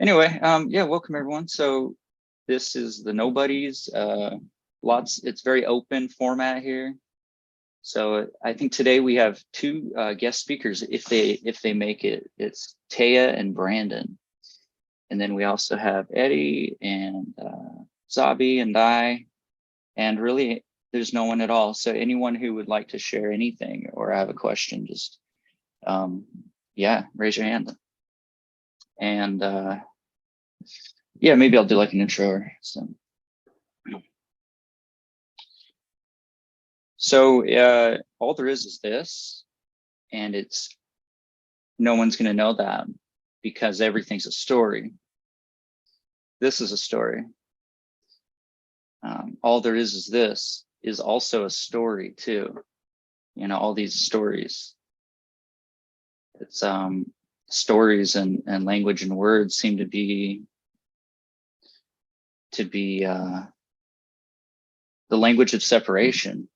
Anyway, yeah, welcome everyone. So this is the Nobodies. It's very open format here. So I think today we have two guest speakers. If they make it, it's Thea and Brandon. And then we also have Eddie and Zabi and I. And really, there's no one at all. So anyone who would like to share anything or have a question, just yeah, raise your hand. And yeah, maybe I'll do like an intro or something. So all there is this, and it's no one's going to know that because everything's a story. This is a story. All there is this is also a story too. You know, all these stories. It's stories and language and words seem to be the language of separation.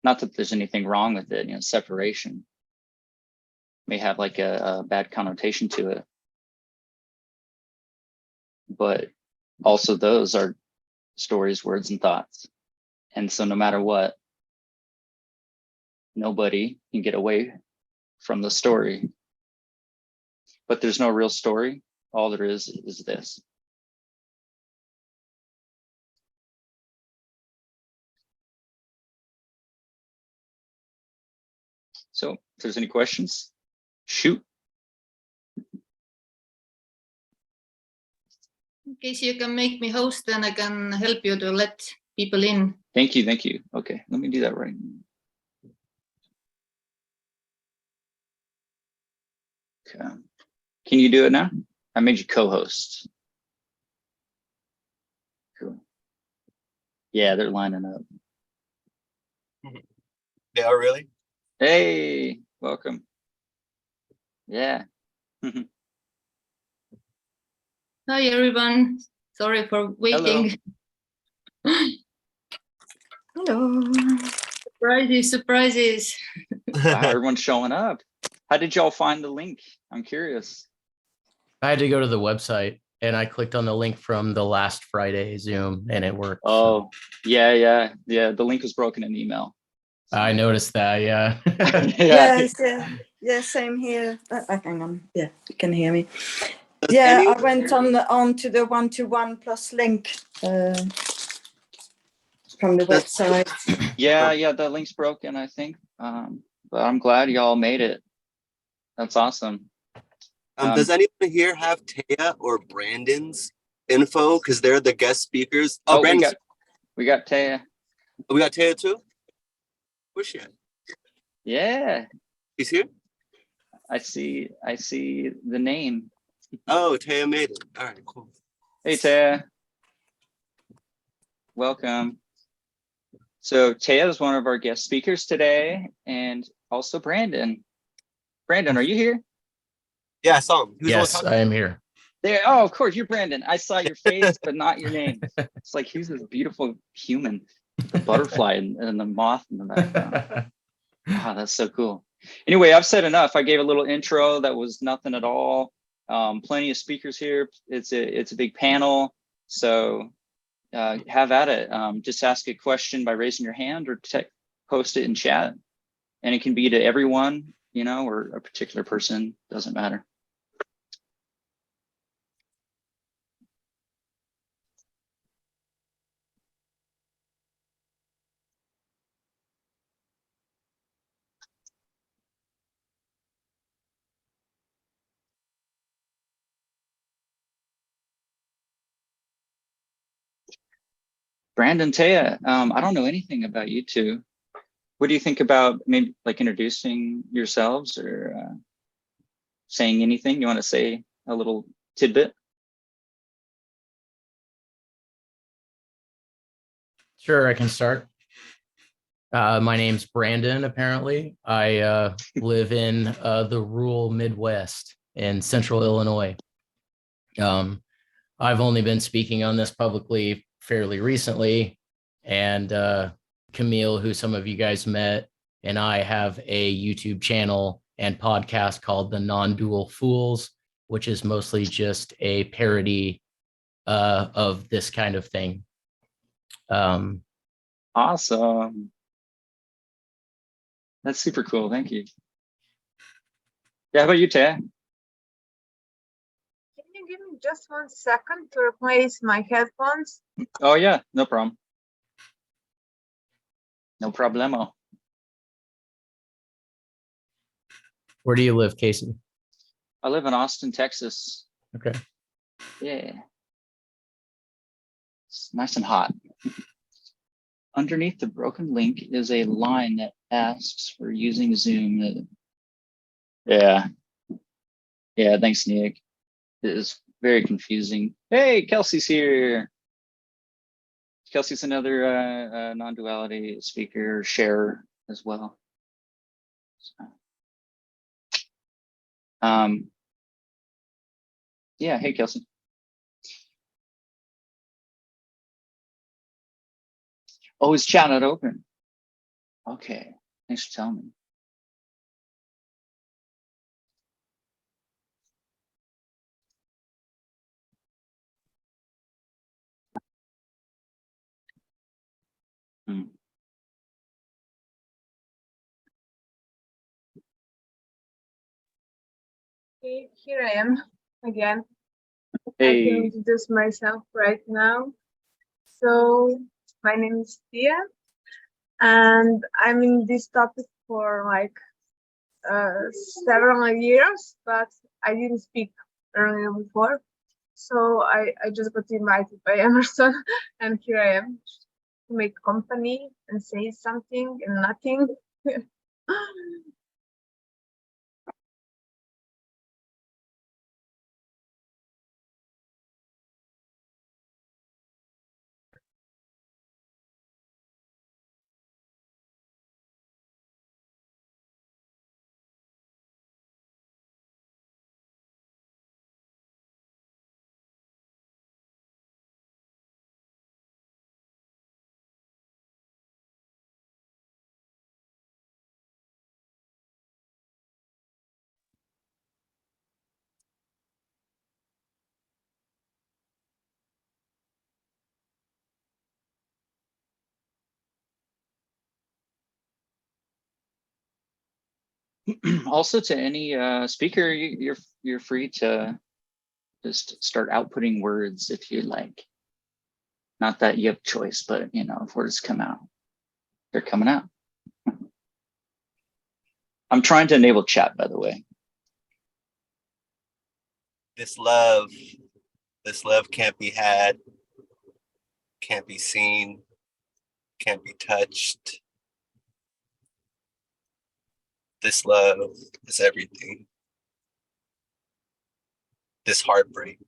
Not that there's anything wrong with it, you know, separation may have like a bad connotation to it. But also those are stories, words, and thoughts. And so no matter what, nobody can get away from the story. But there's no real story. All there is this. So if there's any questions, shoot. Okay, so you can make me host, then I can help you to let people in. Thank you. Okay, let me do that right now. Okay. Can you do it now? I made you co-host. Cool. Yeah, they're lining up. They are really? Hey, welcome. Yeah. Hi, everyone. Sorry for waiting. Hello. Surprises. Wow, everyone's showing up. How did y'all find the link? I'm curious. I had to go to the website and I clicked on the link from the last Friday Zoom and it worked. Oh, yeah. The link was broken in email. So. I noticed that, yeah. Yeah, same here. Hang on. Yeah, you can hear me. Yeah, I went on to the 1-to-1 plus link from the website. Yeah, the link's broken, I think. But I'm glad y'all made it. That's awesome. Does anyone here have Thea or Brandon's info? Because they're the guest speakers. Oh, Brandon. We got Thea. Oh, we got Thea too? Where's she at? Yeah. He's here? I see the name. Oh, Thea made it. All right, cool. Hey, Thea. Welcome. So Thea is one of our guest speakers today, and also Brandon. Brandon, are you here? Yeah, I saw him. Yes, I am here. There. Oh, of course, you're Brandon. I saw your face, but not your name. It's like he's this beautiful human, the butterfly and the moth in the background. Wow, that's so cool. Anyway, I've said enough. I gave a little intro that was nothing at all. Plenty of speakers here. It's a big panel, so have at it. Just ask a question by raising your hand or post it in chat, and it can be to everyone, you know, or a particular person. Doesn't matter. Brandon, Thea, I don't know anything about you two. What do you think about maybe like introducing yourselves or saying anything? You want to say a little tidbit? Sure, I can start. My name's Brandon, apparently. I live in the rural Midwest in central Illinois. I've only been speaking on this publicly fairly recently, and Camille, who some of you guys met, and I have a YouTube channel and podcast called the Non-Dual Fools, which is mostly just a parody of this kind of thing. Awesome. That's super cool. Thank you. Yeah, how about you, Thea? Can you give me just 1 second to replace my headphones? Oh yeah, no problem. No problemo. Where do you live, Casey? I live in Austin, Texas. Okay. Yeah. It's nice and hot. Underneath the broken link is a line that asks for using Zoom. Yeah. Yeah, thanks, Nick. It is very confusing. Hey, Kelsey's here. Kelsey's another non-duality speaker, sharer as well. Yeah, hey, Kelsey. Oh, is chat not open? Okay, thanks for telling me. Hmm. Okay, here I am again. I can Hey, introduce myself right now. So my name is Thea, and I'm in this topic for like several years, but I didn't speak earlier before. So I just got invited by Emerson, and here I am to make company and say something and nothing. also to any speaker, you're free to just start outputting words if you like. Not that you have choice, but you know, if words come out, they're coming out. I'm trying to enable chat, by the way. This love can't be had, can't be seen, can't be touched. This love is everything. This heartbreak,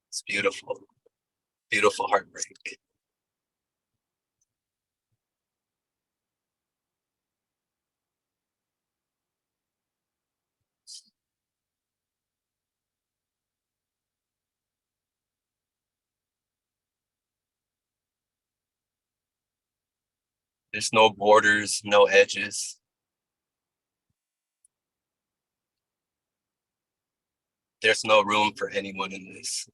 it's beautiful, beautiful heartbreak. There's no borders, no edges. There's no room for anyone in this.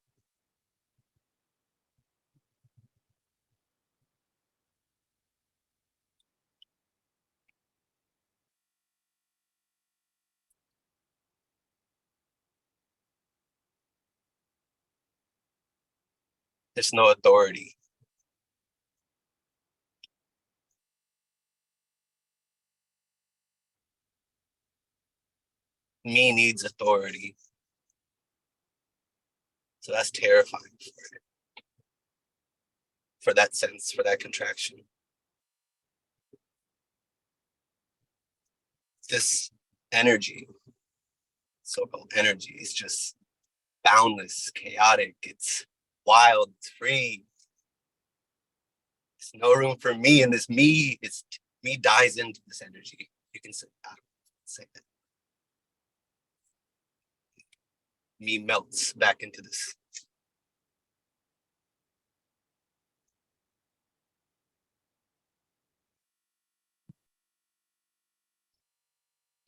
There's no authority. Me needs authority. So that's terrifying for that sense, for that contraction. This energy, so-called energy, is just boundless, chaotic, it's wild, it's free. There's no room for me, and this me, me dies into this energy. You can say that. Me melts back into this.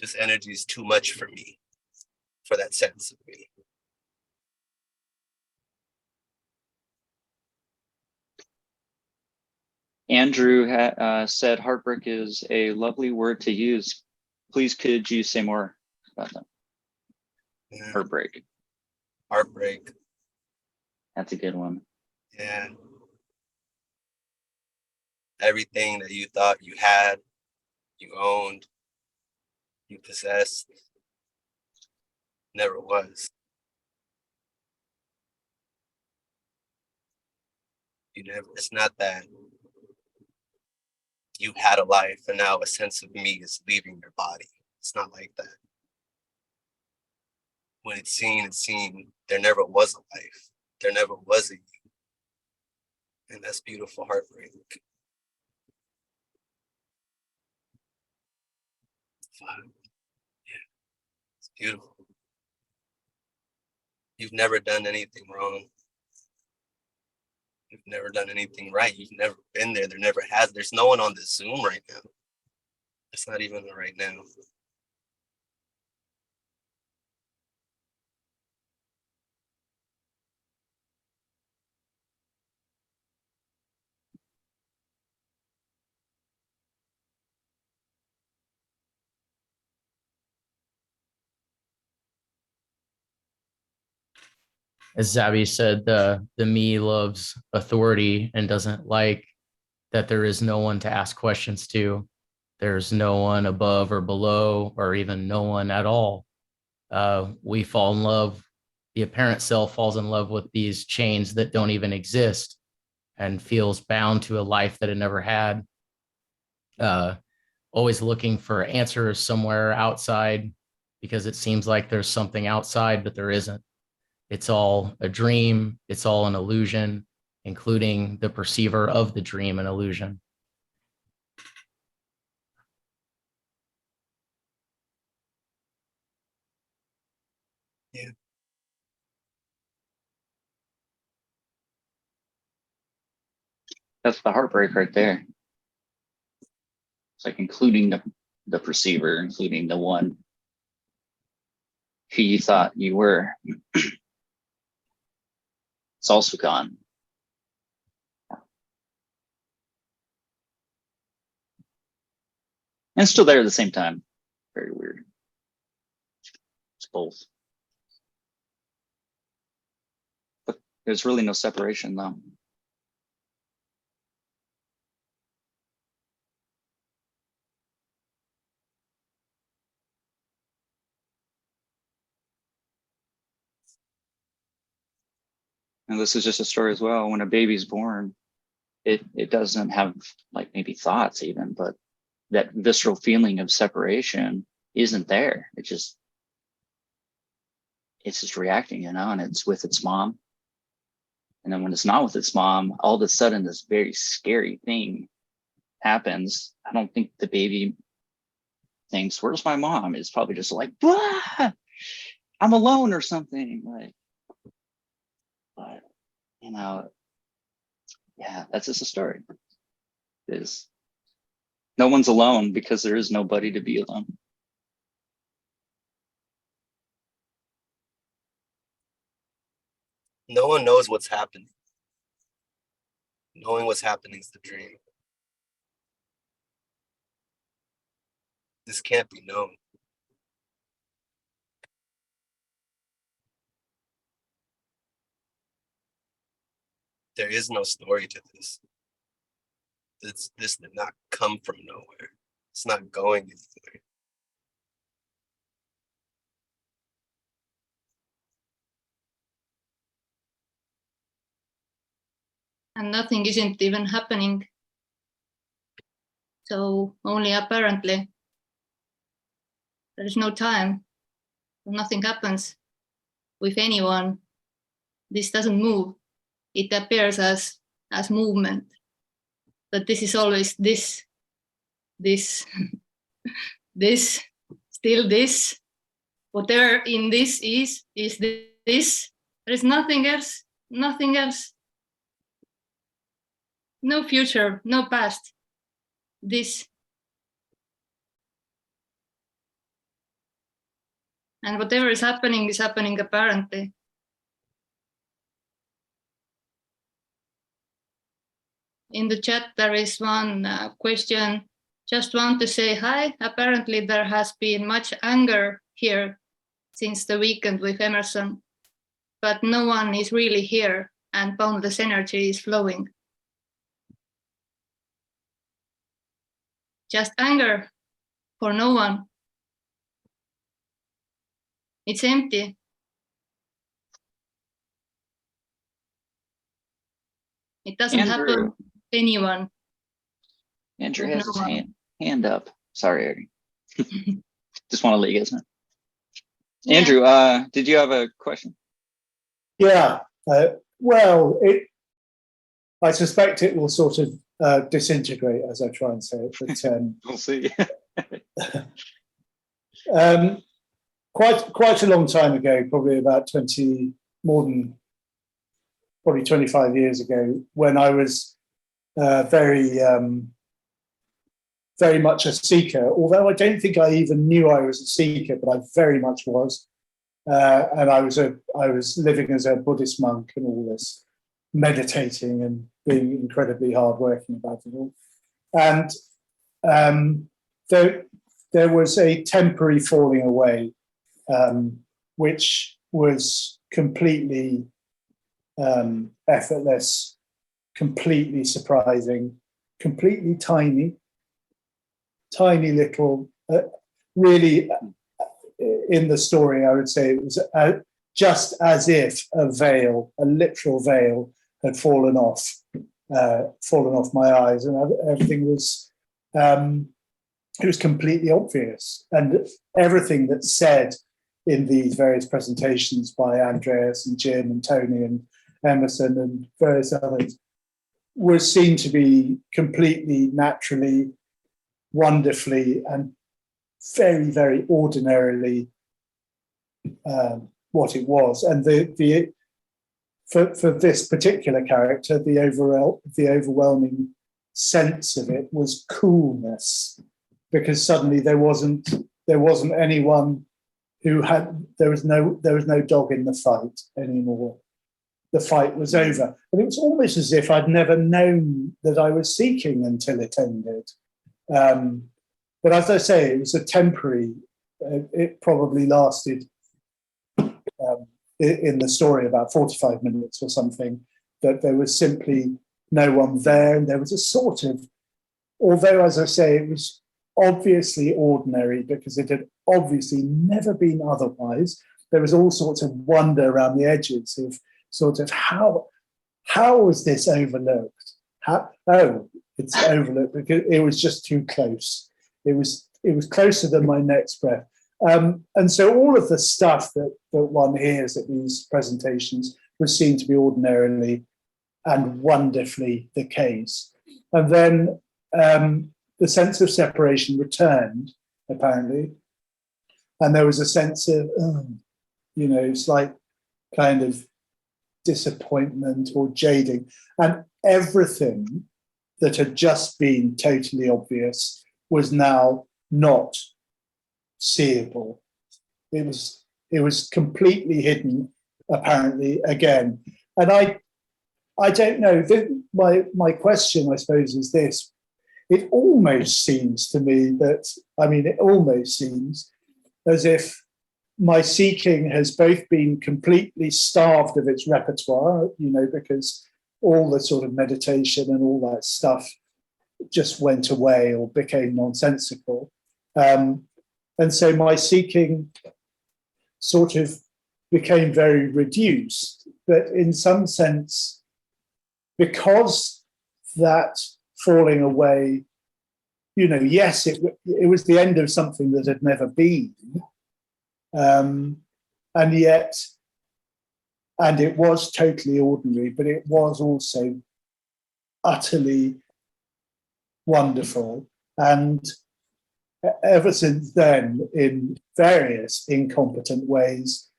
This energy is too much for me, for that sense of me. Andrew said heartbreak is a lovely word to use. Please, could you say more about that? Yeah. Heartbreak. Heartbreak. That's a good one. Yeah. Everything that you thought you had, you owned, you possessed, never was. You never, it's not that you had a life and now a sense of me is leaving your body. It's not like that. When it's seen, it's seen. There never was a life. There never was a you. And that's beautiful heartbreak. Yeah, it's beautiful. You've never done anything wrong. You've never done anything right. You've never been there. There never has. There's no one on this Zoom right now. It's not even right now. As Zabby said, the me loves authority and doesn't like that there is no one to ask questions to. There's no one above or below, or even no one at all. We fall in love, the apparent self falls in love with these chains that don't even exist and feels bound to a life that it never had. Always looking for answers somewhere outside because it seems like there's something outside, but there isn't. It's all a dream. It's all an illusion, including the perceiver of the dream and illusion. Yeah. That's the heartbreak right there. It's like including the perceiver, including the one who you thought you were. It's also gone. And still there at the same time. Very weird. It's both. But there's really no separation though. And this is just a story as well. When a baby's born, it doesn't have like maybe thoughts even, but that visceral feeling of separation isn't there. It's just reacting, and it's with its mom. And then when it's not with its mom, all of a sudden this very scary thing happens. I don't think the baby thinks, "Where's my mom?" It's probably just like, "Blah! I'm alone" or something. Like, but yeah, that's just a story. Is no one's alone because there is nobody to be alone. No one knows what's happening. Knowing what's happening is the dream. This can't be known. There is no story to this. This did not come from nowhere. It's not going anywhere. And nothing isn't even happening. So only apparently. There is no time. Nothing happens with anyone. This doesn't move. It appears as movement. But this is always this, this, still this. Whatever in this is this. There is nothing else, nothing else. No future, no past. This. And whatever is happening apparently. In the chat, there is one question. Just want to say hi. Apparently, there has been much anger here since the weekend with Emerson, but no one is really here and boundless energy is flowing. Just anger for no one. It's empty. It doesn't happen to anyone. Andrew has his hand up. Sorry, Ari. Just want to let you guys know. Yeah. Andrew, did you have a question? Yeah. Well, I suspect it will sort of disintegrate as I try and say it. But We'll see. Quite a long time ago, probably about 25 years ago, when I was very much a seeker, although I don't think I even knew I was a seeker, but I very much was. And I was living as a Buddhist monk and all this, meditating and being incredibly hardworking about it all. And there was a temporary falling away, which was completely effortless, completely surprising, completely tiny little, really in the story, I would say it was just as if a literal veil had fallen off my eyes, and everything was, it was completely obvious. And everything that's said in these various presentations by Andreas and Jim and Tony and Emerson and various others was seen to be completely naturally, wonderfully, and very, very ordinarily what it was. And for this particular character, the overwhelming sense of it was coolness, because suddenly there wasn't anyone there was no dog in the fight anymore. The fight was over. And it was almost as if I'd never known that I was seeking until it ended. But as I say, it was a temporary, it probably lasted in the story about 45 minutes or something, that there was simply no one there. And there was a sort of, although as I say, it was obviously ordinary because it had obviously never been otherwise, there was all sorts of wonder around the edges of sort of how was this overlooked? It's overlooked because it was just too close. It was closer than my next breath. And so all of the stuff that one hears at these presentations was seen to be ordinarily and wonderfully the case. And then the sense of separation returned, apparently. And there was a sense of, slight kind of disappointment or jading. And everything that had just been totally obvious was now not seeable. It was completely hidden, apparently, again. And I don't know. My question, I suppose, is this. It almost seems to me it almost seems as if my seeking has both been completely starved of its repertoire, because all the sort of meditation and all that stuff just went away or became nonsensical. And so my seeking sort of became very reduced. But in some sense, because that falling away, yes, it was the end of something that had never been. And it was totally ordinary, but it was also utterly wonderful. And ever since then, in various incompetent ways,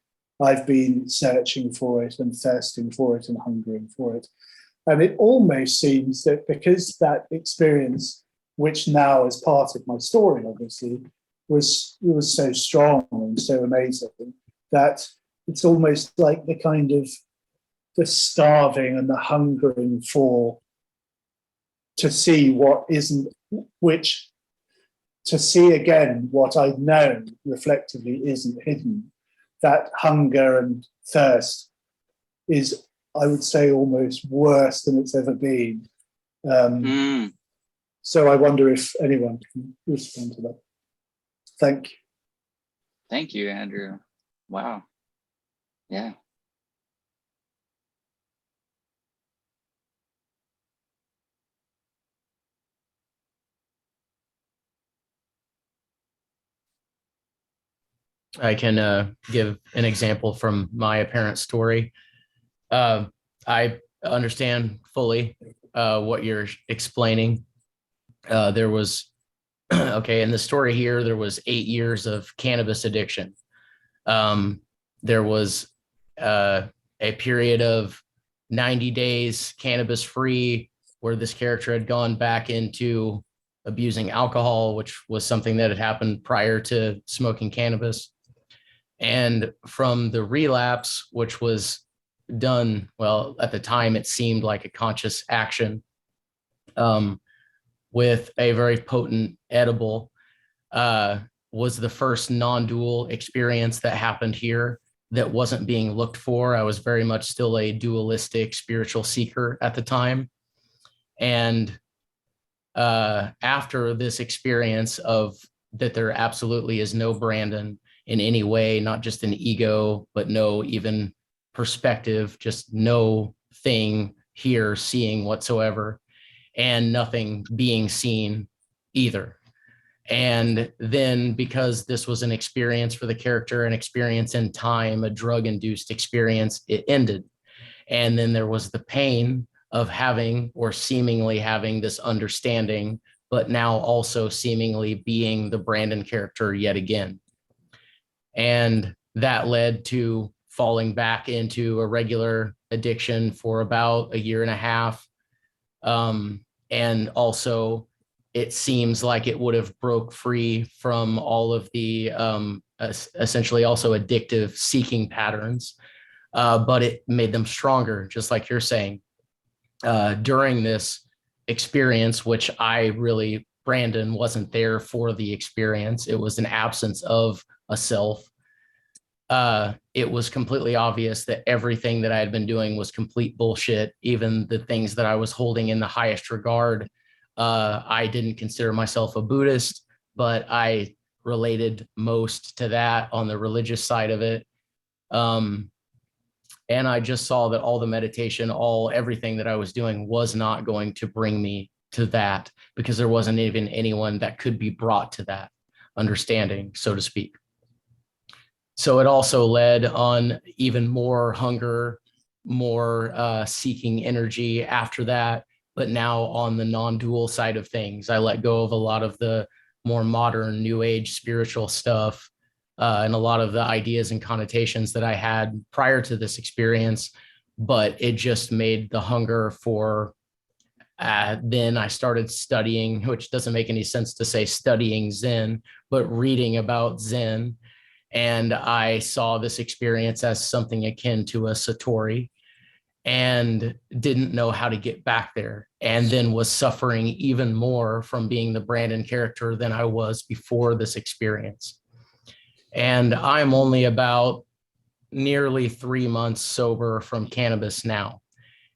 I've been searching for it and thirsting for it and hungering for it. And it almost seems that because that experience, which now is part of my story, obviously, was so strong and so amazing that it's almost like the kind of the starving and the hungering for to see what isn't, which to see again what I'd known reflectively isn't hidden. That hunger and thirst is, I would say, almost worse than it's ever been. So I wonder if anyone can respond to that. Thank you. Thank you, Andrew. Wow. Yeah. I can give an example from my apparent story. I understand fully what you're explaining. There was, okay, in the story here, there was 8 years of cannabis addiction. There was a period of 90 days cannabis free where this character had gone back into abusing alcohol, which was something that had happened prior to smoking cannabis. And from the relapse, which was done, well, at the time, it seemed like a conscious action with a very potent edible, was the first non-dual experience that happened here that wasn't being looked for. I was very much still a dualistic spiritual seeker at the time. And after this experience of that there absolutely is no Brandon in any way, not just an ego, but no even perspective, just no thing here seeing whatsoever, and nothing being seen either. And then because this was an experience for the character, an experience in time, a drug-induced experience, it ended. And then there was the pain of having or seemingly having this understanding, but now also seemingly being the Brandon character yet again. And that led to falling back into a regular addiction for about 1.5 years. And also, it seems like it would have broke free from all of the essentially also addictive seeking patterns, but it made them stronger, just like you're saying. During this experience, which I really, Brandon wasn't there for the experience. It was an absence of a self. It was completely obvious that everything that I had been doing was complete bullshit. Even the things that I was holding in the highest regard. I didn't consider myself a Buddhist, but I related most to that on the religious side of it. And I just saw that all the meditation, everything that I was doing was not going to bring me to that, because there wasn't even anyone that could be brought to that understanding, so to speak. So it also led on even more hunger, more seeking energy after that. But now on the non-dual side of things, I let go of a lot of the more modern new age spiritual stuff and a lot of the ideas and connotations that I had prior to this experience. But it just made the hunger for, then I started studying, which doesn't make any sense to say studying Zen, but reading about Zen. And I saw this experience as something akin to a Satori, and didn't know how to get back there, and then was suffering even more from being the Brandon character than I was before this experience. And I'm only about nearly 3 months sober from cannabis now.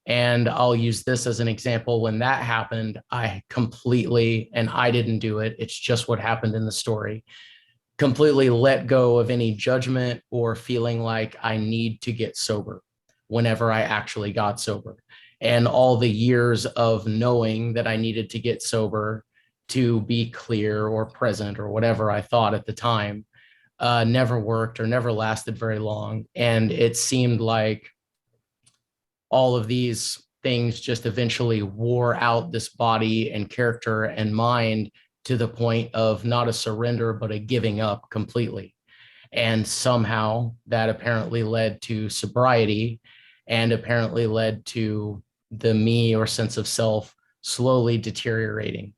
And I'll use this as an example. When that happened, I completely, and I didn't do it, it's just what happened in the story, completely let go of any judgment or feeling like I need to get sober whenever I actually got sober. And all the years of knowing that I needed to get sober to be clear or present or whatever I thought at the time never worked or never lasted very long. And it seemed like all of these things just eventually wore out this body and character and mind to the point of not a surrender, but a giving up completely. And somehow that apparently led to sobriety, and apparently led to the me or sense of self slowly deteriorating.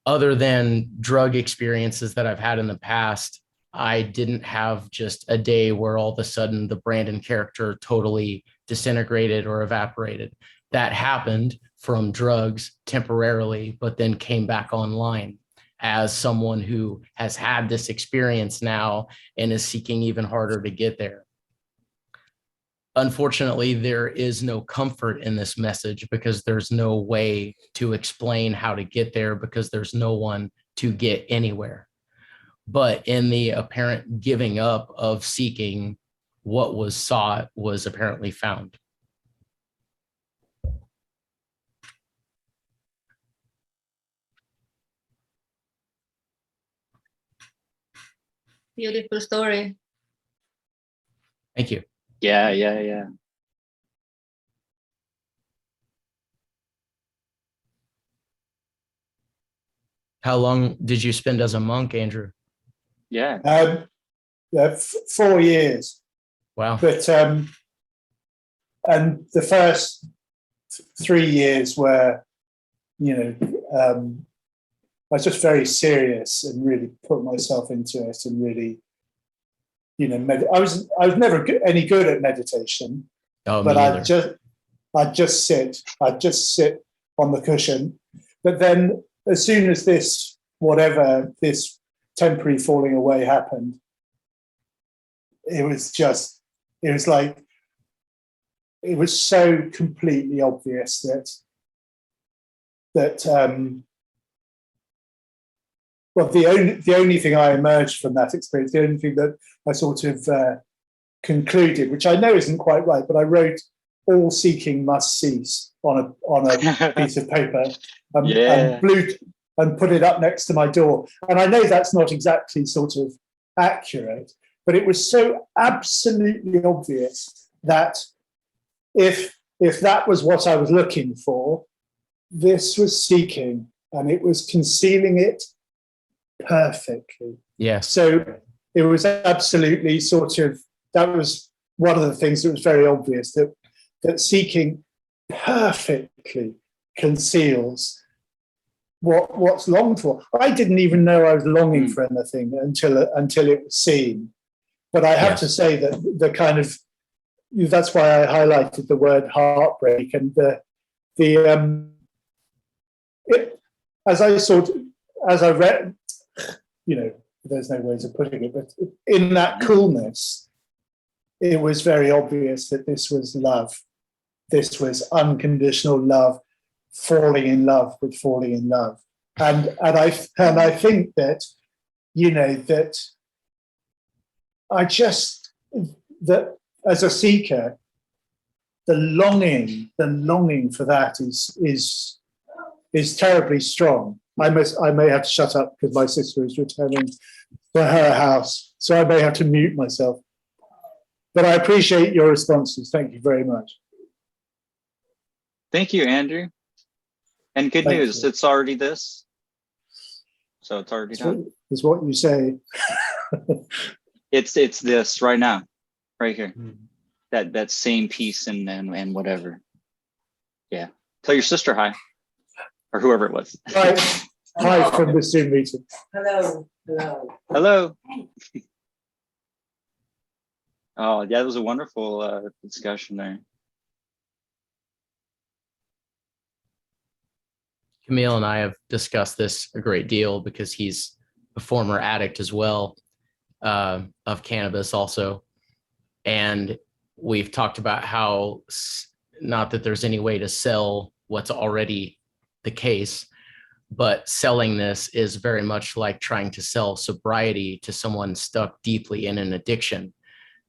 other than drug experiences that I've had in the past, I didn't have just a day where all of a sudden the Brandon character totally disintegrated or evaporated. That happened from drugs temporarily, but then came back online as someone who has had this experience now and is seeking even harder to get there. Unfortunately, there is no comfort in this message because there's no way to explain how to get there because there's no one to get anywhere. But in the apparent giving up of seeking, what was sought was apparently found. Beautiful story. Thank you. Yeah. How long did you spend as a monk, Andrew? Yeah. Yeah, 4 years. Wow. But and the first 3 years were, I was just very serious and really put myself into it and really, I was never any good at meditation, Oh, but me either. I'd just sit on the cushion. But then as soon as this temporary falling away happened, it was so completely obvious that the only thing I emerged from that experience, the only thing that I sort of concluded, which I know isn't quite right, but I wrote "all seeking must cease" on a piece of paper and put it up next to my door. And I know that's not exactly sort of accurate, but it was so absolutely obvious that if that was what I was looking for, this was seeking, and it was concealing it perfectly. Yes. So it was absolutely that was one of the things that was very obvious, that seeking perfectly conceals what's longed for. I didn't even know I was longing for anything until it was seen. But I have to say that the kind of, that's why I highlighted the word heartbreak, and as I read, there's no ways of putting it, but in that coolness, it was very obvious that this was love. This was unconditional love, falling in love with falling in love. And I think that, that as a seeker, the longing for that is terribly strong. I may have to shut up because my sister is returning to her house, so I may have to mute myself. But I appreciate your responses. Thank you very much. Thank you, Andrew. And good news, it's already this. So it's already done. It's what you say. It's this right now, right here. That same piece and whatever. Yeah. Tell your sister hi. Or whoever it was. Hi from the Zoom meeting. Hello. Oh, yeah, it was a wonderful discussion there. Camille and I have discussed this a great deal because he's a former addict as well, of cannabis also. And we've talked about how, not that there's any way to sell what's already the case, but selling this is very much like trying to sell sobriety to someone stuck deeply in an addiction.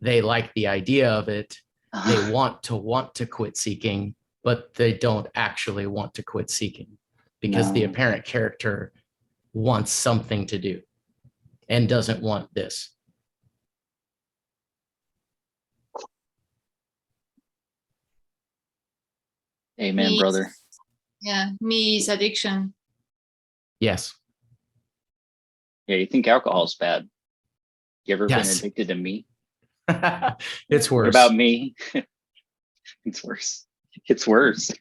They like the idea of it. They want to quit seeking, but they don't actually want to quit seeking because the apparent character wants something to do and doesn't want this. Amen, brother. Yeah, me is addiction. Yes. Yeah, you think alcohol's bad? You ever been Yes. addicted to me? It's worse. What about me? It's worse. It's worse.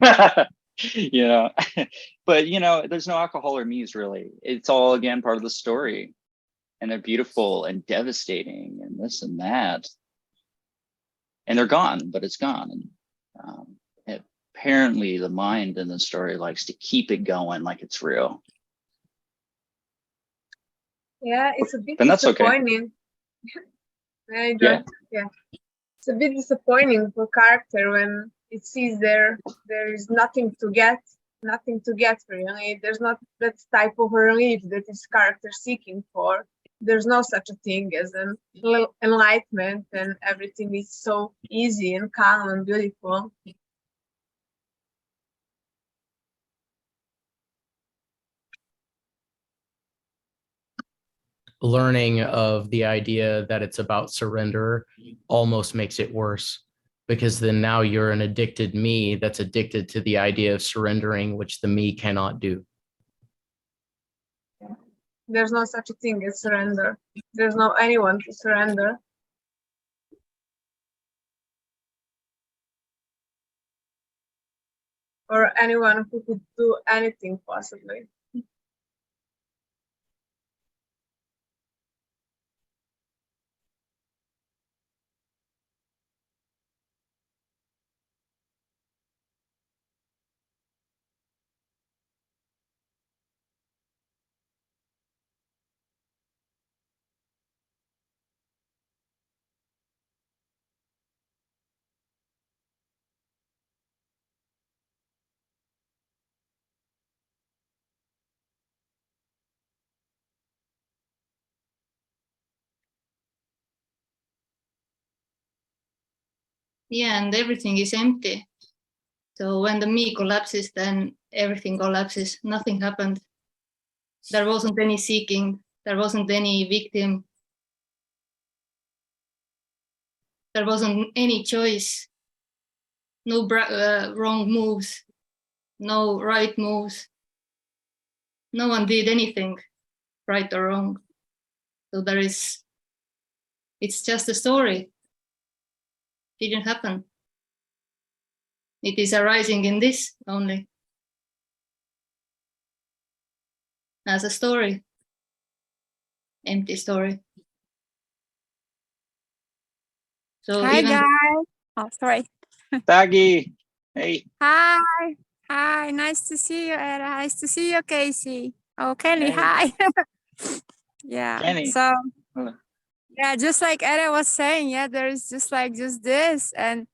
you know, but you know, there's no alcohol or me's really. It's all again part of the story, and they're beautiful and devastating and this and that, and they're gone, but it's gone. And apparently the mind in the story likes to keep it going like it's real. Yeah, it's a bit And that's okay. disappointing. Yeah. It's a bit disappointing for character when it sees there is nothing to get really. There's not that type of relief that is character seeking for. There's no such a thing as an enlightenment, and everything is so easy and calm and beautiful. Learning of the idea that it's about surrender almost makes it worse, because then now you're an addicted me that's addicted to the idea of surrendering, which the me cannot do. There's no such a thing as surrender. There's no anyone to surrender. Or anyone who could do anything possibly. Yeah, and everything is empty. So when the me collapses, then everything collapses. Nothing happened. There wasn't any seeking. There wasn't any victim. There wasn't any choice. No wrong moves. No right moves. No one did anything right or wrong. So it's just a story. It didn't happen. It is arising in this only. As a story. Empty story. So Hi even guys. Oh, sorry. Daggy, hey. Hi. Nice to see you, Era. Nice to see you, Casey. Oh, Kelly. Hey. Hi. Yeah. Kenny. So Hello. yeah, just like Era was saying, yeah, there is just this, and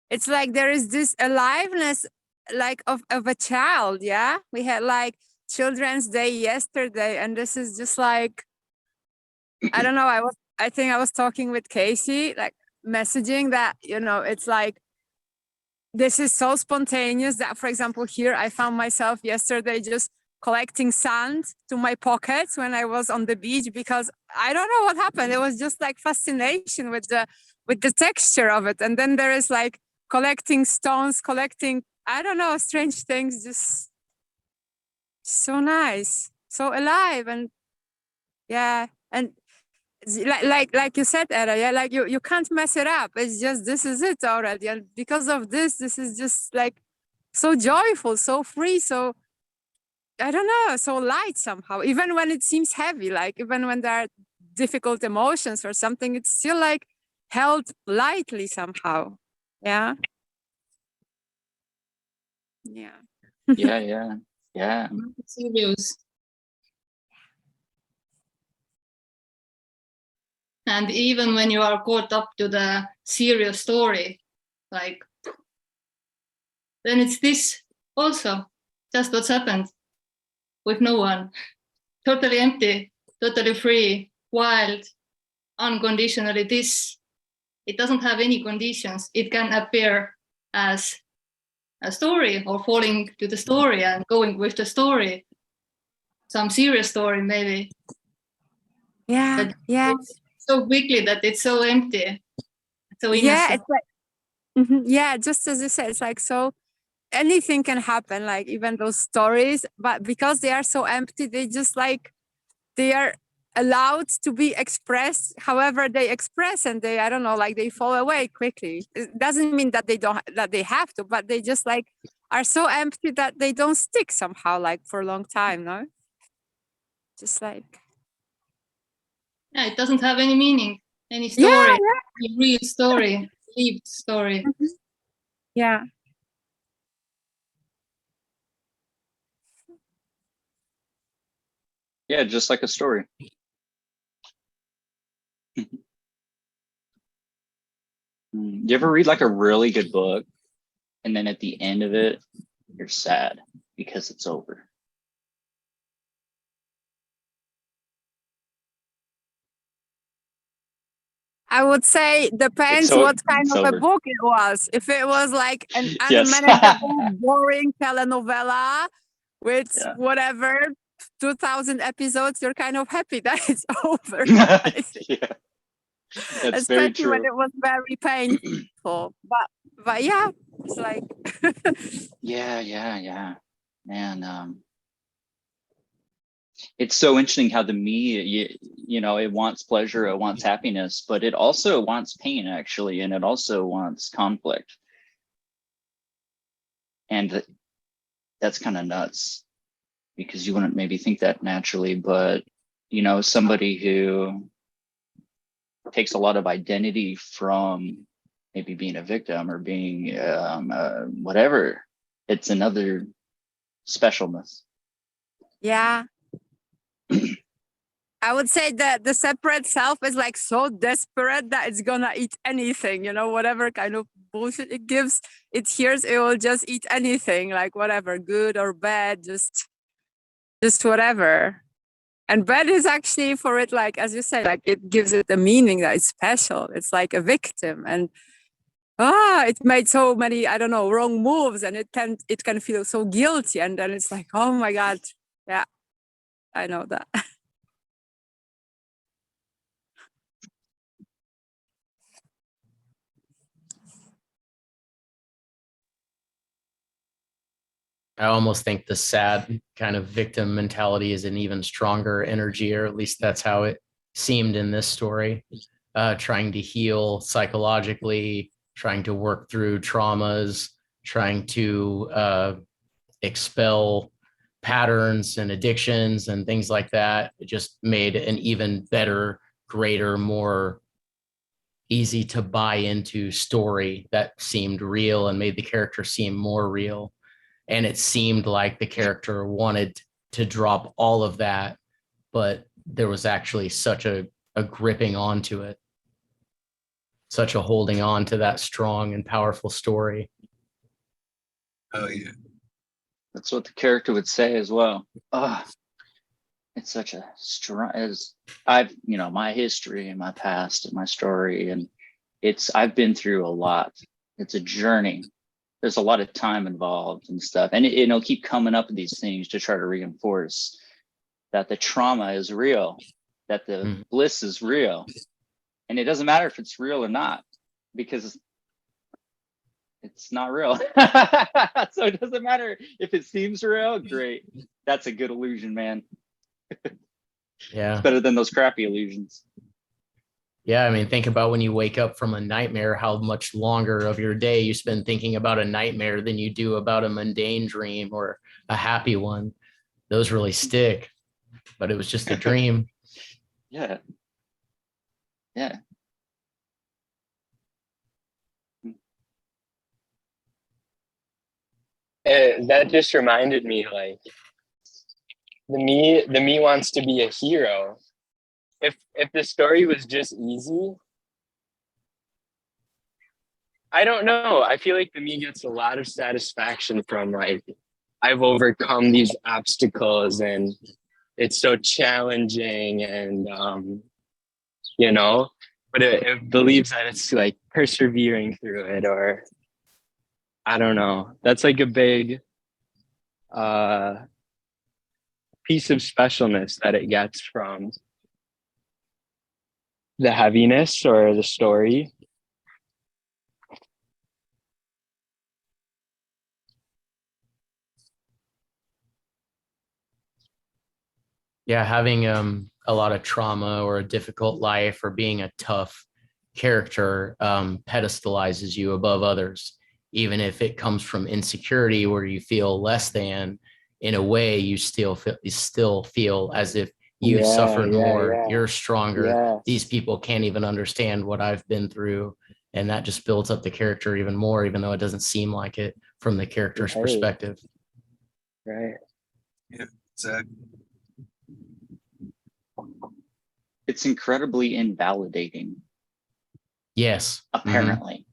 it's like there is this aliveness, like of a child. Yeah, we had like Children's Day yesterday, and this is just like, I don't know. I think I was talking with Casey, like messaging that, you know, it's like, this is so spontaneous that, for example, here I found myself yesterday just collecting sand to my pockets when I was on the beach, because I don't know what happened. It was just like fascination with the texture of it. And then there is like collecting stones, I don't know, strange things, just so nice, so alive. And yeah, and like you said, Era, yeah, like you can't mess it up. It's just, this is it already, and because of this is just like so joyful, so free, so I don't know, so light somehow. Even when it seems heavy, like even when there are difficult emotions or something, it's still like held lightly somehow. Yeah. Yeah. serious. And even when you are caught up to the serious story, like, then it's this also, just what's happened with no one. Totally empty, totally free, wild, unconditionally this. It doesn't have any conditions. It can appear as a story or falling to the story and going with the story. Some serious story maybe. Yeah, But yeah. so quickly that it's so empty. So innocent. Yeah, it's like, yeah, just as you said, it's like, so anything can happen, like even those stories, but because they are so empty, they just like, they are allowed to be expressed however they express, and they, I don't know, like they fall away quickly. It doesn't mean that they have to, but they just like are so empty that they don't stick somehow, like for a long time, no? Just like, Yeah, it doesn't have any meaning, any yeah, story, any real story, lived story. yeah. Yeah, just like a story. You ever read like a really good book and then at the end of it, you're sad because it's over? I would say depends what kind It's of a over. book it was. If it was like an Yes. unmanageable, boring telenovela with Yeah. whatever 2,000 episodes, you're kind of happy that it's over. I think. Yeah. That's very Especially when true. it was very painful. But yeah, it's like Yeah. Man, it's so interesting how the me, you know, it wants pleasure, it wants happiness, but it also wants pain, actually, and it also wants conflict. And that's kind of nuts because you wouldn't maybe think that naturally, but, you know, somebody who takes a lot of identity from maybe being a victim or being whatever, it's another specialness. yeah. I would say that the separate self is like so desperate that it's gonna eat anything, you know, whatever kind of bullshit it gives, it hears, it will just eat anything, like whatever, good or bad, just whatever. And bad is actually for it, like as you say, like it gives it a meaning that it's special. It's like a victim, and it made so many, I don't know, wrong moves, and it can feel so guilty, and then it's like, oh my god, yeah, I know that. I almost think the sad kind of victim mentality is an even stronger energy, or at least that's how it seemed in this story. Trying to heal psychologically, trying to work through traumas, trying to expel patterns and addictions and things like that. It just made an even better, greater, more easy to buy into story that seemed real and made the character seem more real. And it seemed like the character wanted to drop all of that, but there was actually such a gripping onto it, such a holding on to that strong and powerful story. Oh yeah. That's what the character would say as well. It's such a strong, as I've, you know, my history and my past and my story, and I've been through a lot. It's a journey. There's a lot of time involved and stuff, and it'll keep coming up with these things to try to reinforce that the trauma is real, that the bliss is real, and it doesn't matter if it's real or not, because it's not real. So it doesn't matter if it seems real. Great, that's a good illusion, man. Yeah, It's better than those crappy illusions. Yeah, I mean, think about when you wake up from a nightmare, how much longer of your day you spend thinking about a nightmare than you do about a mundane dream or a happy one. Those really stick, but it was just a dream. Yeah. That just reminded me, like, the me wants to be a hero. If the story was just easy, I don't know. I feel like the me gets a lot of satisfaction from, like, I've overcome these obstacles and it's so challenging, and you know, but it believes that it's like persevering through it, or I don't know. That's like a big piece of specialness that it gets from the heaviness or the story. Yeah, having a lot of trauma or a difficult life or being a tough character pedestalizes you above others. even if it comes from insecurity where you feel less than, in a way you still feel as if you suffered more, you're stronger. Yes. These people can't even understand what I've been through. And that just builds up the character even more, even though it doesn't seem like it from the character's Right. perspective. Right. Yeah, exactly. It's incredibly invalidating, Yes. apparently.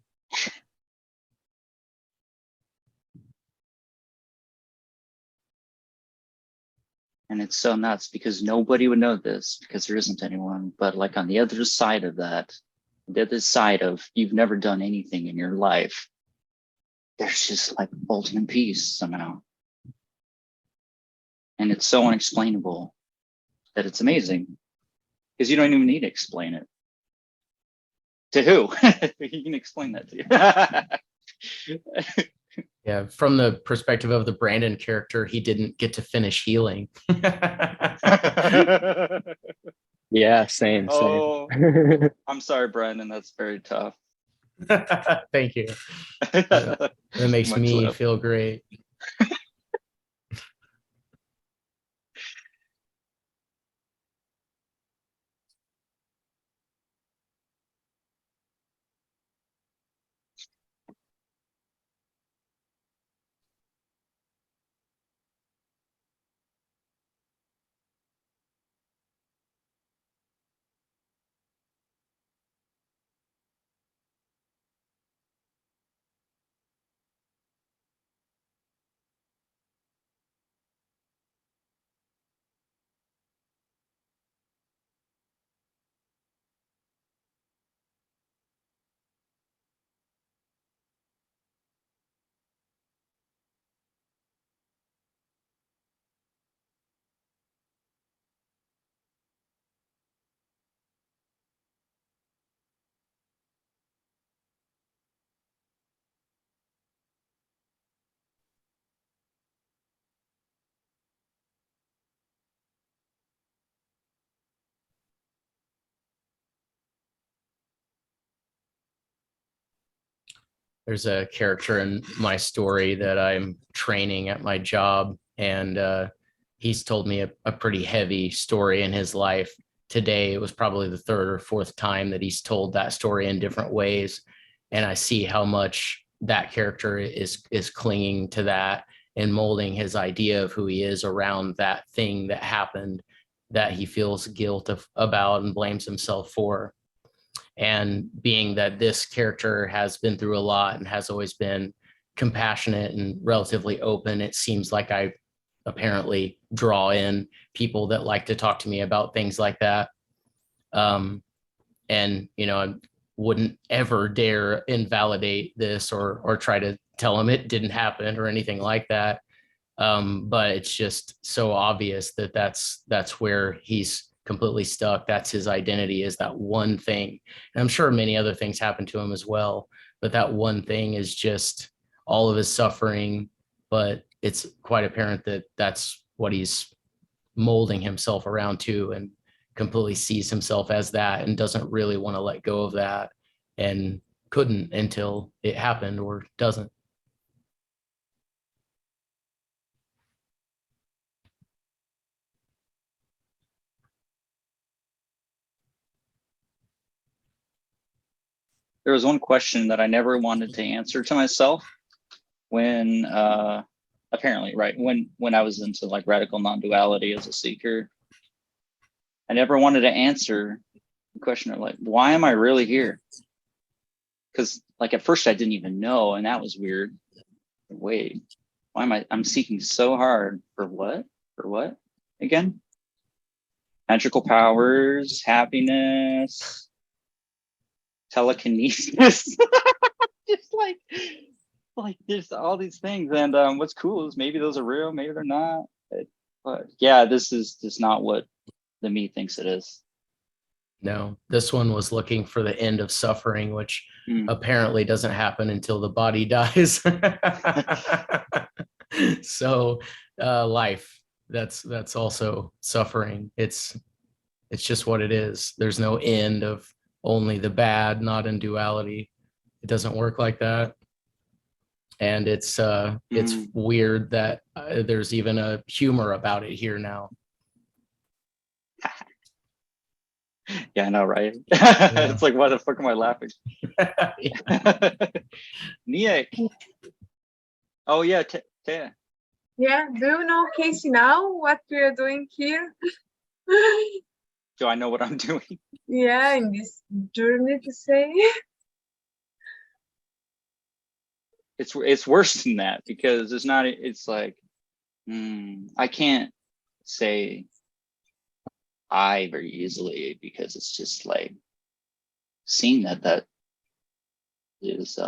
And it's so nuts because nobody would know this because there isn't anyone. But like on the other side of that, the other side of you've never done anything in your life, there's just like ultimate peace somehow. And it's so unexplainable that it's amazing because you don't even need to explain it. To who? You can explain that to you. Yeah, from the perspective of the Brandon character, he didn't get to finish healing. Yeah, same. Oh, I'm sorry, Brandon. That's very tough. Thank you. That makes Much me love. feel great. There's a character in my story that I'm training at my job, and he's told me a pretty heavy story in his life. Today, it was probably the third or fourth time that he's told that story in different ways, and I see how much that character is clinging to that and molding his idea of who he is around that thing that happened that he feels guilt about and blames himself for. And being that this character has been through a lot and has always been compassionate and relatively open, it seems like I apparently draw in people that like to talk to me about things like that. And, you know, I wouldn't ever dare invalidate this or try to tell him it didn't happen or anything like that. But it's just so obvious that that's where he's completely stuck. That's his identity, is that one thing. And I'm sure many other things happen to him as well, but that one thing is just all of his suffering. But it's quite apparent that that's what he's molding himself around to, and completely sees himself as that and doesn't really want to let go of that, and couldn't until it happened, or doesn't. There was one question that I never wanted to answer to myself when apparently, right, when I was into like radical non-duality as a seeker. I never wanted to answer the question of like, why am I really here? Because like at first I didn't even know, and that was weird. Wait, why am I'm seeking so hard for what? For what again? Magical powers, happiness, telekinesis. Just like there's all these things. And what's cool is maybe those are real, maybe they're not. But yeah, this is just not what the me thinks it is. No, this one was looking for the end of suffering, which apparently doesn't happen until the body dies. So life, that's also suffering. It's just what it is. There's no end of only the bad, not in duality. It doesn't work like that. and it's weird that there's even a humor about it here now. Yeah, I know, right? It's like, why the fuck am I laughing? Niak. Oh yeah, Thea. Yeah, do you know, Casey, now what we are doing here? Do I know what I'm doing? Yeah, in this journey to say. It's worse than that, because it's not. It's like, I can't say I very easily, because it's just like seeing that is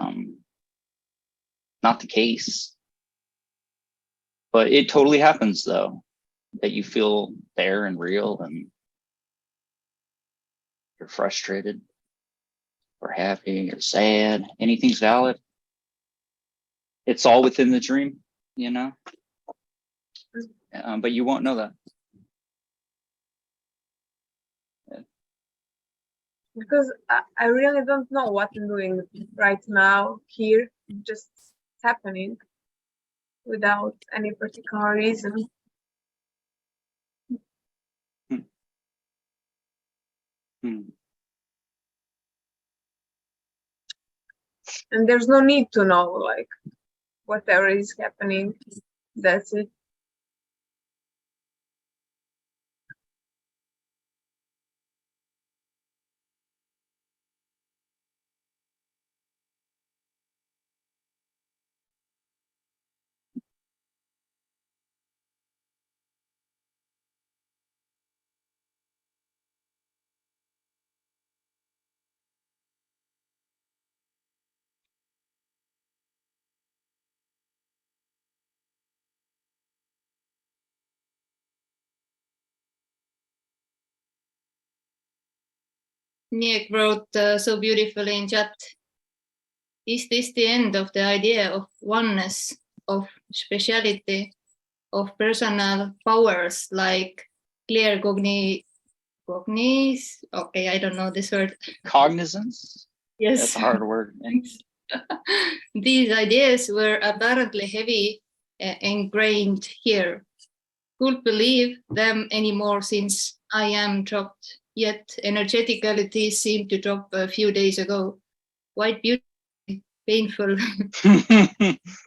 not the case. But it totally happens, though, that you feel there and real, and you're frustrated or happy or sad. Anything's valid. It's all within the dream, you know? But you won't know that. Because I really don't know what I'm doing right now here, just happening without any particular reason. And there's no need to know, like, whatever is happening, that's it. Nick wrote so beautifully in chat. Is this the end of the idea of oneness, of speciality, of personal powers like clear okay, I don't know this word. Cognizance? Yes. That's a hard word. These ideas were apparently heavy, ingrained here. Couldn't believe them anymore since I am dropped. Yet energetically these seemed to drop a few days ago. Quite beautiful. Painful.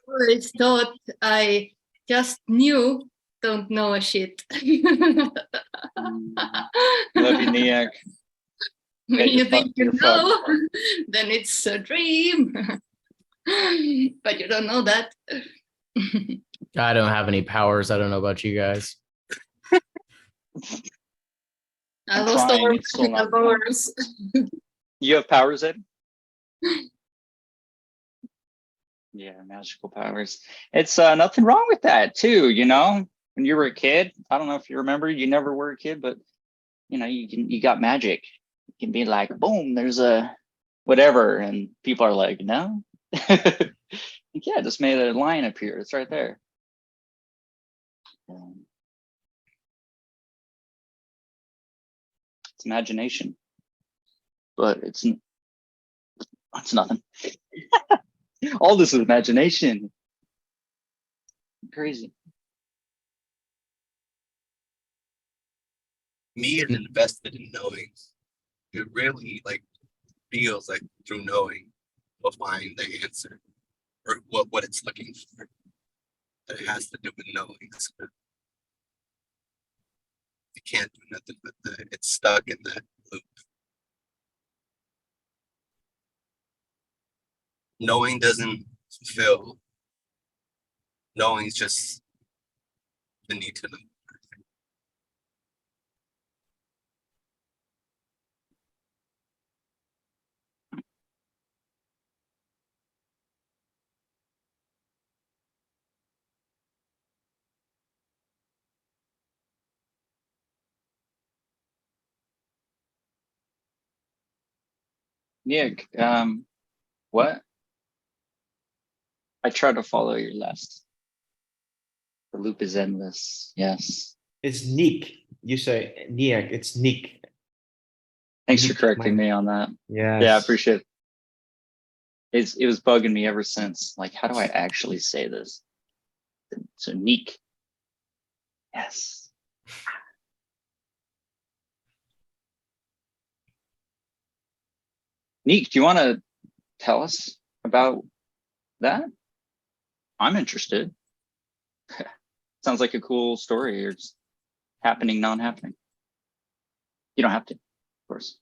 Always thought I just knew, don't know a shit. Love you, Niak. When you think you know, then it's a dream. But you don't know that. I don't have any powers. I don't know about you guys. I lost all magical powers. You have powers, Ed? Yeah, magical powers. It's nothing wrong with that too, you know. When you were a kid, I don't know if you remember, you never were a kid, but you know, you got magic. You can be like, boom, there's a whatever, and people are like, no. Yeah, just made a line appear. It's right there. It's imagination, but it's nothing. All this is imagination. Crazy. Me is invested in knowing. It really feels like through knowing we'll find the answer or what it's looking for. That it has to do with knowing. So it can't do nothing but it's stuck in that loop. Knowing doesn't fulfill. Knowing is just the need to know. Yeah. What? I try to follow your last. The loop is endless. Yes. It's Nick. You say Niak. It's Nick. Thanks for correcting me on that. Yes. Yeah, I appreciate it. it was bugging me ever since. Like, how do I actually say this? So Neek. Yes. Neek, do you want to tell us about that? I'm interested. Sounds like a cool story. Or just happening, non-happening. You don't have to, of course.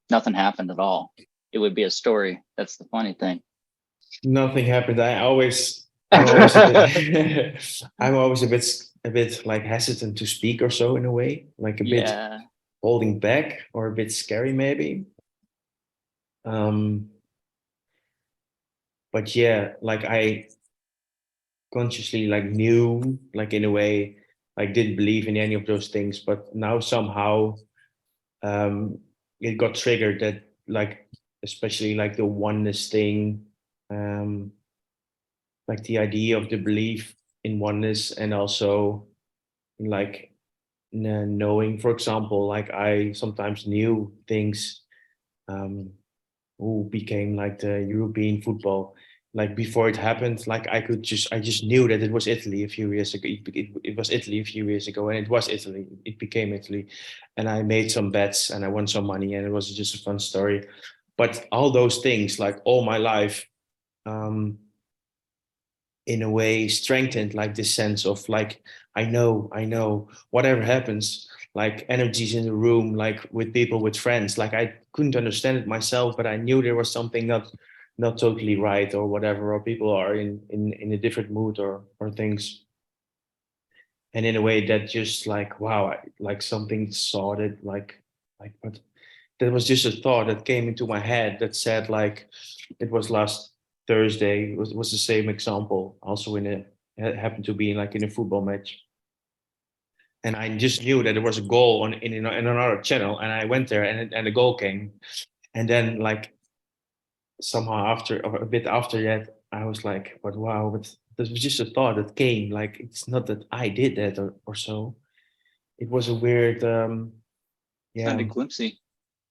Nothing happened at all. It would be a story. That's the funny thing. Nothing happened. I'm always a bit, I'm always a bit like hesitant to speak or so in a way, like a bit Yeah. holding back or a bit scary maybe. But yeah, like I consciously like knew, like in a way, like didn't believe in any of those things, but now somehow it got triggered that like, especially like the oneness thing, like the idea of the belief in oneness, and also like knowing, for example, like I sometimes knew things who became like the European football. Like before it happened, like I just knew that it was Italy a few years ago. It was Italy a few years ago, and it was Italy. It became Italy, and I made some bets and I won some money, and it was just a fun story. But all those things, like all my life, in a way, strengthened like this sense of like I know, whatever happens, like energies in the room, like with people, with friends, like I couldn't understand it myself, but I knew there was something not totally right or whatever, or people are in a different mood or things. And in a way that just like, wow, like something sorted, like, but there was just a thought that came into my head that said like, it was last Thursday, was the same example, also it happened to be like in a football match. And I just knew that there was a goal in another channel, and I went there, and the goal came. And then like somehow after, or a bit after that, I was like, but wow, but this was just a thought that came. Like it's not that I did that or so. It was a weird yeah. Sounded glimpsy.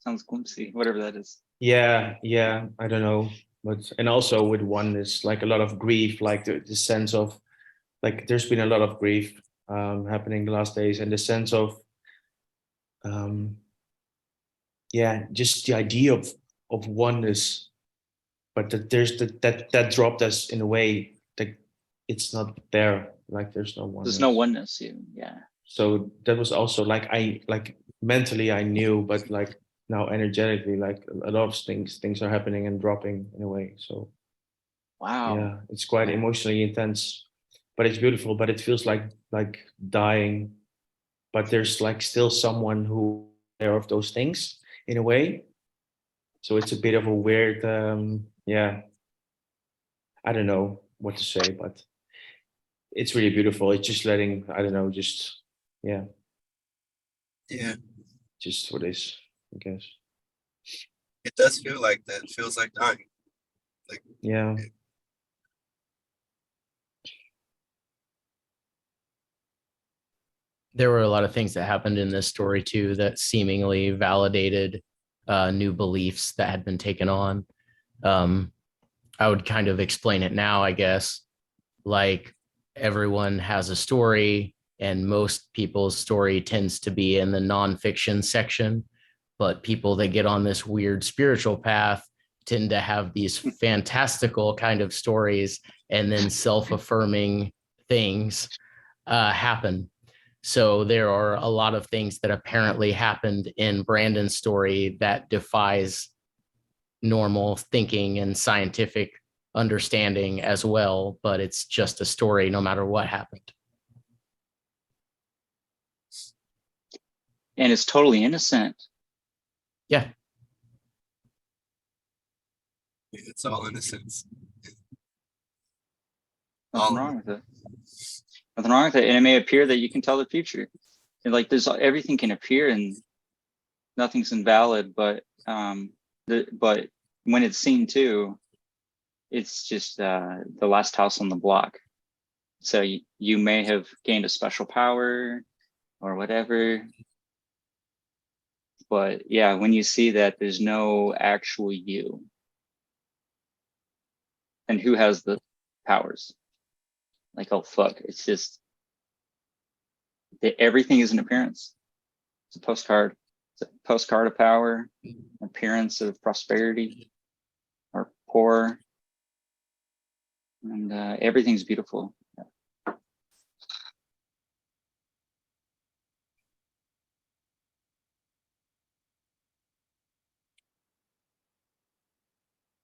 Sounds glimpsy, whatever that is. Yeah, I don't know. But and also with oneness, like a lot of grief, like the sense of like there's been a lot of grief happening the last days, and the sense of yeah, just the idea of oneness, but that there's that dropped us in a way that it's not there, like there's no oneness. There's no oneness. Yeah. So that was also like I like mentally I knew, but like now energetically, like a lot of things are happening and dropping in a way. So Wow. yeah, it's quite emotionally intense, but it's beautiful, but it feels like dying, but there's like still someone who aware of those things in a way. So it's a bit of a weird yeah, I don't know what to say, but it's really beautiful. It's just letting, I don't know, just yeah, just what is, I guess. It does feel like that. It feels like dying. Like yeah. There were a lot of things that happened in this story too that seemingly validated new beliefs that had been taken on. I would kind of explain it now, I guess. Like everyone has a story, and most people's story tends to be in the nonfiction section, but people that get on this weird spiritual path tend to have these fantastical kind of stories, and then self-affirming things happen. So there are a lot of things that apparently happened in Brandon's story that defies normal thinking and scientific understanding as well, but it's just a story no matter what happened. And it's totally innocent. Yeah. it's all innocence. Nothing wrong with it. Nothing wrong with it. And it may appear that you can tell the future. And like there's everything can appear and nothing's invalid, but but when it's seen too, it's just the last house on the block. So you may have gained a special power or whatever. But yeah, when you see that there's no actual you, and who has the powers? Like, oh fuck, it's just everything is an appearance. It's a postcard. It's a postcard of power, appearance of prosperity or poor, and everything's beautiful.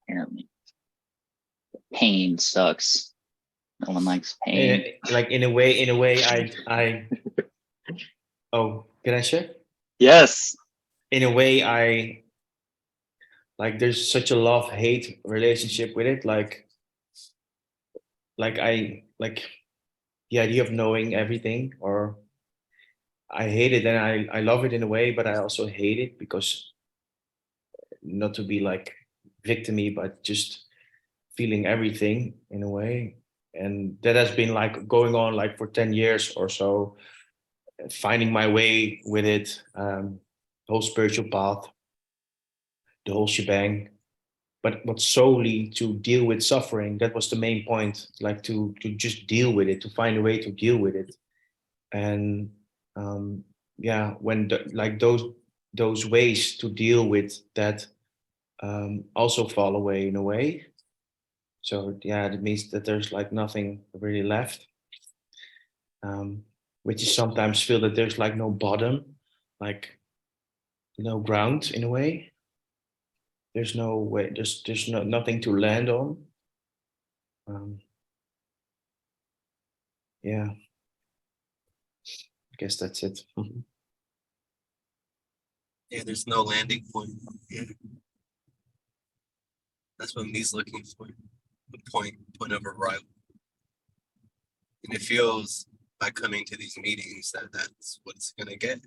Apparently, pain sucks. No one likes pain. Like in a way, I. Oh, can I share? Yes. In a way, I like. There's such a love-hate relationship with it. I like the idea of knowing everything, or I hate it and I love it in a way, but I also hate it because not to be like victimy, but just feeling everything in a way. And that has been like going on like for 10 years or so, finding my way with it, the whole spiritual path, the whole shebang. But solely to deal with suffering, that was the main point, like to just deal with it, to find a way to deal with it. And yeah, when like those ways to deal with that also fall away in a way. So yeah, that means that there's like nothing really left, which is sometimes feel that there's like no bottom, like no ground in a way. There's no way. There's nothing to land on. Yeah, I guess that's it. Yeah, there's no landing point. Yeah. That's what me's looking for. The point of arrival. And it feels by coming to these meetings that that's what it's gonna get.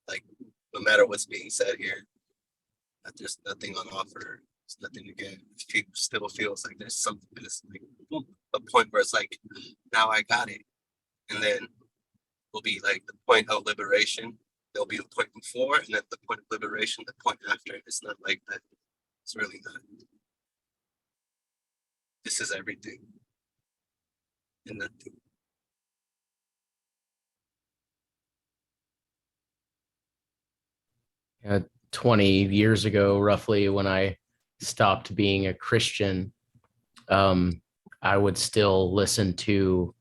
Like, no matter what's being said here, that there's nothing on offer. There's nothing to get. It still feels like there's something that's like a point where it's like, now I got it. And then will be like the point of liberation. There'll be a point before, and then the point of liberation, the point after. It's not like that. It's really not. This is everything and nothing. uh, 20 years ago, roughly, when I stopped being a Christian, I would still listen to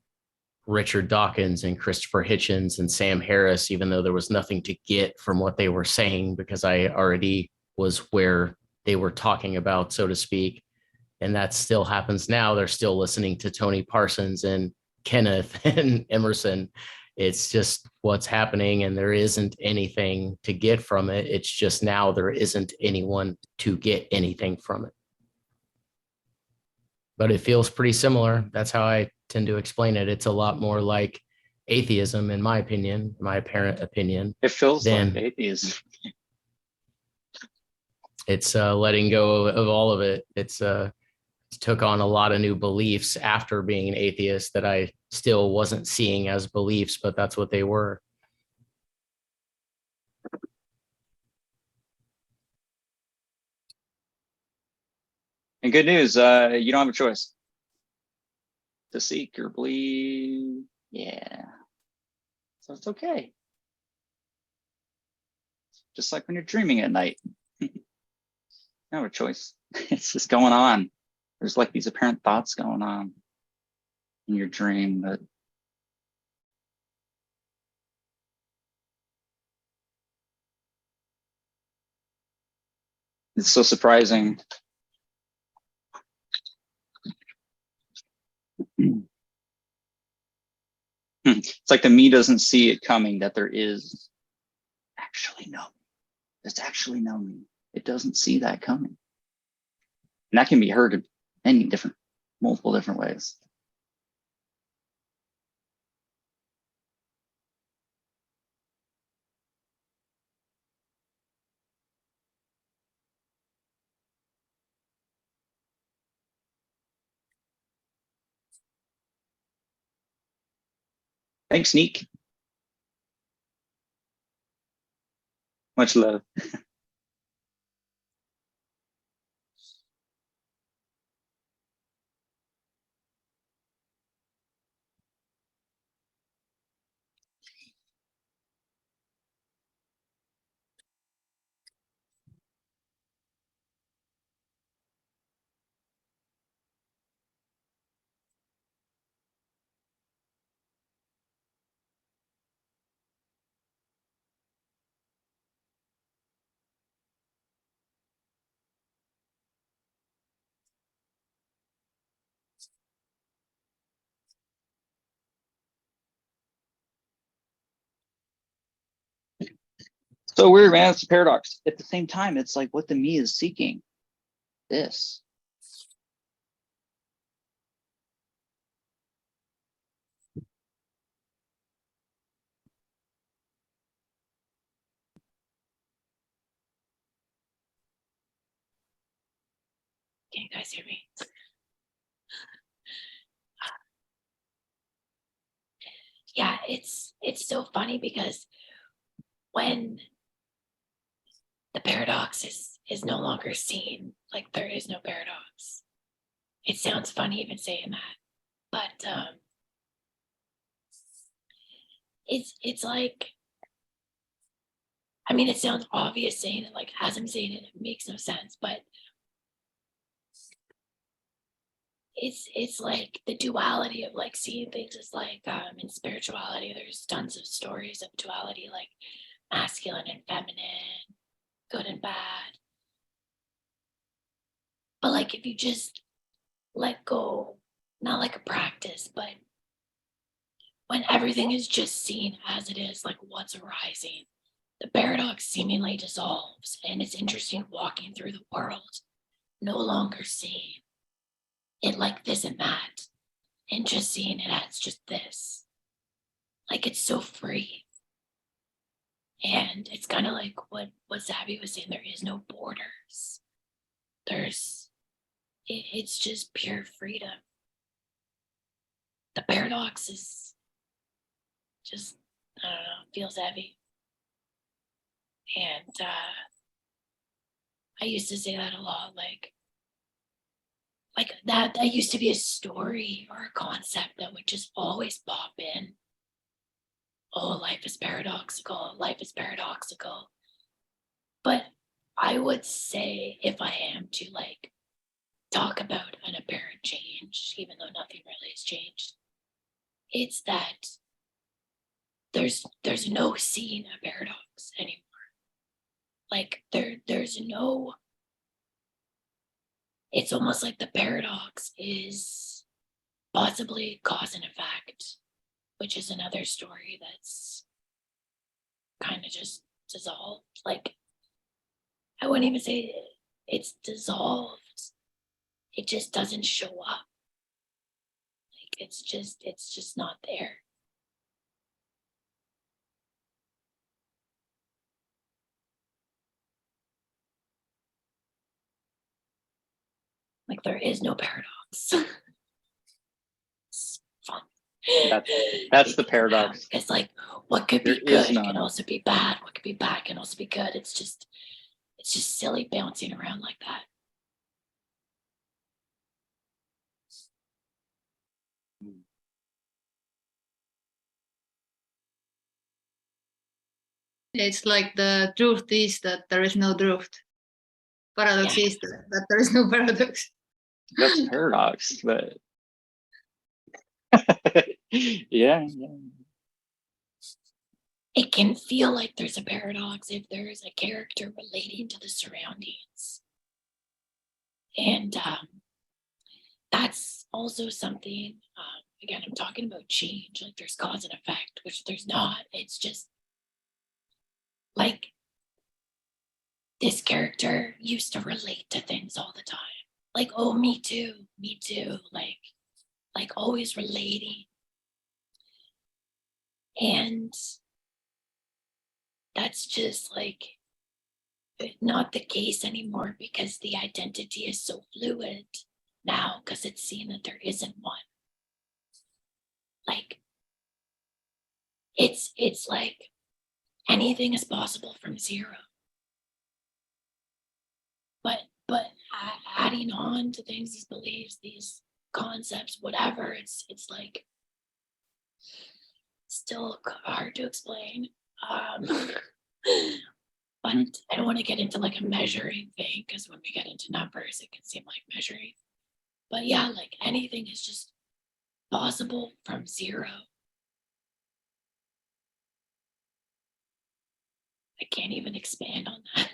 Richard Dawkins and Christopher Hitchens and Sam Harris, even though there was nothing to get from what they were saying, because I already was where they were talking about, so to speak. And that still happens now. They're still listening to Tony Parsons and Kenneth and Emerson. It's just what's happening, and there isn't anything to get from it. It's just now there isn't anyone to get anything from it. But it feels pretty similar. That's how I tend to explain it. It's a lot more like atheism, in my opinion, my apparent opinion. It feels like atheism. It's letting go of all of it. It's took on a lot of new beliefs after being an atheist that I still wasn't seeing as beliefs, but that's what they were. And good news, you don't have a choice to seek or believe. Yeah. So it's okay. Just like when you're dreaming at night. You don't have a choice. It's just going on. There's like these apparent thoughts going on in your dream, but it's so surprising. It's like the me doesn't see it coming, that there is actually no me. There's actually no me. It doesn't see that coming. And that can be heard in many different, multiple different ways. Thanks, Neek. Much love. So weird, man. It's a paradox. At the same time, it's like what the me is seeking. This. Can you guys hear me? Yeah, it's so funny because when the paradox is no longer seen, like there is no paradox. It sounds funny even saying that, but it's like, I mean, it sounds obvious saying it, like as I'm saying it, it makes no sense, but it's like the duality of like seeing things is like in spirituality, there's tons of stories of duality, like masculine and feminine, good and bad. But like if you just let go, not like a practice, but when everything is just seen as it is, like what's arising, the paradox seemingly dissolves. And it's interesting walking through the world, no longer seeing it like this and that, and just seeing it as just this. Like it's so free. And it's kind of like what Zabby was saying, there is no borders. It's just pure freedom. The paradox is just, I don't know, feels heavy. And I used to say that a lot, like that used to be a story or a concept that would just always pop in. Oh, life is paradoxical, life is paradoxical. But I would say, if I am to like talk about an apparent change, even though nothing really has changed, it's that there's no seeing a paradox anymore. Like there's no, it's almost like the paradox is possibly cause and effect, which is another story that's kind of just dissolved. Like I wouldn't even say it's dissolved. It just doesn't show up. Like it's just not there. Like there is no paradox. It's fun. That's the paradox. It's like what could be good can also be bad. What could be bad can also be good. It's just silly bouncing around like that. It's like the truth is that there is no truth. Paradox Yeah. is that there is no paradox. That's a paradox, but yeah. It can feel like there's a paradox if there's a character relating to the surroundings. And that's also something, again, I'm talking about change, like there's cause and effect, which there's not. It's just like this character used to relate to things all the time. Like, oh, me too, like always relating. And that's just like not the case anymore because the identity is so fluid now because it's seen that there isn't one. Like it's like anything is possible from zero. But adding on to things, these beliefs, these concepts, whatever, it's like still hard to explain. But I don't want to get into like a measuring thing, because when we get into numbers, it can seem like measuring. But yeah, like anything is just possible from zero. I can't even expand on that.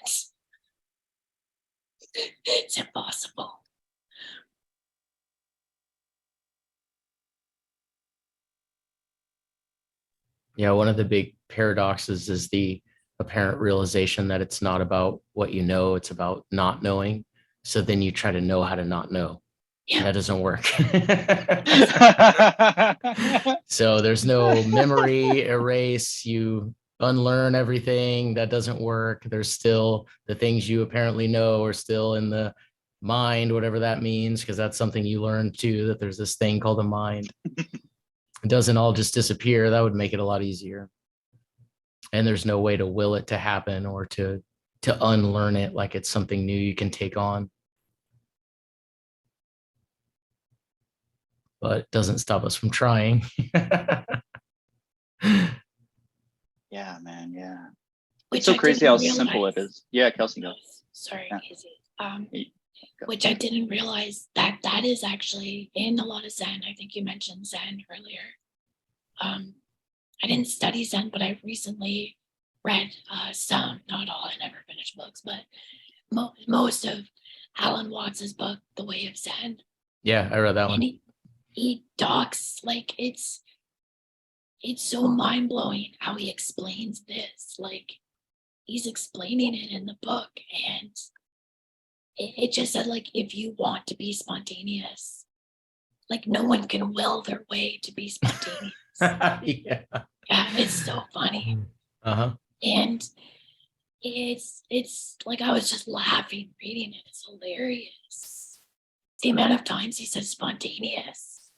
It's impossible. Yeah, one of the big paradoxes is the apparent realization that it's not about what you know, it's about not knowing. So then you try to know how to not know. Yeah. That doesn't work. So there's no memory erase. You unlearn everything. That doesn't work. There's still the things you apparently know are still in the mind, whatever that means, because that's something you learned too, that there's this thing called a mind. It doesn't all just disappear. That would make it a lot easier. And there's no way to will it to happen or to unlearn it like it's something new you can take on. But it doesn't stop us from trying. Yeah, man. Yeah. Which It's so I crazy didn't how simple it realize. is. Yeah, Kelsey, go. Sorry, Yeah. Casey. Which I didn't realize that is actually in a lot of Zen. I think you mentioned Zen earlier. I didn't study Zen, but I recently read some, not all. I never finished books, but most of Alan Watts's book, The Way of Zen. Yeah, I read that one. And he talks like it's so mind blowing how he explains this. Like he's explaining it in the book, and it just said, like, if you want to be spontaneous, like no one can will their way to be spontaneous. Yeah. Yeah, it's so funny. Uh-huh. And it's like I was just laughing reading it. It's hilarious. The amount of times he says spontaneous.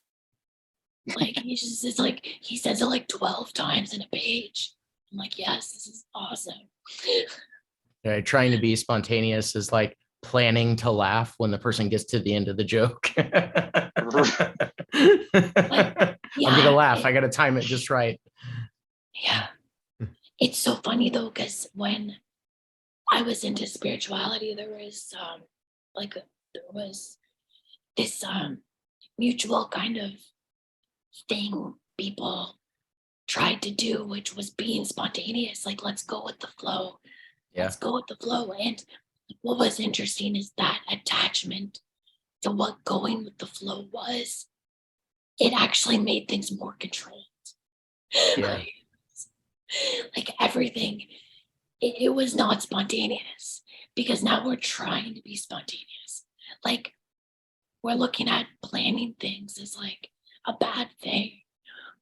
Like it's like he says it like 12 times in a page. I'm like, yes, this is awesome. Right, trying to be spontaneous is like planning to laugh when the person gets to the end of the joke. I'm gonna laugh. I gotta time it just right. Yeah. It's so funny though, because when I was into spirituality, there was this mutual kind of thing people tried to do, which was being spontaneous. Like, let's go with the flow. Yeah. Let's go with the flow. And what was interesting is that attachment to what going with the flow was, it actually made things more controlled. Yeah. Like everything, it was not spontaneous, because now we're trying to be spontaneous. Like we're looking at planning things as like a bad thing,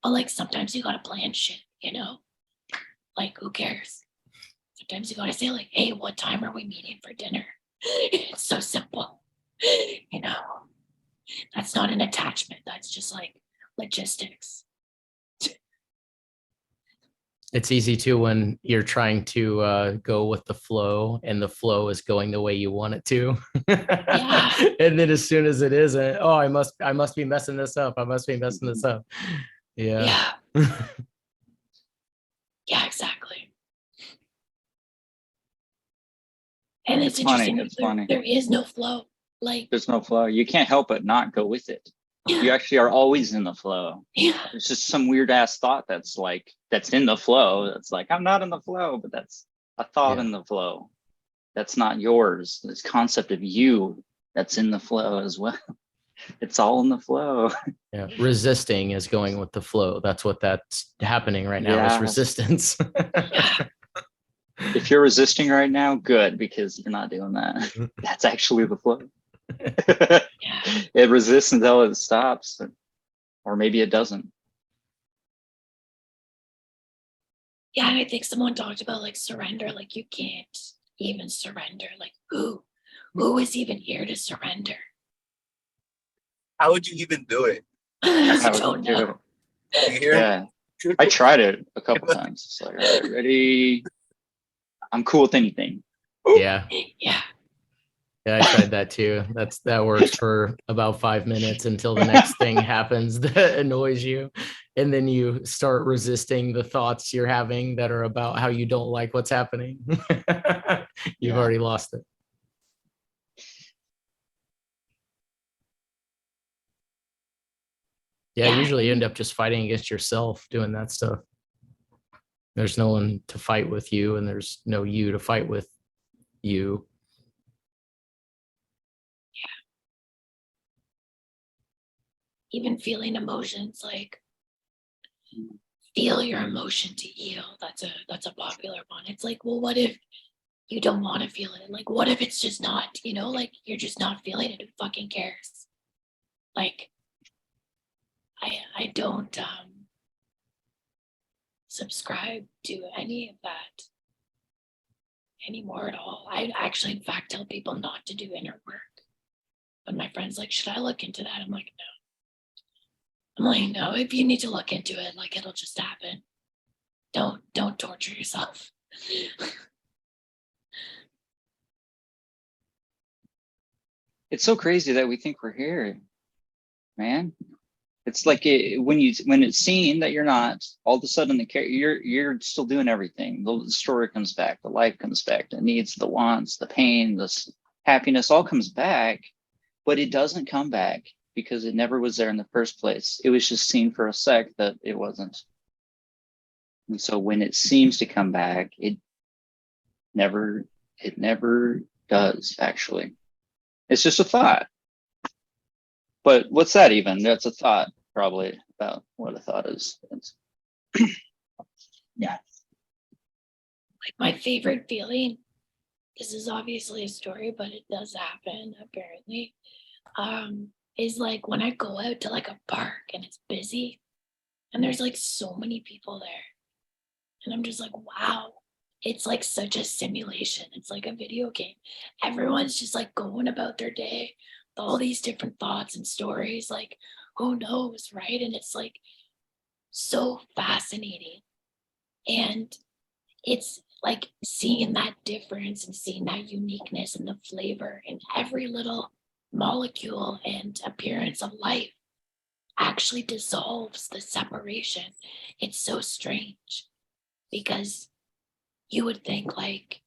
but like sometimes you gotta plan shit, you know? Like who cares? Sometimes you gotta say like, hey, what time are we meeting for dinner? It's so simple, you know? That's not an attachment. That's just like logistics. It's easy too when you're trying to go with the flow and the flow is going the way you want it to. Yeah. And then as soon as it isn't, oh, I must be messing this up. I must be messing this up. Yeah. Yeah. Yeah, exactly. And it's funny. interesting. It's funny. There is no flow. Like There's no flow. You can't help but not go with it. You actually are always in the flow. yeah, It's just some weird ass thought that's in the flow. That's like, I'm not in the flow, but that's a thought Yeah. in the flow. That's not yours. This concept of you that's in the flow as well. It's all in the flow. Yeah. Resisting is going with the flow. That's what that's happening right now is Yes. resistance. If you're resisting right now, good, because you're not doing that. That's actually the flow. yeah, It resists until it stops, or maybe it doesn't. yeah. And I think someone talked about like surrender. Like you can't even surrender. Like who is even here to surrender? How would you even do it? I How would don't you do know. You hear? Yeah. I tried it a couple times. It's like, all right, ready? I'm cool with anything. Yeah. Yeah. Yeah, I tried that too. That works for about 5 minutes until the next thing happens that annoys you. And then you start resisting the thoughts you're having that are about how you don't like what's happening. You've Yeah. already lost it. Yeah, Yeah. usually you end up just fighting against yourself doing that stuff. There's no one to fight with you, and there's no you to fight with you. Even feeling emotions, like feel your emotion to heal. That's a popular one. It's like, well, what if you don't want to feel it? Like, what if it's just not, like you're just not feeling it? Who fucking cares? Like, I don't subscribe to any of that anymore at all. I actually, in fact, tell people not to do inner work. When my friends like, should I look into that? I'm like, no. I'm like, no, if you need to look into it, like it'll just happen. Don't torture yourself. It's so crazy that we think we're here, man. It's like when it's seen that you're not, all of a sudden you're still doing everything. The story comes back, the life comes back, the needs, the wants, the pain, the happiness all comes back, but it doesn't come back because it never was there in the first place. It was just seen for a sec that it wasn't. And so when it seems to come back, it never does actually. It's just a thought. But what's that even? That's a thought, probably, about what a thought is. Yeah. Like my favorite feeling, this is obviously a story, but it does happen apparently, is like when I go out to like a park and it's busy and there's like so many people there. And I'm just like, wow, it's like such a simulation. It's like a video game. Everyone's just like going about their day with all these different thoughts and stories. Like, who knows, right? And it's like so fascinating. And it's like seeing that difference and seeing that uniqueness and the flavor in every little molecule and appearance of life actually dissolves the separation. It's so strange because you would think like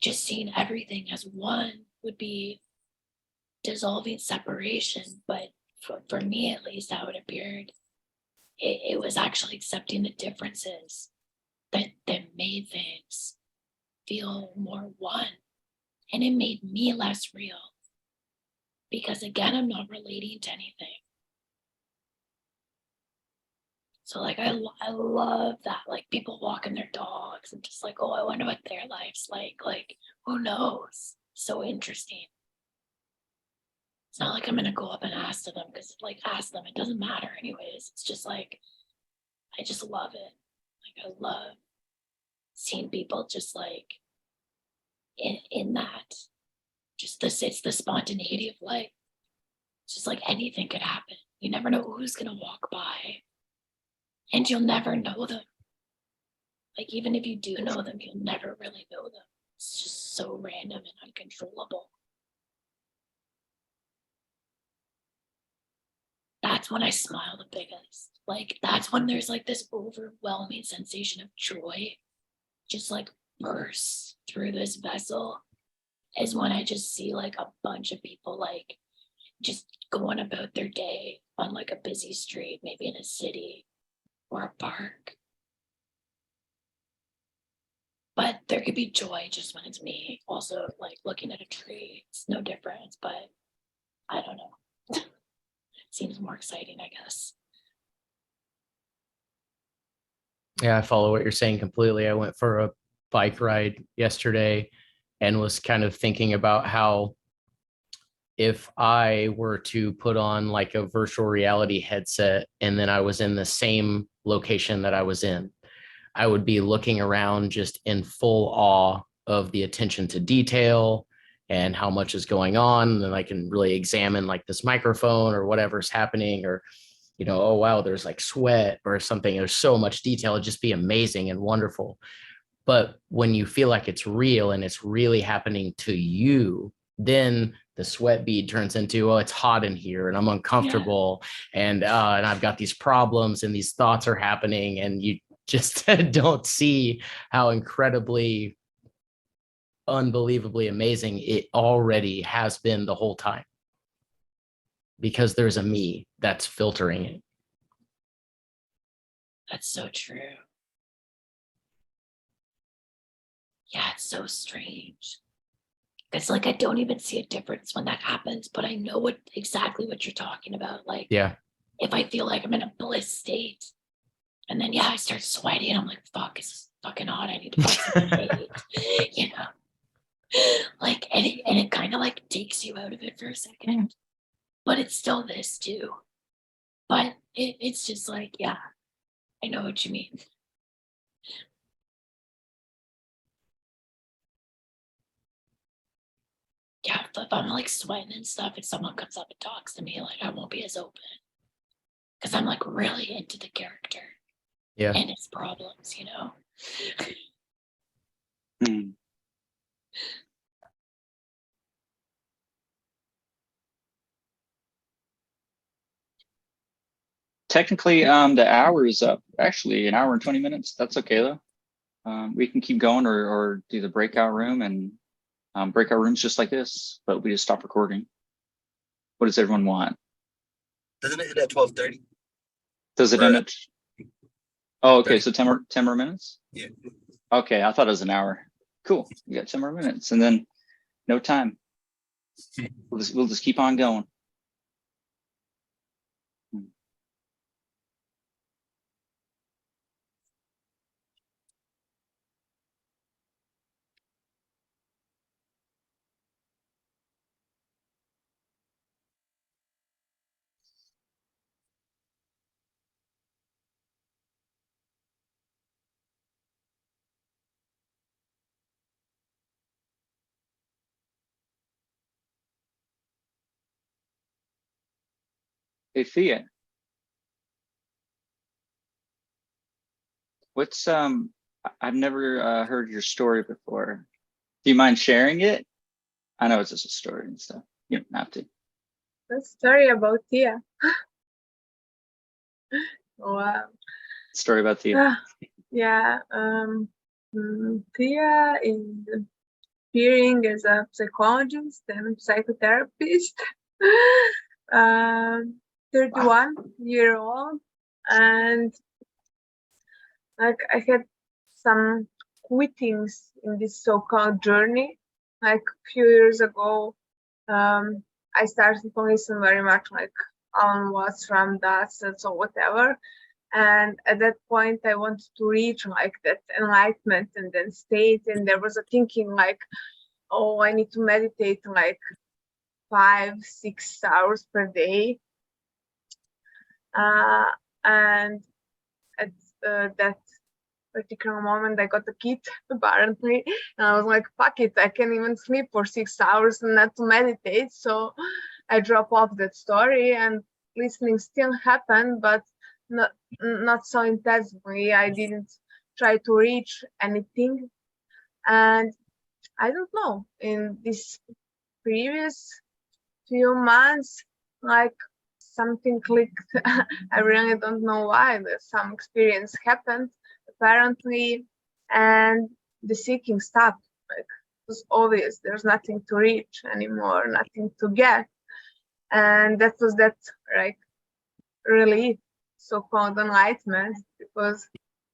just seeing everything as one would be dissolving separation, but for me at least, how it appeared, it was actually accepting the differences that made things feel more one. And it made me less real because again, I'm not relating to anything. So like I love that, like people walking their dogs and just like, oh, I wonder what their life's like who knows? So interesting. It's not like I'm gonna go up and ask to them because like ask them, it doesn't matter anyways. It's just like I just love it. Like I love seeing people just like in that, just this, it's the spontaneity of life. It's just like anything could happen. You never know who's gonna walk by. And you'll never know them. Like, even if you do know them, you'll never really know them. It's just so random and uncontrollable. That's when I smile the biggest. Like, that's when there's like this overwhelming sensation of joy just like bursts through this vessel, is when I just see like a bunch of people like just going about their day on like a busy street, maybe in a city or a park. But there could be joy just when it's me. Also, like looking at a tree, it's no difference, but I don't know. Seems more exciting, I guess. Yeah, I follow what you're saying completely. I went for a bike ride yesterday and was kind of thinking about how if I were to put on like a virtual reality headset and then I was in the same location that I was in, I would be looking around just in full awe of the attention to detail and how much is going on. And I can really examine like this microphone or whatever's happening, or you know, oh wow, there's like sweat or something, there's so much detail, it'd just be amazing and wonderful. But when you feel like it's real and it's really happening to you, then the sweat bead turns into, oh, it's hot in here and I'm uncomfortable, and I've got these problems and these thoughts are happening, and you just don't see how incredibly, unbelievably amazing it already has been the whole time, because there's a me that's filtering it. That's so true. Yeah, it's so strange. It's like I don't even see a difference when that happens, but I know exactly what you're talking about. Like, Yeah. if I feel like I'm in a bliss state, and then I start sweating, I'm like, fuck, it's fucking hot. I need to fucking shade, you know. Like, and it kind of like takes you out of it for a second, but it's still this too. But it's just like, yeah, I know what you mean. Yeah, if I'm like sweating and stuff, if someone comes up and talks to me, like I won't be as open, because I'm like really into the character and his problems, you know. Hmm. Technically, the hour is up. Actually, an hour and 20 minutes. That's okay though. We can keep going or do the breakout room, and breakout rooms just like this, but we just stop recording. What does everyone want? Doesn't it end at 12:30? Does it end at? Oh, okay. So 10 more minutes? Yeah. Okay, I thought it was an hour. Cool. We got 10 more minutes, and then no time. We'll just keep on going. Hey, Thea. What's I've never heard your story before. Do you mind sharing it? I know it's just a story and stuff. You don't have to. The story about Thea. Wow. Story about Thea. Yeah. Thea is appearing as a psychologist and psychotherapist. 31-year-old, and like I had some quittings in this so-called journey. Like a few years ago, I started to listen very much like on what's from that, so whatever. And at that point, I wanted to reach like that enlightenment and then state. And there was a thinking like, oh, I need to meditate like 5-6 hours per day. And at that particular moment, I got a kid, apparently. And I was like, fuck it, I can't even sleep for 6 hours and not to meditate. So I drop off that story, and listening still happened, but not so intensely. I didn't try to reach anything. And I don't know, in this previous few months, like something clicked. I really don't know why. Some experience happened apparently, and the seeking stopped. Like it was obvious there's nothing to reach anymore, nothing to get. And that was that like relief, so-called enlightenment, because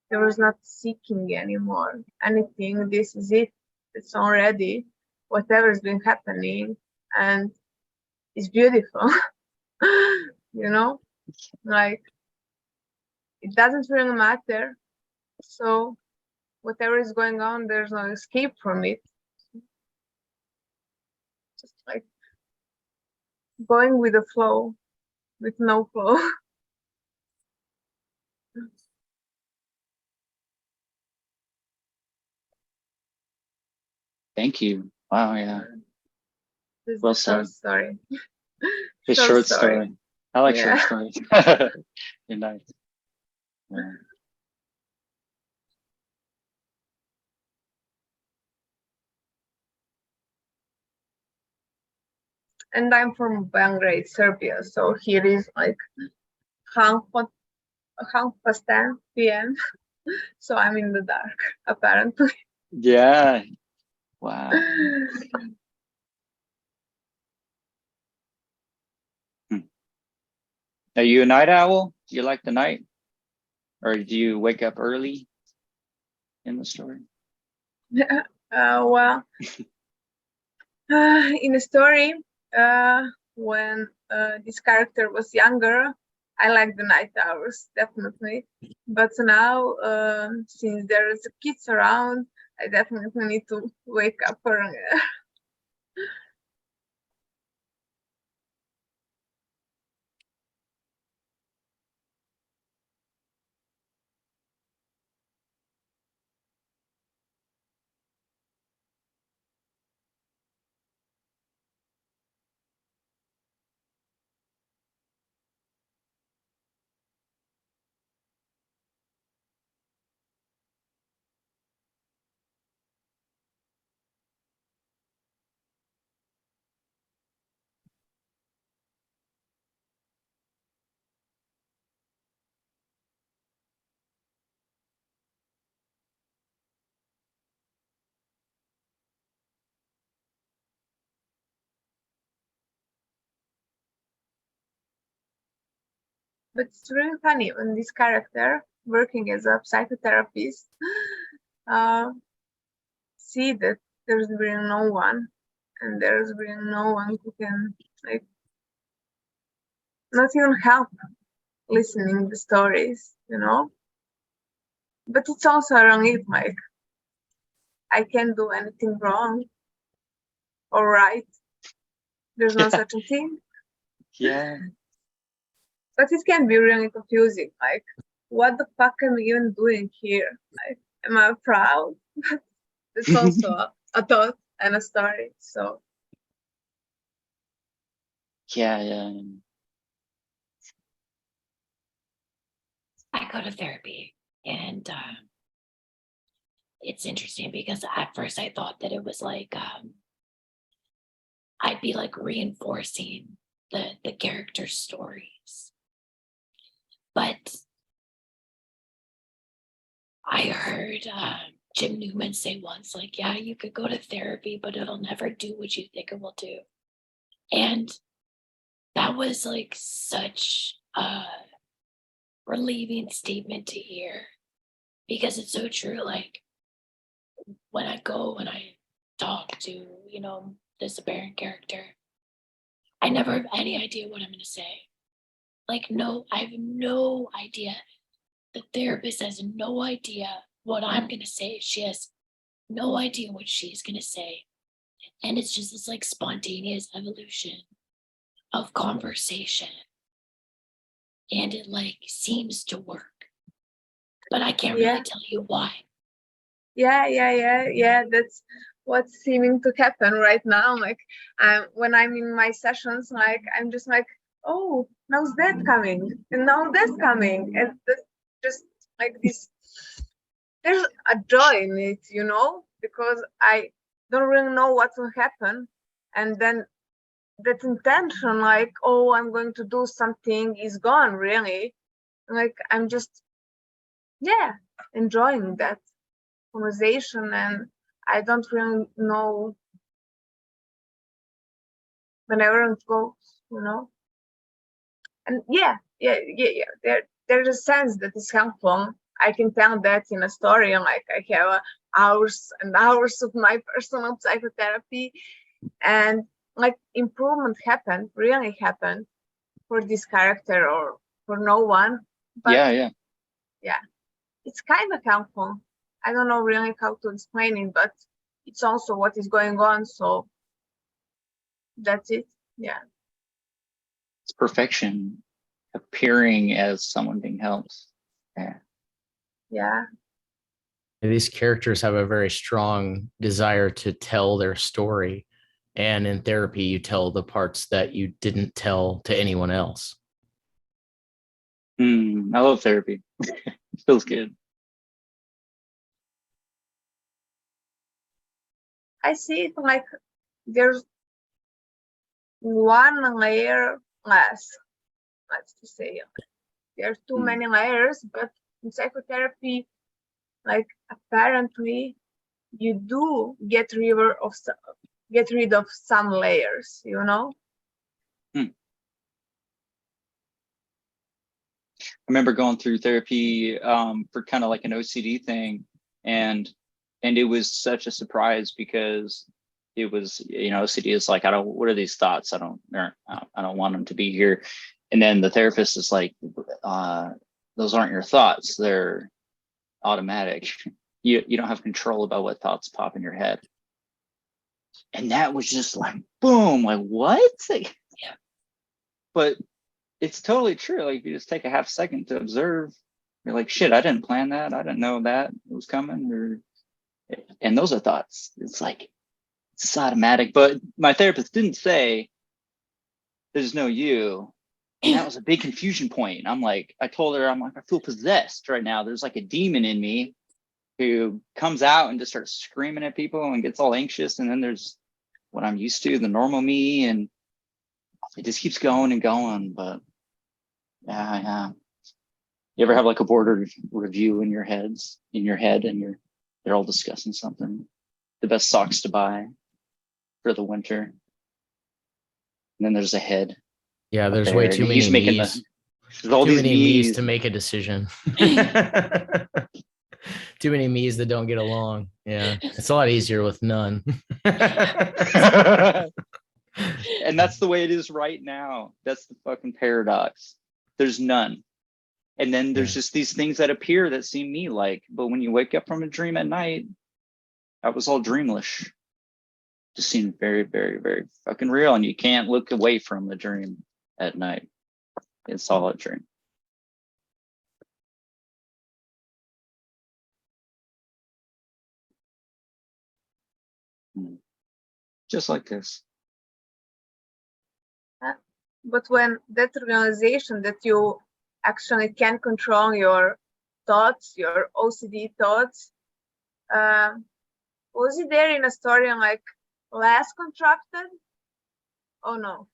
there was not seeking anymore anything. This is it. It's already whatever's been happening, and it's beautiful. You know, like it doesn't really matter. So whatever is going on, there's no escape from it. Just like going with the flow, with no flow. Thank you. Wow, yeah. This is Well the short said. story. A short story. I like Yeah. short stories. You're nice. Yeah. And I'm from Belgrade, Serbia. So here is like half past 10 p.m. So I'm in the dark, apparently. Yeah. Wow. Are you a night owl? Do you like the night? Or do you wake up early in the story? Well, in the story, when this character was younger, I like the night hours, definitely. But now, since there's kids around, I definitely need to wake up earlier. But it's really funny when this character, working as a psychotherapist, see that there's really no one, and there's really no one who can like not even help listening the stories, you know. But it's also wrong. It like I can't do anything wrong or right. There's no such a thing. Yeah. But it can be really confusing. Like, what the fuck am I even doing here? Like, am I proud? It's also a thought and a story. So Yeah. I go to therapy, and it's interesting because at first I thought that it was like I'd be like reinforcing the character stories, but I heard Jim Newman say once, like, yeah, you could go to therapy, but it'll never do what you think it will do. And that was like such a relieving statement to hear, because it's so true. Like, when I go and I talk to, this aberrant character, I never have any idea what I'm going to say. Like, no, I have no idea. The therapist has no idea what I'm going to say. She has no idea what she's going to say. And it's just this like spontaneous evolution of conversation. And it like seems to work. But I can't really tell you why. Yeah. That's what's seeming to happen right now. Like, when I'm in my sessions, like I'm just like, oh, now's that coming, and now that's coming, and that's just like this. There's a joy in it, because I don't really know what will happen, and then that intention, like, oh, I'm going to do something, is gone. Really, like I'm just, enjoying that conversation, and I don't really know whenever it goes, and there's a sense that is helpful. I can tell that in a story, and like I have hours and hours of my personal psychotherapy, and like improvement really happened for this character or for no one. But Yeah. it's kind of helpful. I don't know really how to explain it, but it's also what is going on. So that's it. Yeah. It's perfection appearing as someone being helped. Yeah. These characters have a very strong desire to tell their story. And in therapy, you tell the parts that you didn't tell to anyone else. I love therapy. It feels good. I see it like there's one layer less. Let's just say there are too many layers, but in psychotherapy, like apparently you do get rid of some layers, you know? I remember going through therapy for kind of like an OCD thing, and it was such a surprise because it was, you know, OCD is like, what are these thoughts? I don't want them to be here. And then the therapist is like, those aren't your thoughts, they're automatic. You don't have control about what thoughts pop in your head. And that was just like, boom, like what? Like, Yeah. But it's totally true. Like, you just take a half second to observe. You're like, shit, I didn't plan that. I didn't know that it was coming. And those are thoughts. It's like, it's automatic. But my therapist didn't say there's no you. And that was a big confusion point. I'm like, I told her, I'm like, I feel possessed right now. There's like a demon in me who comes out and just starts screaming at people and gets all anxious. And then there's what I'm used to, the normal me. And it just keeps going and going. But yeah. You ever have like a board review in your head, and they're all discussing something, the best socks to buy for the winter. And then there's a head. Yeah, there's way too many me's. There's all too these many me's to me's. make a decision. Too many me's that don't get along. Yeah, it's a lot easier with none. And that's the way it is right now. That's the fucking paradox. There's none. And then there's just these things that appear that seem me-like. But when you wake up from a dream at night, that was all dreamlish. Just seemed very, very, very fucking real. And you can't look away from the dream at night. It's all a dream. Just like this. But when that realization that you actually can control your thoughts, your OCD thoughts, was it there in a story like less contracted? Oh no.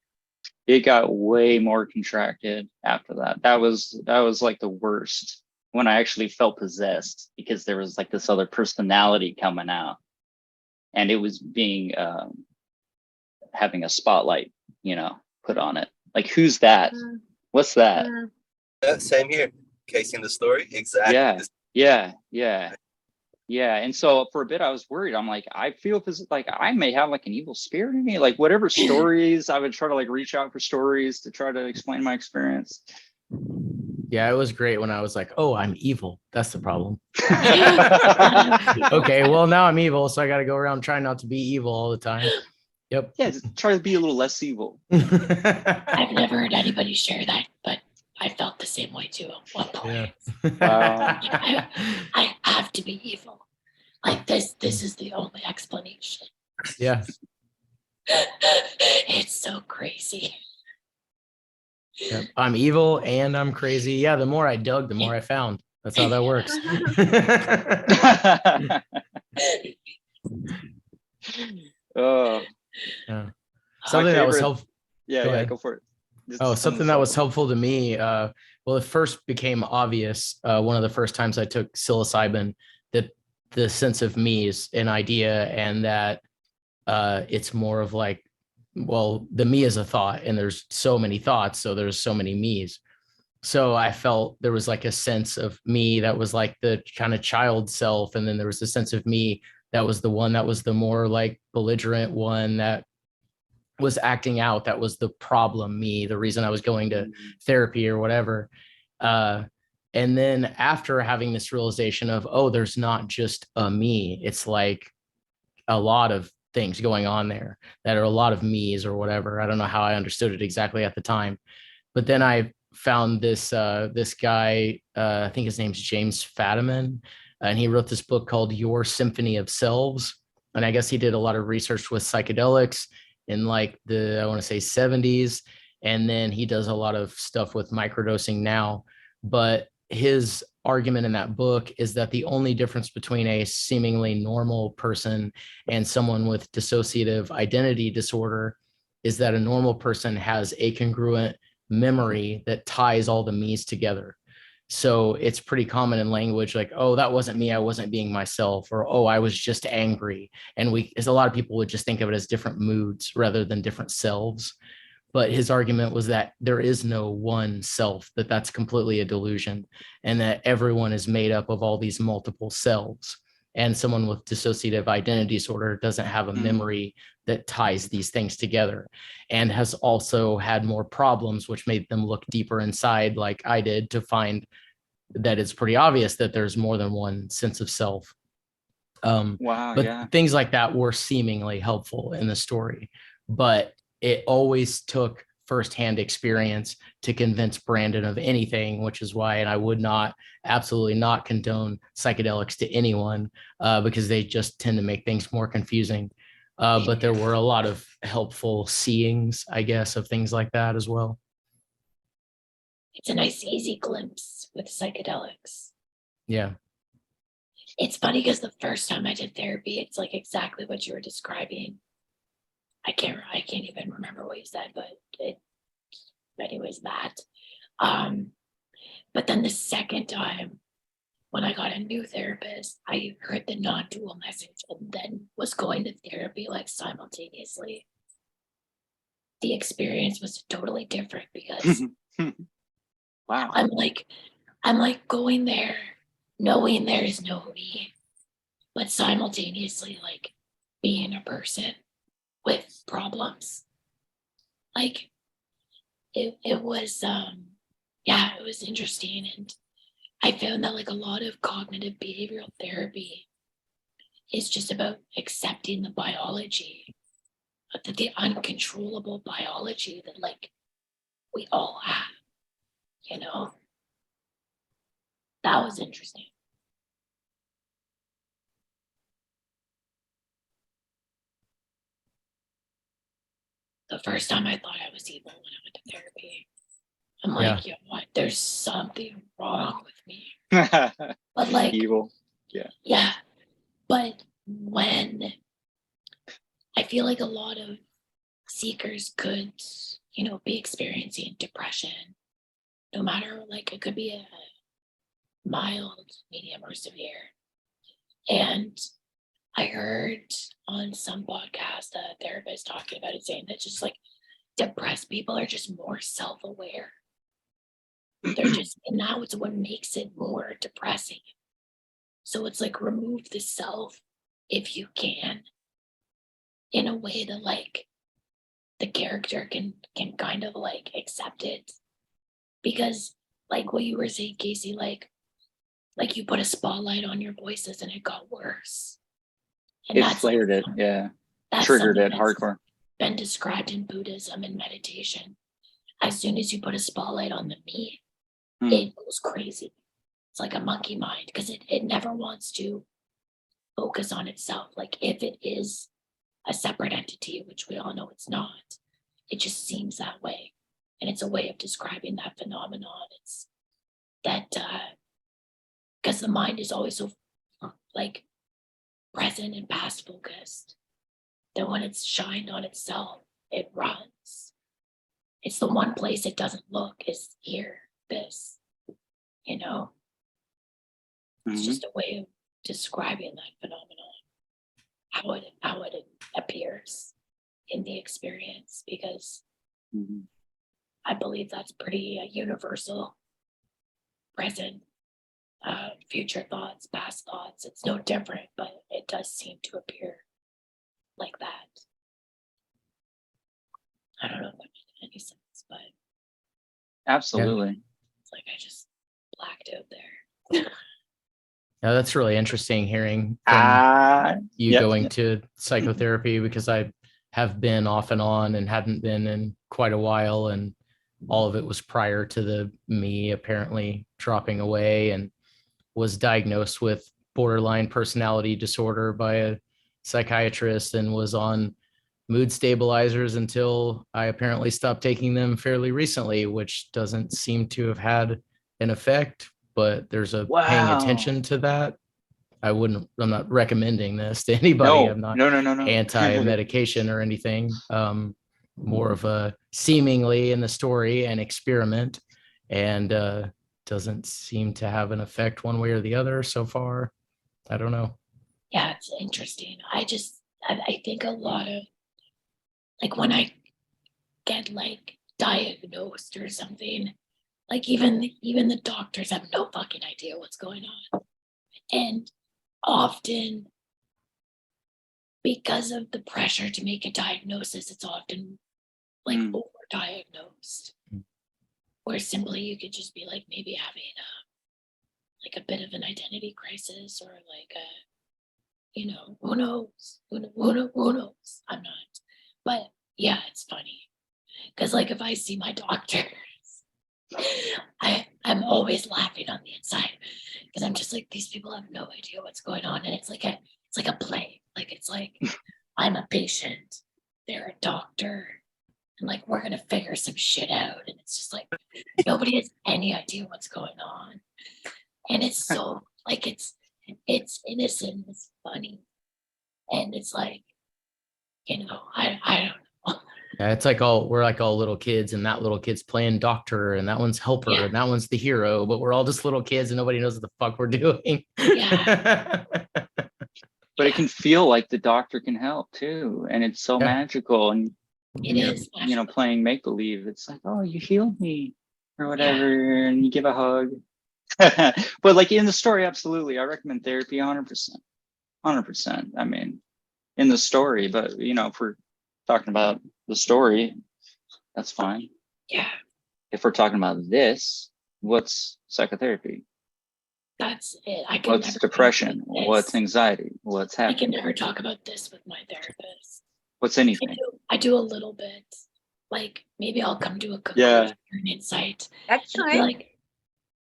It got way more contracted after that. That was like the worst, when I actually felt possessed, because there was like this other personality coming out, and it was being having a spotlight, put on it. Like, who's that? What's that? Same here. Casey in the story. Exactly. Yeah. And so for a bit I was worried. I'm like, I feel like I may have like an evil spirit in me. Like, whatever stories, I would try to like reach out for stories to try to explain my experience. Yeah, it was great when I was like, oh, I'm evil. That's the problem. Okay, well, now I'm evil, so I got to go around trying not to be evil all the time. Yep. Yeah, just try to be a little less evil. I've never heard anybody share that, but I felt the same way too at one point. Yeah. I have to be evil. Like this is the only explanation. Yeah. It's so crazy. Yep. I'm evil and I'm crazy. Yeah, the more I dug, the more I found. That's how that works. Oh. Yeah. Something that was helpful. Yeah, go for it. Something that was helpful to me. Well, it first became obvious one of the first times I took psilocybin, that the sense of me is an idea, and that it's more of like, well, the me is a thought, and there's so many thoughts, so there's so many me's. So I felt there was like a sense of me that was like the kind of child self, and then there was a sense of me that was the one that was the more like belligerent one, that was acting out, that was the problem me, the reason I was going to therapy or whatever. And then after having this realization of, oh, there's not just a me, it's like a lot of things going on there that are a lot of me's or whatever. I don't know how I understood it exactly at the time, but then I found this guy, I think his name's James Fadiman, and he wrote this book called Your Symphony of Selves. And I guess he did a lot of research with psychedelics in like I want to say 70s. And then he does a lot of stuff with microdosing now. But his argument in that book is that the only difference between a seemingly normal person and someone with dissociative identity disorder is that a normal person has a congruent memory that ties all the me's together. So it's pretty common in language like, oh, that wasn't me, I wasn't being myself, or oh, I was just angry. And as a lot of people would just think of it as different moods rather than different selves. But his argument was that there is no one self, that that's completely a delusion, and that everyone is made up of all these multiple selves. And someone with dissociative identity disorder doesn't have a memory that ties these things together, and has also had more problems, which made them look deeper inside, like I did, to find that it's pretty obvious that there's more than one sense of self. Wow. But Yeah. things like that were seemingly helpful in the story, but it always took firsthand experience to convince Brandon of anything, which is why, and I would absolutely not condone psychedelics to anyone, because they just tend to make things more confusing. But there were a lot of helpful seeings, I guess, of things like that as well. It's a nice, easy glimpse with psychedelics. Yeah. It's funny because the first time I did therapy, it's like exactly what you were describing. I can't even remember what you said, but anyways, that. But then the second time when I got a new therapist, I heard the non-dual message and then was going to therapy like simultaneously. The experience was totally different because Wow. I'm like going there knowing there's no me, but simultaneously like being a person with problems. Like it was it was interesting. And I found that like a lot of cognitive behavioral therapy is just about accepting the biology, the uncontrollable biology that like we all have, you know. That was interesting. The first time I thought I was evil when I went to therapy. I'm like, you know what? There's something wrong with me. But like evil. Yeah. But when I feel like a lot of seekers could, you know, be experiencing depression, no matter, like it could be a mild, medium, or severe. And I heard on some podcast a therapist talking about it, saying that just like depressed people are just more self-aware. They're just, and now it's what makes it more depressing. So it's like remove the self if you can, in a way that like the character can kind of like accept it. Because like what you were saying, Casey, like you put a spotlight on your voices and it got worse. And It that's flared it. Yeah. that's Triggered something it that's hardcore. been described in Buddhism and meditation. As soon as you put a spotlight on the me, it goes crazy. It's like a monkey mind because it never wants to focus on itself. Like if it is a separate entity, which we all know it's not, it just seems that way. And it's a way of describing that phenomenon. It's that because the mind is always so like present and past focused that when it's shined on itself, it runs. It's the one place it doesn't look is here, this, you know. It's just a way of describing that phenomenon, how it appears in the experience, because I believe that's pretty universal. Present, future thoughts, past thoughts, it's no different, but it does seem to appear like that. I don't know if that made any sense, but Absolutely. it's like I just blacked out there. Yeah, that's really interesting hearing from you going to psychotherapy, because I have been off and on and hadn't been in quite a while, and all of it was prior to the me apparently dropping away, and was diagnosed with borderline personality disorder by a psychiatrist and was on mood stabilizers until I apparently stopped taking them fairly recently, which doesn't seem to have had an effect, but there's a paying attention to that. I'm not recommending this to anybody. No, I'm not no. anti-medication or anything. More of a seemingly in the story an experiment, and doesn't seem to have an effect one way or the other so far. I don't know. Yeah, it's interesting. I think a lot of, like, when I get like diagnosed or something, like even the doctors have no fucking idea what's going on. And often, because of the pressure to make a diagnosis, it's often like overdiagnosed. Or simply you could just be like maybe having like a bit of an identity crisis, or like a, you know, who knows? Who knows? I'm not. But yeah, it's funny. Because like if I see my doctors, I'm always laughing on the inside. Because I'm just like, these people have no idea what's going on. And it's like a play. Like it's like I'm a patient, they're a doctor, and like we're gonna figure some shit out. And it's just like nobody has any idea what's going on. And it's so like it's innocent, it's funny. And it's like, you know, I don't know. Yeah, it's like we're like all little kids, and that little kid's playing doctor, and that one's helper, and that one's the hero, but we're all just little kids and nobody knows what the fuck we're doing. Yeah. But it can feel like the doctor can help too, and it's so magical. And it is magical. You know, playing make believe, it's like, oh, you healed me or whatever, and you give a hug. But like in the story, absolutely, I recommend therapy 100%. I mean, in the story, but you know, if we're talking about the story, that's fine. Yeah. If we're talking about this, what's psychotherapy? That's it. What's depression? What's anxiety? What's happening? I can never talk about this with my therapist. What's anything? I do a little bit. Like maybe I'll come to a conclusion or an insight. Actually, like,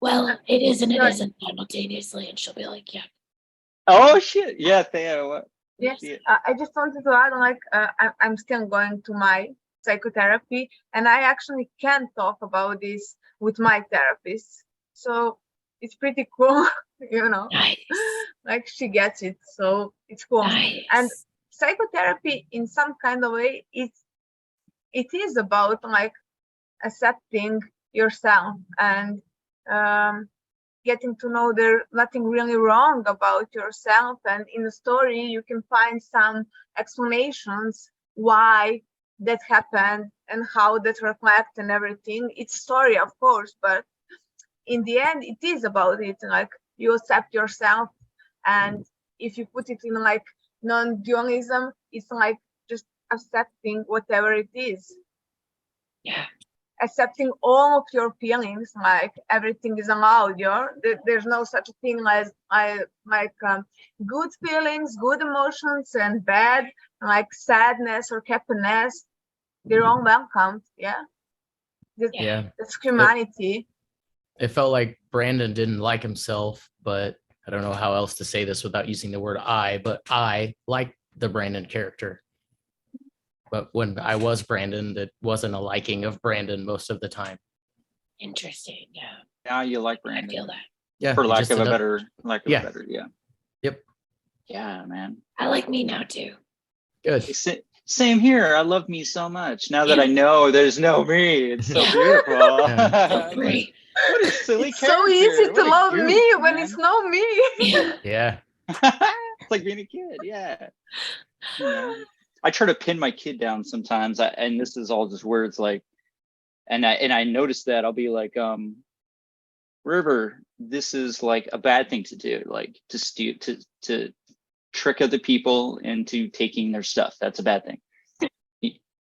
well, it is and it isn't simultaneously, and she'll be like, yeah. Oh shit! Yeah, Thea. What? Yes, I just wanted to add, like, I'm still going to my psychotherapy, and I actually can talk about this with my therapist. So it's pretty cool, you know. Nice. Like she gets it, so it's cool. Nice. And psychotherapy, in some kind of way, it is about like accepting yourself and getting to know there's nothing really wrong about yourself. And in the story, you can find some explanations why that happened and how that reflects and everything. It's story, of course, but in the end, it is about it. Like you accept yourself, and if you put it in like non-dualism, it's like just accepting whatever it is. Yeah. Accepting all of your feelings, like everything is allowed. There's no such a thing as good feelings, good emotions, and bad, like sadness or happiness. They're all welcomed. That's humanity. It felt like Brandon didn't like himself, but I don't know how else to say this without using the word but I like the Brandon character. But when I was Brandon, that wasn't a liking of Brandon most of the time. Interesting. Yeah. Now you like Brandon. I feel that. Yeah. For lack of a better, Yep. Yeah, man. I like me now too. Good. Same here. I love me so much. Now that I know there's no me, it's so beautiful. What a silly it's character. So easy to love goof, me when man. it's no me. Yeah. It's like being a kid. Yeah. You know? I try to pin my kid down sometimes, and this is all just words like, and I noticed that I'll be like, River, this is like a bad thing to do, like to steal, to trick other people into taking their stuff. That's a bad thing.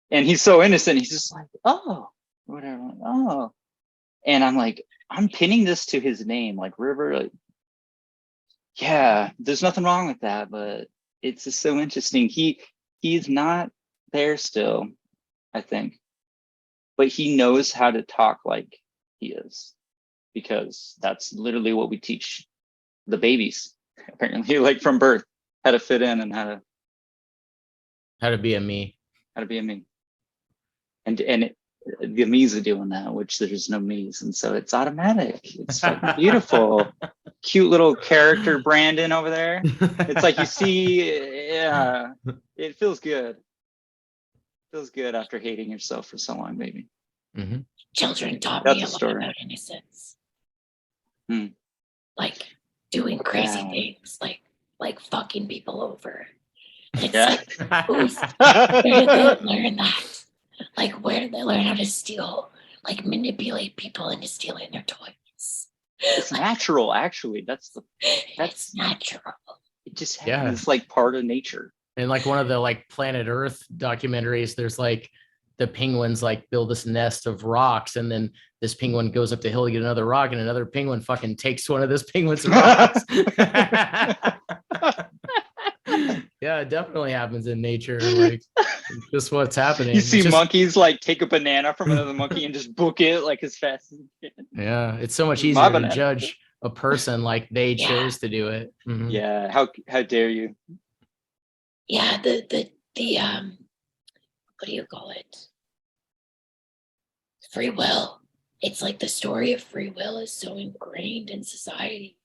And he's so innocent. He's just like, oh, whatever. Oh, and I'm like, I'm pinning this to his name, like River. Like, yeah, there's nothing wrong with that, but it's just so interesting. He's not there still, I think, but he knows how to talk like he is, because that's literally what we teach the babies, apparently, like from birth, how to fit in and how to be a me. How to be a me. And the me's are doing that, which there's no me's, and so it's automatic. It's fucking beautiful. Cute little character Brandon over there. It's like you see, yeah, it feels good. Feels good after hating yourself for so long, baby. Mm-hmm. Children taught That's me a a lot story. about innocence. Hmm. Like doing crazy Yeah. things, like fucking people over. It's Yeah. like, where did they learn that? Like, where did they learn how to steal, like manipulate people into stealing their toys? It's natural, actually. It's natural. It just Yeah. happens. It's like part of nature. And like one of the like Planet Earth documentaries, there's like the penguins like build this nest of rocks, and then this penguin goes up the hill to get another rock, and another penguin fucking takes one of this penguin's rocks. Yeah, it definitely happens in nature. Like just what's happening. You see It's just, monkeys like take a banana from another monkey and just book it like as fast as you can. yeah, it's so much My easier to banana. judge a person like they Yeah. chose to do it. Mhm. Yeah, how dare you? Yeah, the what do you call it? Free will. It's like the story of free will is so ingrained in society.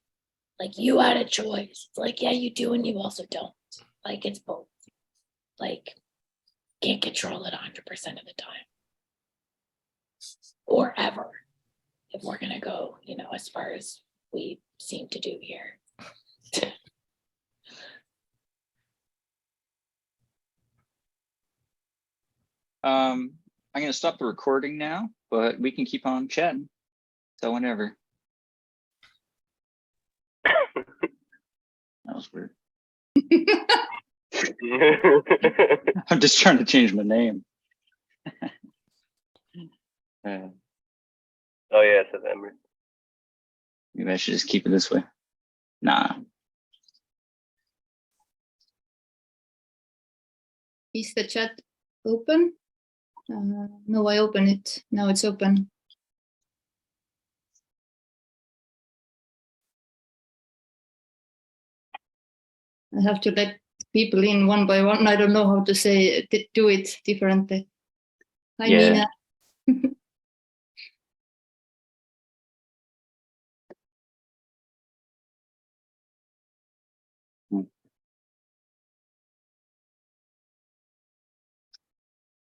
Like you had a choice. It's like, yeah, you do and you also don't. Like it's both. Like can't control it 100% of the time. Or ever. If we're gonna go, as far as we seem to do here. I'm gonna stop the recording now, but we can keep on chatting. So whenever. That was weird. I'm just trying to change my name. Oh yeah, it says Emerson. Maybe I should just keep it this way. Nah. Is the chat open? No, I open it. Now it's open. I have to let people in one by one. I don't know how to say do it differently. Hi, Yeah. Nina.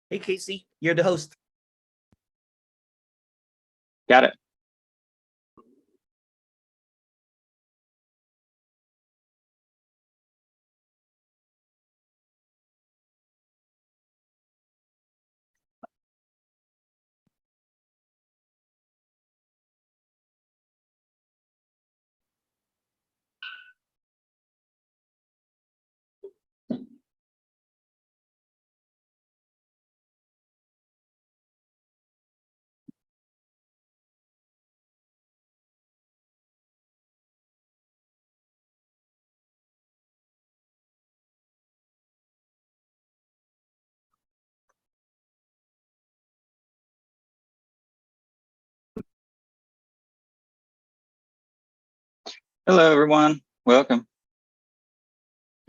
Hey, Casey, you're the host. Got it. Hello, everyone. Welcome.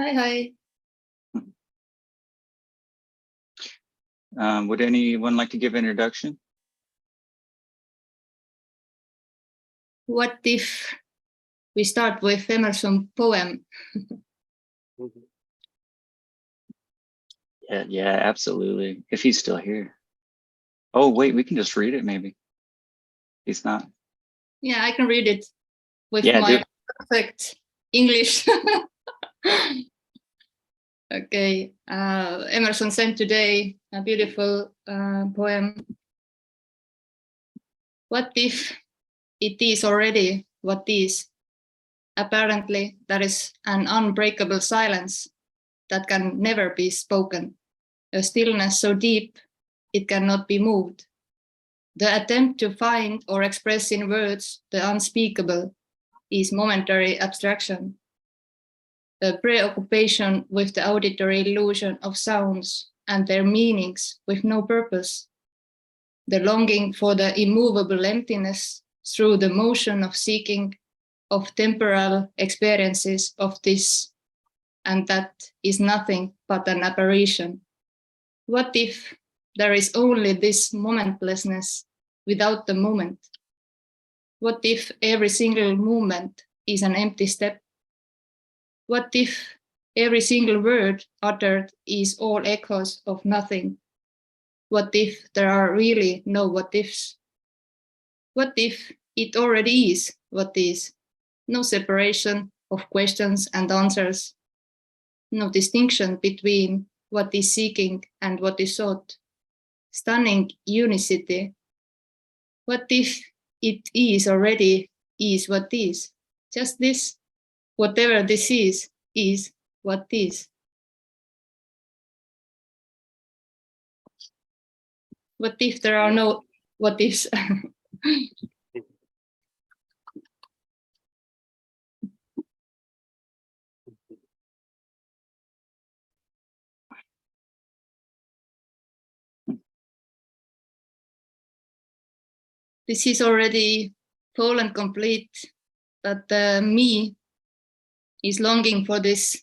Hi. Would anyone like to give an introduction? What if we start with Emerson poem? Yeah, absolutely. If he's still here. Oh, wait, we can just read it maybe. He's not. Yeah, I can read it with Yeah, my perfect English. Okay, Emerson sent today a beautiful poem. What if it is already what is? Apparently, there is an unbreakable silence that can never be spoken, a stillness so deep it cannot be moved. The attempt to find or express in words the unspeakable is momentary abstraction, a preoccupation with the auditory illusion of sounds and their meanings with no purpose, the longing for the immovable emptiness through the motion of seeking of temporal experiences of this and that is nothing but an apparition. What if there is only this momentlessness without the moment? What if every single movement is an empty step? What if every single word uttered is all echoes of nothing? What if there are really no what ifs? What if it already is what is? No separation of questions and answers. No distinction between what is seeking and what is sought. Stunning unicity. What if it is already is what is? Just this, whatever this is what is. What if there are no what ifs? This is already full and complete, but me is longing for this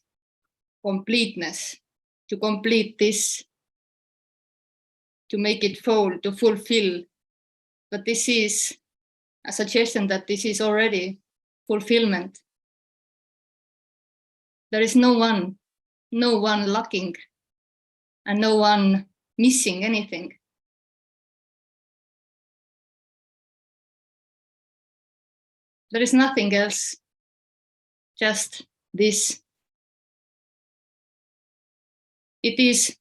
completeness, to complete this, to make it full, to fulfill. But this is a suggestion that this is already fulfillment. There is no one lacking and no one missing anything. There is nothing else, just this. It is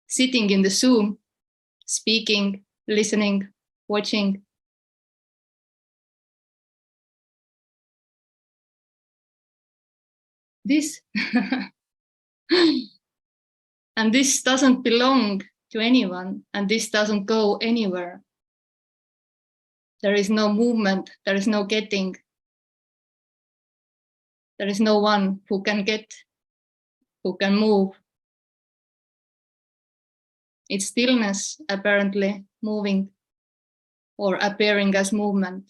sitting in the Zoom, speaking, listening, watching. This. And this doesn't belong to anyone, and this doesn't go anywhere. There is no movement, there is no getting. There is no one who can get, who can move. It's stillness, apparently moving or appearing as movement.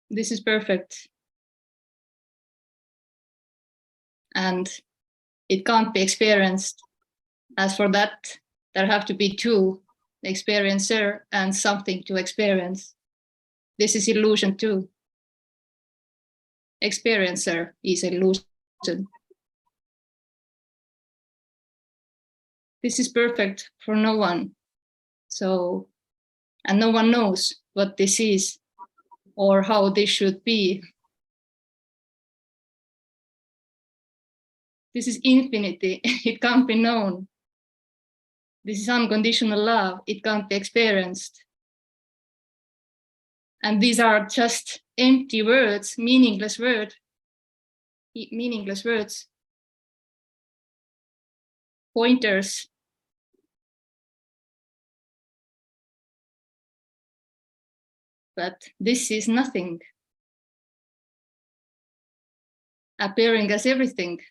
This is perfect. And it can't be experienced. As for that, there have to be two, the experiencer and something to experience. This is illusion too. Experiencer is illusion. This is perfect for no one. So, and no one knows what this is or how this should be. This is infinity. It can't be known. This is unconditional love. It can't be experienced. And these are just empty words, meaningless words. Pointers. But this is nothing. Appearing as everything.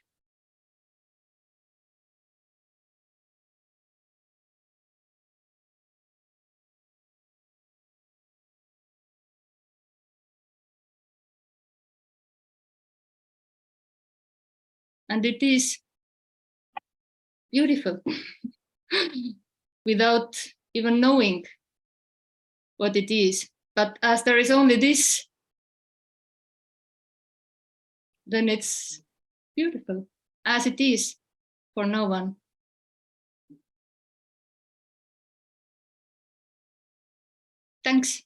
And it is beautiful without even knowing what it is. But as there is only this, then it's beautiful as it is for no one. Thanks.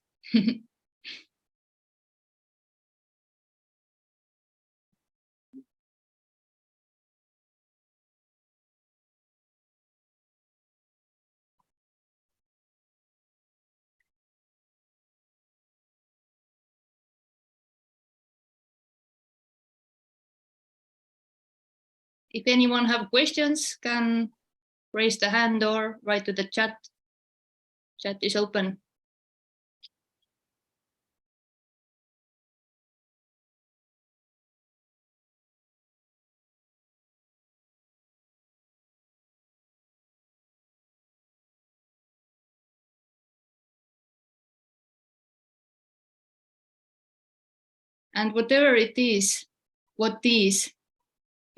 If anyone have questions, can raise the hand or write to the chat. Chat is open. And whatever it is, what is,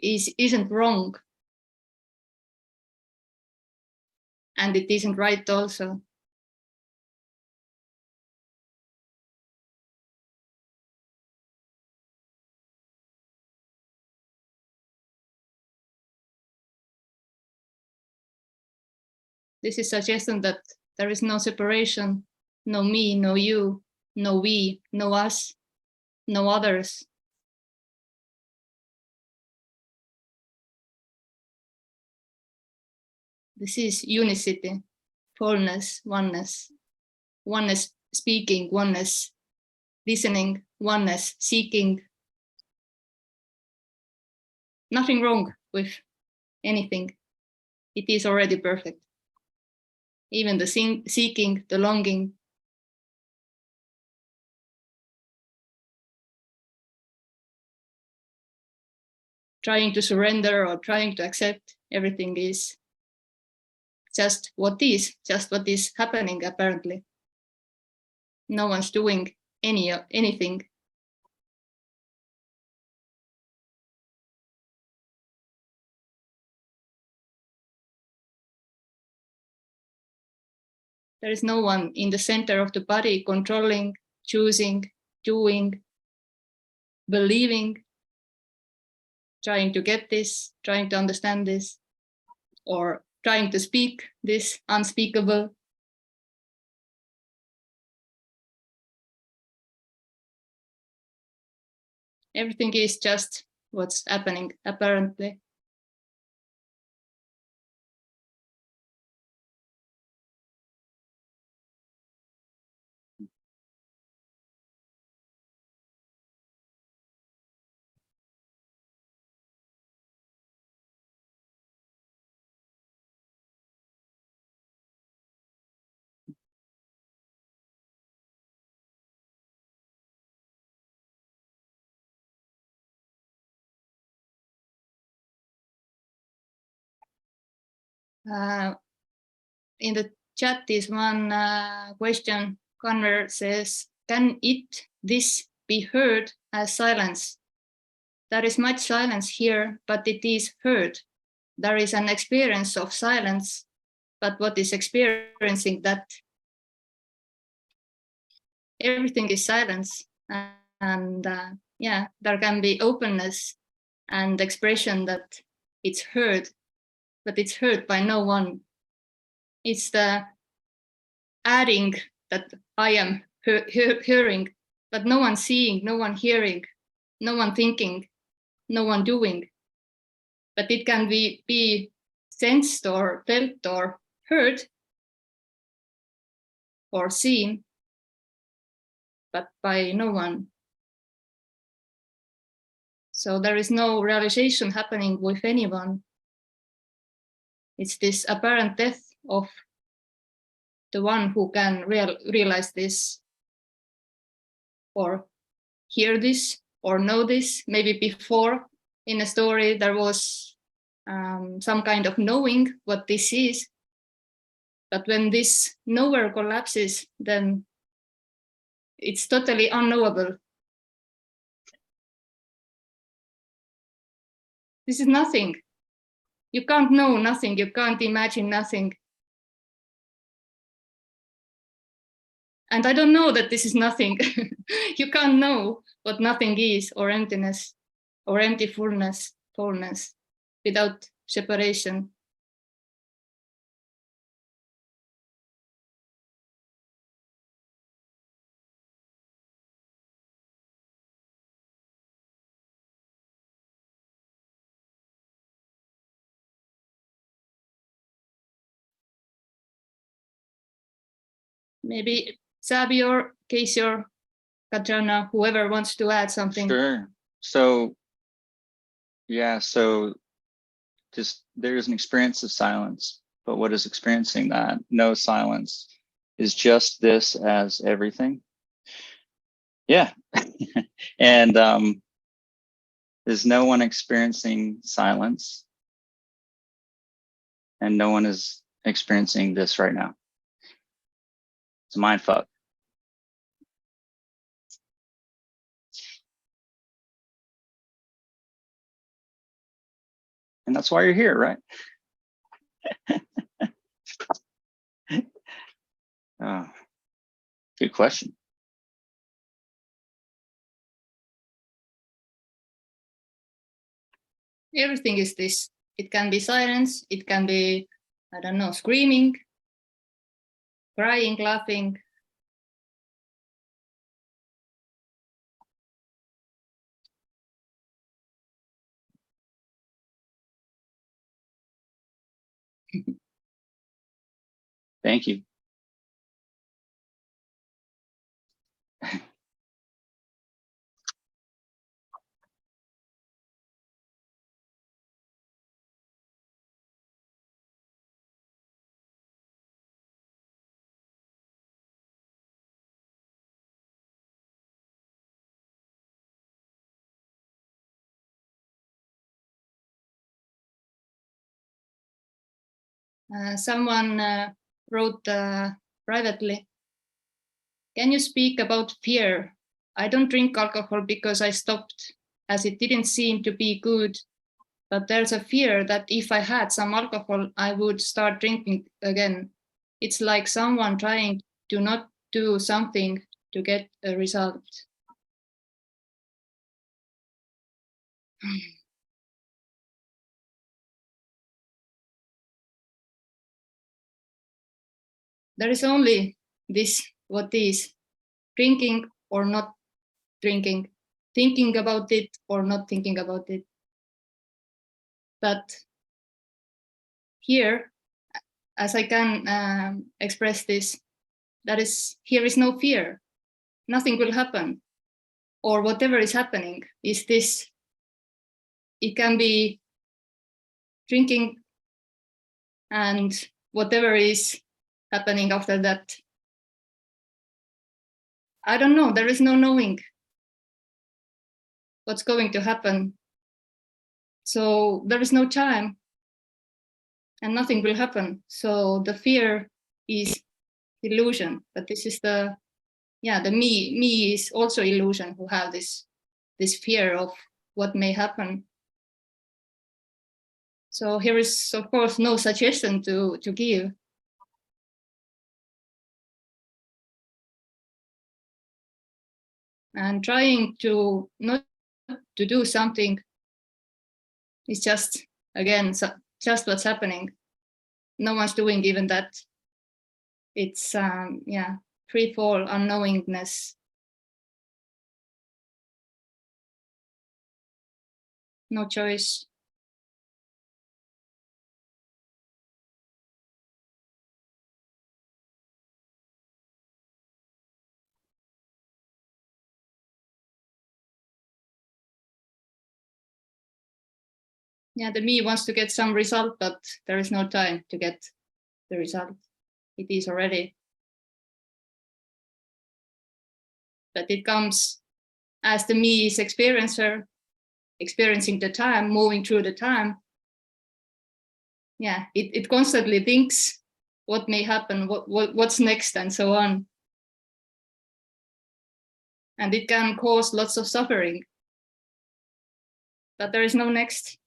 isn't wrong. And it isn't right also. This is suggestion that there is no separation, no me, no you, no we, no us, no others. This is unicity, wholeness, oneness. Oneness speaking, oneness listening, oneness seeking. Nothing wrong with anything. It is already perfect. Even the seeking, the longing. Trying to surrender or trying to accept, everything is just what is happening apparently. No one's doing anything. There is no one in the center of the body controlling, choosing, doing, believing, trying to get this, trying to understand this, or trying to speak this unspeakable. Everything is just what's happening apparently. In the chat is one question. Conver says, can this be heard as silence? There is much silence here, but it is heard. There is an experience of silence, but what is experiencing that? Everything is silence. And yeah, there can be openness and expression that it's heard, but it's heard by no one. It's the adding that I am hearing, but no one seeing, no one hearing, no one thinking, no one doing. But it can be sensed or felt or heard or seen, but by no one. So there is no realization happening with anyone. It's this apparent death of the one who can realize this or hear this or know this. Maybe before in a story there was some kind of knowing what this is, but when this knower collapses, then it's totally unknowable. This is nothing. You can't know nothing. You can't imagine nothing. And I don't know that this is nothing. You can't know what nothing is, or emptiness, or empty fullness, without separation. Maybe Sabi or Casey or Katrina, whoever wants to add something. Sure. So, yeah, so just there's an experience of silence, but what is experiencing that? No silence. Is just this as everything? Yeah. And there's no one experiencing silence, and no one is experiencing this right now. It's a mind fuck. And that's why you're here, right? Good question. Everything is this. It can be silence. It can be, I don't know, screaming, crying, laughing. Thank you. Someone wrote privately, can you speak about fear? I don't drink alcohol because I stopped, as it didn't seem to be good. But there's a fear that if I had some alcohol, I would start drinking again. It's like someone trying to not do something to get a result. There is only this, what is, drinking or not drinking, thinking about it or not thinking about it. But here, as I can express this, here is no fear. Nothing will happen. Or whatever is happening is this. It can be drinking and whatever is happening after that. I don't know. There is no knowing what's going to happen. So there is no time and nothing will happen. So the fear is illusion, but this is the me is also illusion who have this fear of what may happen. So here is, of course, no suggestion to give. And trying to not to do something is just, again, just what's happening. No one's doing even that. It's, free fall, unknowingness. No choice. Yeah, the me wants to get some result, but there is no time to get the result. It is already. But it comes as the me is experiencer, experiencing the time, moving through the time. Yeah, it constantly thinks what may happen, what's next, and so on. And it can cause lots of suffering. But there is no next.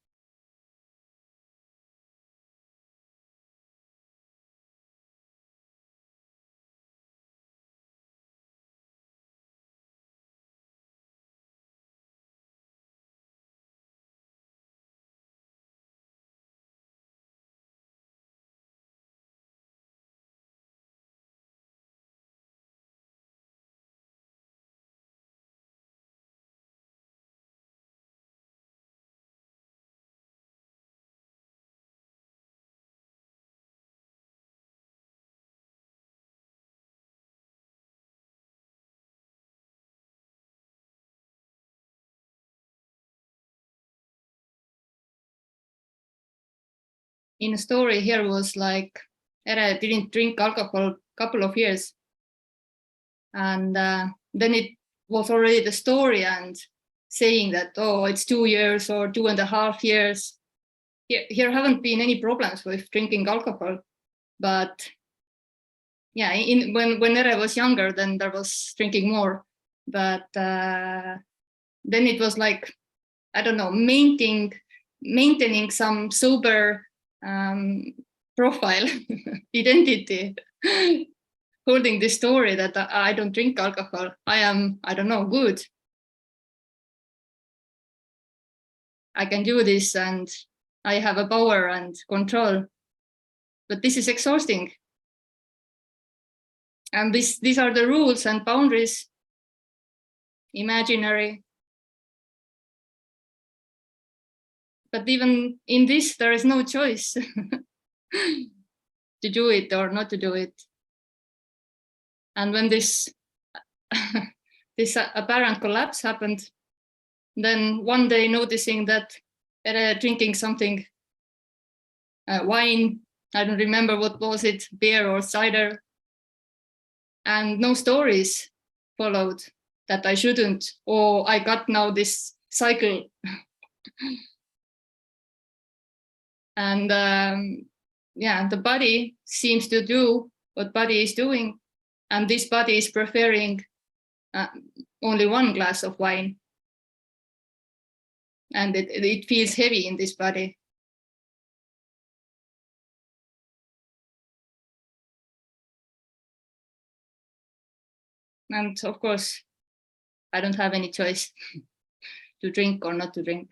In a story here was like, Ere didn't drink alcohol a couple of years. And then it was already the story and saying that, oh, it's 2 years or 2.5 years. Here haven't been any problems with drinking alcohol. But yeah, when Ere was younger, then there was drinking more. But then it was like, I don't know, maintaining maintaining some sober profile, identity, holding the story that I don't drink alcohol. I am, I don't know, good. I can do this and I have a power and control. But this is exhausting. And these are the rules and boundaries, imaginary. But even in this, there is no choice to do it or not to do it. And when this this apparent collapse happened, then one day noticing that drinking something, wine, I don't remember what was it, beer or cider, and no stories followed that I shouldn't, or I got now this cycle. And yeah, the body seems to do what body is doing, and this body is preferring only one glass of wine, and it feels heavy in this body. And of course, I don't have any choice to drink or not to drink.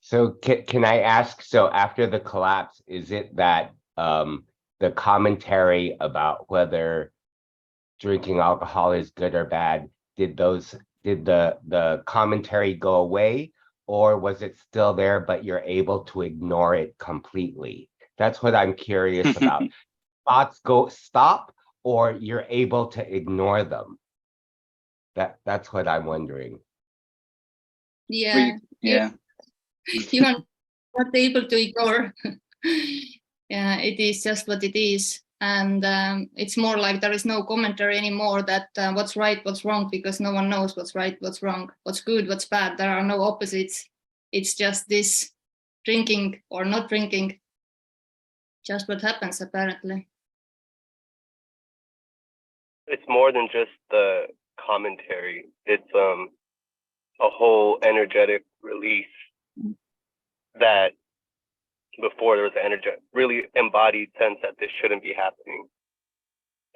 So can I ask, so after the collapse, is it that the commentary about whether drinking alcohol is good or bad, did the commentary go away, or was it still there, but you're able to ignore it completely? That's what I'm curious about. Thoughts stop, or you're able to ignore them? That's what I'm wondering. Yeah. Yeah. You are not able to ignore. Yeah, it is just what it is. And it's more like there is no commentary anymore that what's right, what's wrong, because no one knows what's right, what's wrong, what's good, what's bad. There are no opposites. It's just this drinking or not drinking, just what happens apparently. It's more than just the commentary. It's a whole energetic release that before there was an really embodied sense that this shouldn't be happening,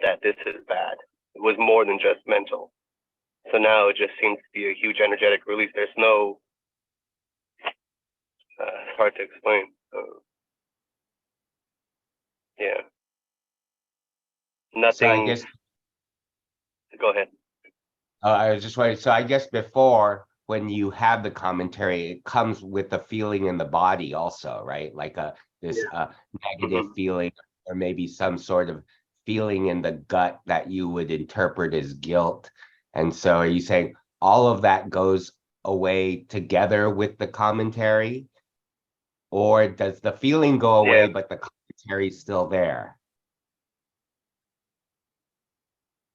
that this is bad. It was more than just mental. So now it just seems to be a huge energetic release. There's no, it's hard to explain. Yeah. Nothing. So I guess, go ahead. I was just wondering, so I guess before, when you have the commentary, it comes with a feeling in the body also, right? Like this negative feeling, or maybe some sort of feeling in the gut that you would interpret as guilt. And so are you saying all of that goes away together with the commentary? Or does the feeling go away, but the commentary is still there?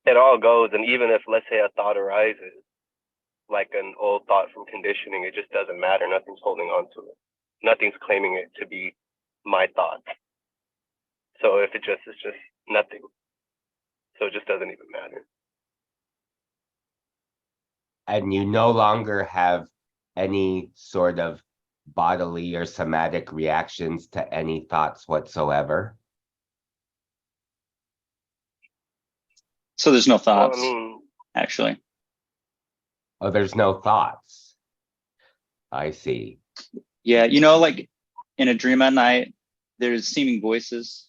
It all goes, and even if, let's say, a thought arises, like an old thought from conditioning, it just doesn't matter. Nothing's holding on to it. Nothing's claiming it to be my thought. So if it's just nothing. So it just doesn't even matter. And you no longer have any sort of bodily or somatic reactions to any thoughts whatsoever? So there's no thoughts, Well, I mean, actually. Oh, there's no thoughts. I see. Yeah, you know, like in a dream at night, there's seeming voices,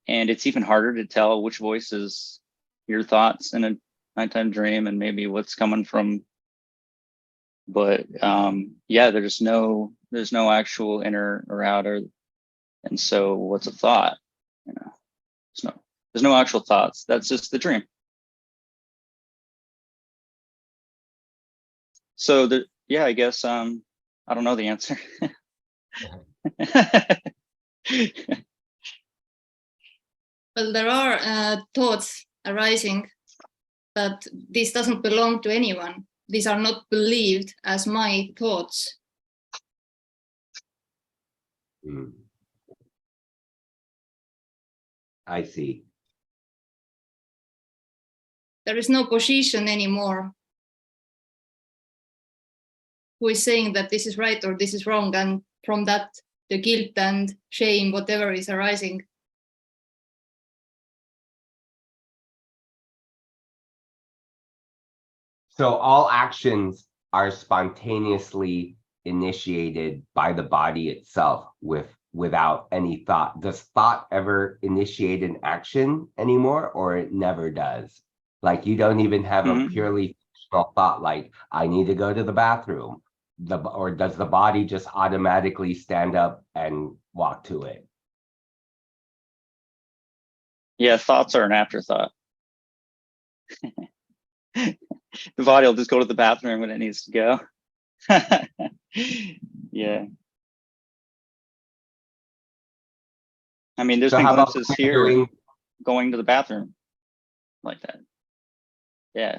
and it's even harder to tell which voice is your thoughts in a nighttime dream and maybe what's coming from. But yeah, there's no actual inner or outer, and so what's a thought? You know, There's no actual thoughts. That's just the dream. So yeah, I guess I don't know the answer. Well, there are thoughts arising, but this doesn't belong to anyone. These are not believed as my thoughts. I see. There is no position anymore. Who is saying that this is right or this is wrong, and from that the guilt and shame, whatever is arising. So all actions are spontaneously initiated by the body itself without any thought. Does thought ever initiate an action anymore, or it never does? Like you don't even have a purely functional thought like, I need to go to the bathroom. Or does the body just automatically stand up and walk to it? Yeah, thoughts are an afterthought. The body will just go to the bathroom when it needs to go. Yeah. I mean, there's So been how about glimpses here going to the bathroom like that. Yeah.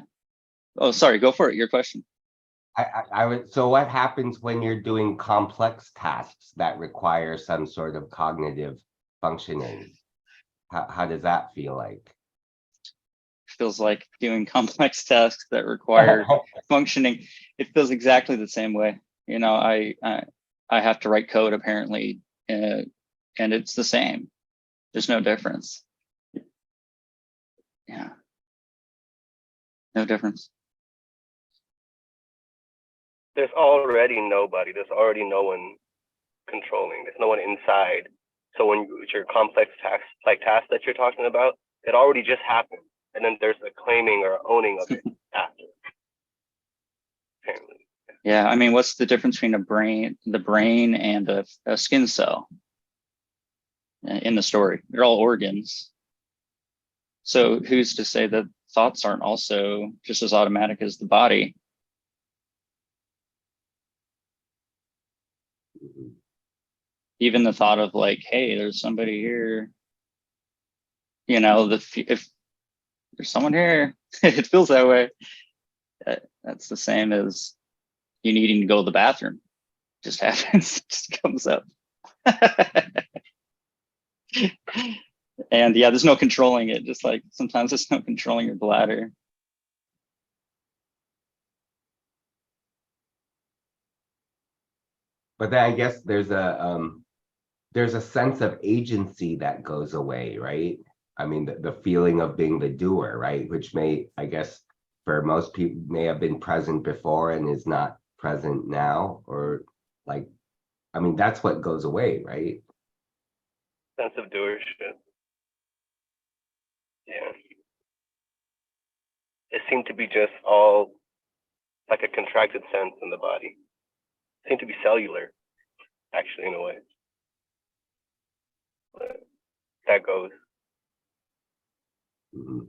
Oh, sorry, go for it. Your question. I would. So what happens when you're doing complex tasks that require some sort of cognitive functioning? How does that feel like? Feels like doing complex tasks that require functioning. It feels exactly the same way. You know, I have to write code apparently, and it's the same. There's no difference. Yeah, no difference. There's already nobody. There's already no one controlling. There's no one inside. So when your complex tasks that you're talking about, it already just happened. And then there's a claiming or owning of it after. Apparently. Yeah, I mean, what's the difference between the brain and a skin cell in the story? They're all organs. So who's to say that thoughts aren't also just as automatic as the body? Even the thought of like, hey, there's somebody here. You know, if there's someone here, it feels that way. That's the same as you needing to go to the bathroom. Just happens, it just comes up. And yeah, there's no controlling it. Just like sometimes there's no controlling your bladder. But then I guess there's a sense of agency that goes away, right? I mean, the feeling of being the doer, right? Which may, I guess, for most people may have been present before and is not present now, or like, I mean, that's what goes away, right? Sense of doership. Yeah. It seemed to be just all like a contracted sense in the body. It seemed to be cellular, actually, in a way. But that goes. Mm-hmm.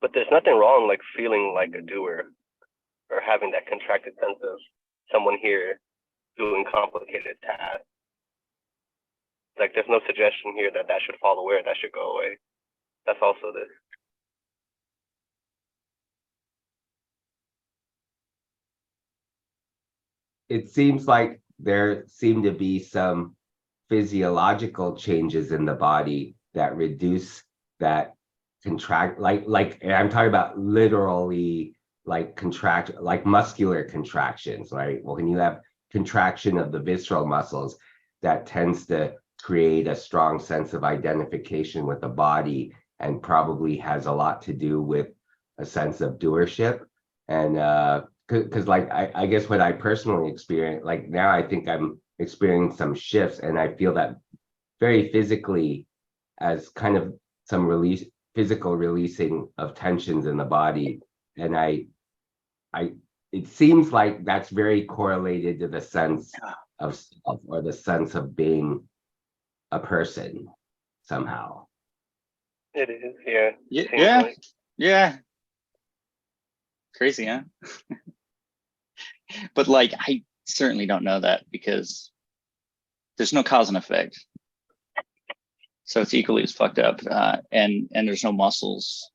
But there's nothing wrong like feeling like a doer or having that contracted sense of someone here doing complicated tasks. Like there's no suggestion here that should fall away or that should go away. That's also this. It seems like there seem to be some physiological changes in the body that reduce that contract, like and I'm talking about literally like muscular contractions, right? Well, when you have contraction of the visceral muscles, that tends to create a strong sense of identification with the body and probably has a lot to do with a sense of doership. And because like I guess what I personally experience, like now I think I'm experiencing some shifts, and I feel that very physically as kind of some physical releasing of tensions in the body. And it seems like that's very correlated to the sense of self, or the sense of being a person somehow. It is, yeah. Yeah. Yeah. Crazy, huh? But like, I certainly don't know that because there's no cause and effect. So it's equally as fucked up. And there's no muscles.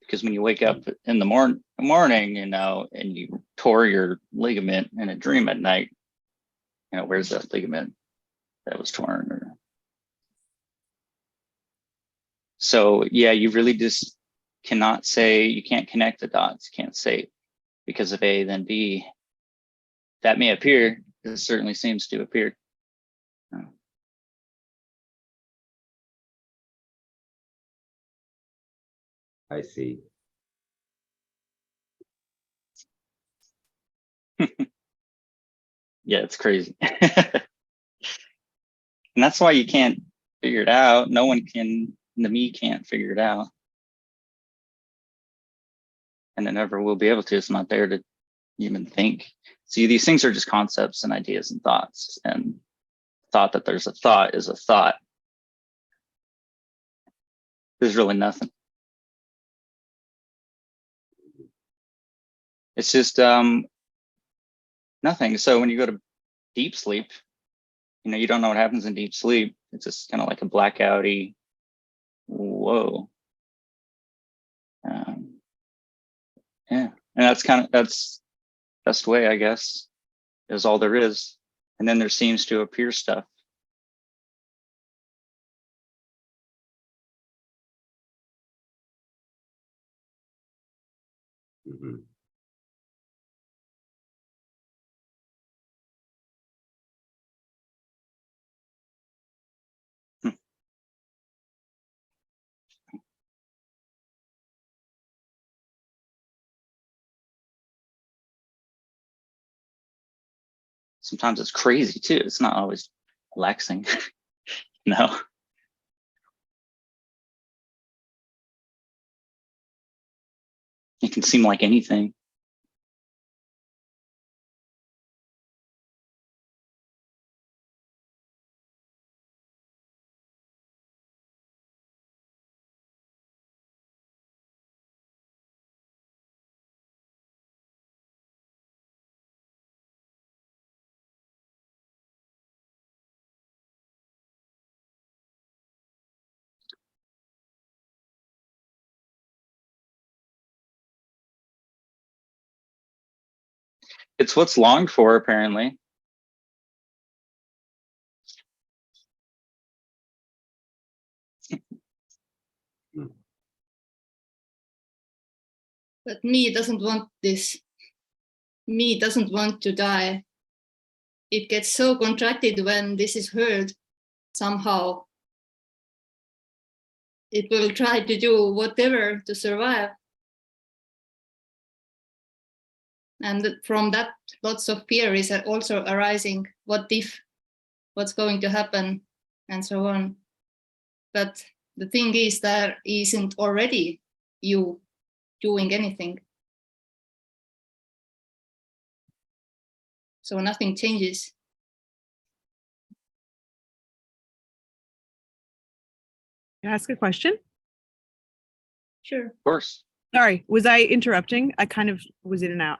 Because when you wake up in the morning, you know, and you tore your ligament in a dream at night, you know, where's that ligament that was torn? So yeah, you really just cannot say, you can't connect the dots. You can't say because of A, then B. That may appear, it certainly seems to appear. I see. Yeah, it's crazy. And that's why you can't figure it out. No one can, the me can't figure it out. And it never will be able to. It's not there to even think. See, these things are just concepts and ideas and thoughts. And thought that there's a thought is a thought. There's really nothing. It's just nothing. So when you go to deep sleep, you know, you don't know what happens in deep sleep. It's just kind of like a blackouty, whoa. Yeah, and that's best way, I guess, is all there is. And then there seems to appear stuff. Mm-hmm. Sometimes it's crazy too. It's not always relaxing. No. It can seem like anything. It's what's longed for, apparently. But me doesn't want this. Me doesn't want to die. It gets so contracted when this is heard somehow. It will try to do whatever to survive. And from that, lots of fear is also arising. What if, what's going to happen, and so on. But the thing is, there isn't already you doing anything. So nothing changes. Can I ask a question? Sure. Of course. Sorry, was I interrupting? I kind of was in and out.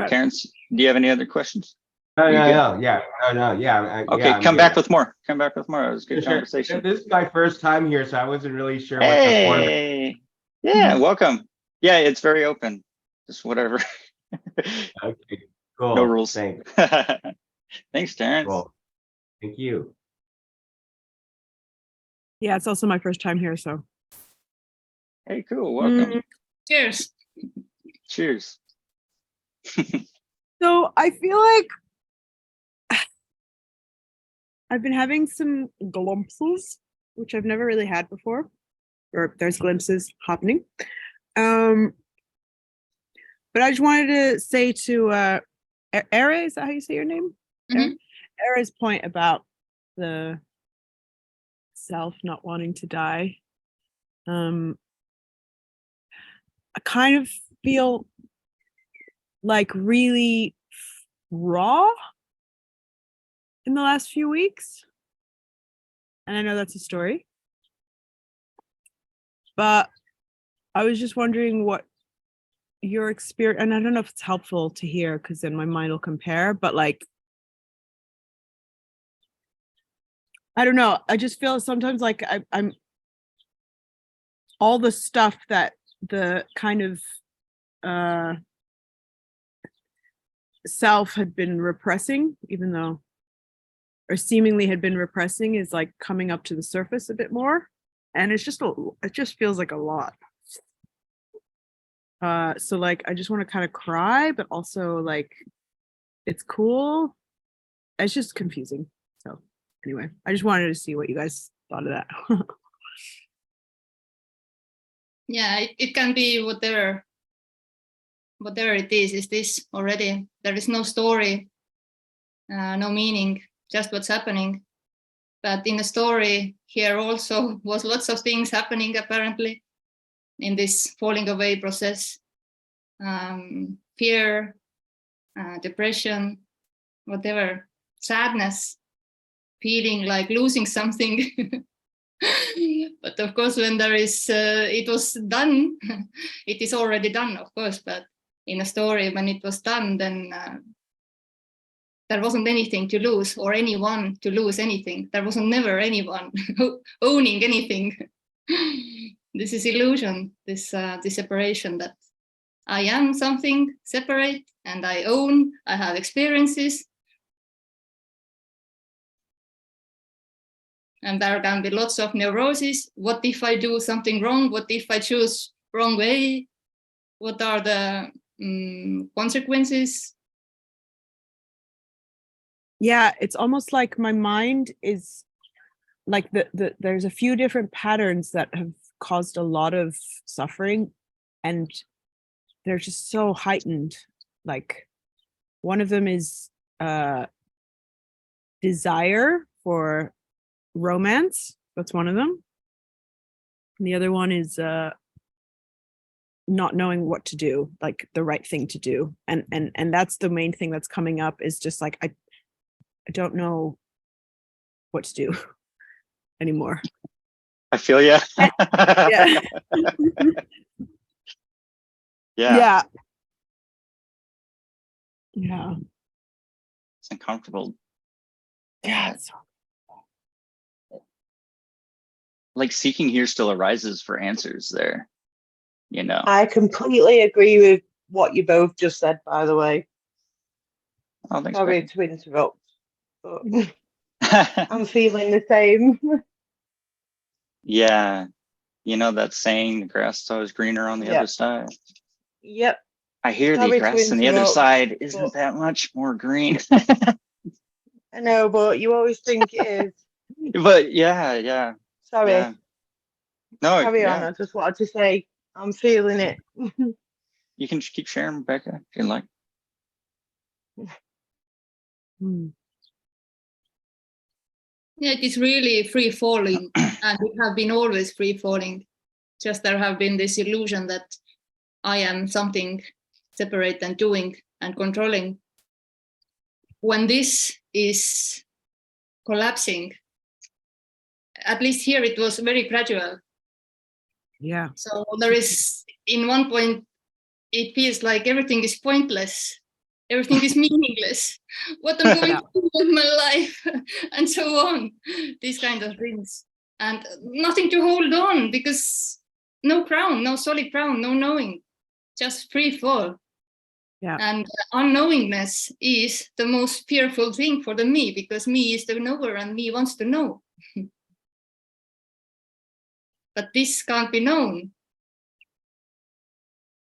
Terrence, do you have any other questions? No, Yeah. Okay, come back with more. Come back with more. It was a good conversation. This is my first time here, so I wasn't really sure what the format. Yeah, welcome. Yeah, it's very open. Just whatever. Okay, cool. No rules. Thanks. Thanks, Terrence. Cool. Thank you. Yeah, it's also my first time here, so. Hey, cool. Welcome. Cheers. Cheers. So I feel like I've been having some glimpses, which I've never really had before, or there's glimpses happening. But I just wanted to say to Ere, is that how you say your name? Mm-hmm. Era's point about the self not wanting to die, I kind of feel like really raw in the last few weeks. And I know that's a story. But I was just wondering what your experience, and I don't know if it's helpful to hear because then my mind will compare, but like, I don't know. I just feel sometimes like I'm all the stuff that the kind of self had been repressing, even though, or seemingly had been repressing, is like coming up to the surface a bit more. And it's just, it just feels like a lot. So like, I just want to kind of cry, but also like, it's cool. It's just confusing. So anyway, I just wanted to see what you guys thought of that. Yeah, it can be whatever it is this already. There is no story, no meaning, just what's happening. But in the story here also was lots of things happening apparently in this falling away process. Fear, depression, whatever, sadness, feeling like losing something. But of course, when there is, it was done, it is already done, of course, but in a story, when it was done, then there wasn't anything to lose or anyone to lose anything. There wasn't never anyone owning anything. This is illusion, this separation, that I am something separate and I own, I have experiences. And there can be lots of neuroses. What if I do something wrong? What if I choose wrong way? What are the consequences? Yeah, it's almost like my mind is like there's a few different patterns that have caused a lot of suffering, and they're just so heightened. Like one of them is desire for romance. That's one of them. And the other one is not knowing what to do, like the right thing to do. And that's the main thing that's coming up, is just like I don't know what to do anymore. I feel ya. Yeah. Yeah. Yeah. It's uncomfortable. Yeah. It's like seeking here still arises for answers there, you know. I completely agree with what you both just said, by the way. Oh, thanks. Sorry to interrupt, but I'm feeling the same. Yeah. You know that saying, the grass is always greener on the other side. Yep. I hear the Sorry to grass on the other interrupt, side isn't but that much more green. I know, but you always think it is. But yeah. Sorry. Yeah. No, Carry on. yeah. I just wanted to say I'm feeling it. You can keep sharing, Rebecca, if you like. Yeah, it is really free falling, and it have been always free falling. Just there have been this illusion that I am something separate and doing and controlling. When this is collapsing, at least here it was very gradual. Yeah. So there is, in one point, it feels like everything is pointless. Everything is meaningless. What I'm going to do with my life, and so on. These kind of things. And nothing to hold on, because no crown, no solid crown, no knowing, just free fall. Yeah. And unknowingness is the most fearful thing for the me, because me is the knower and me wants to know. But this can't be known.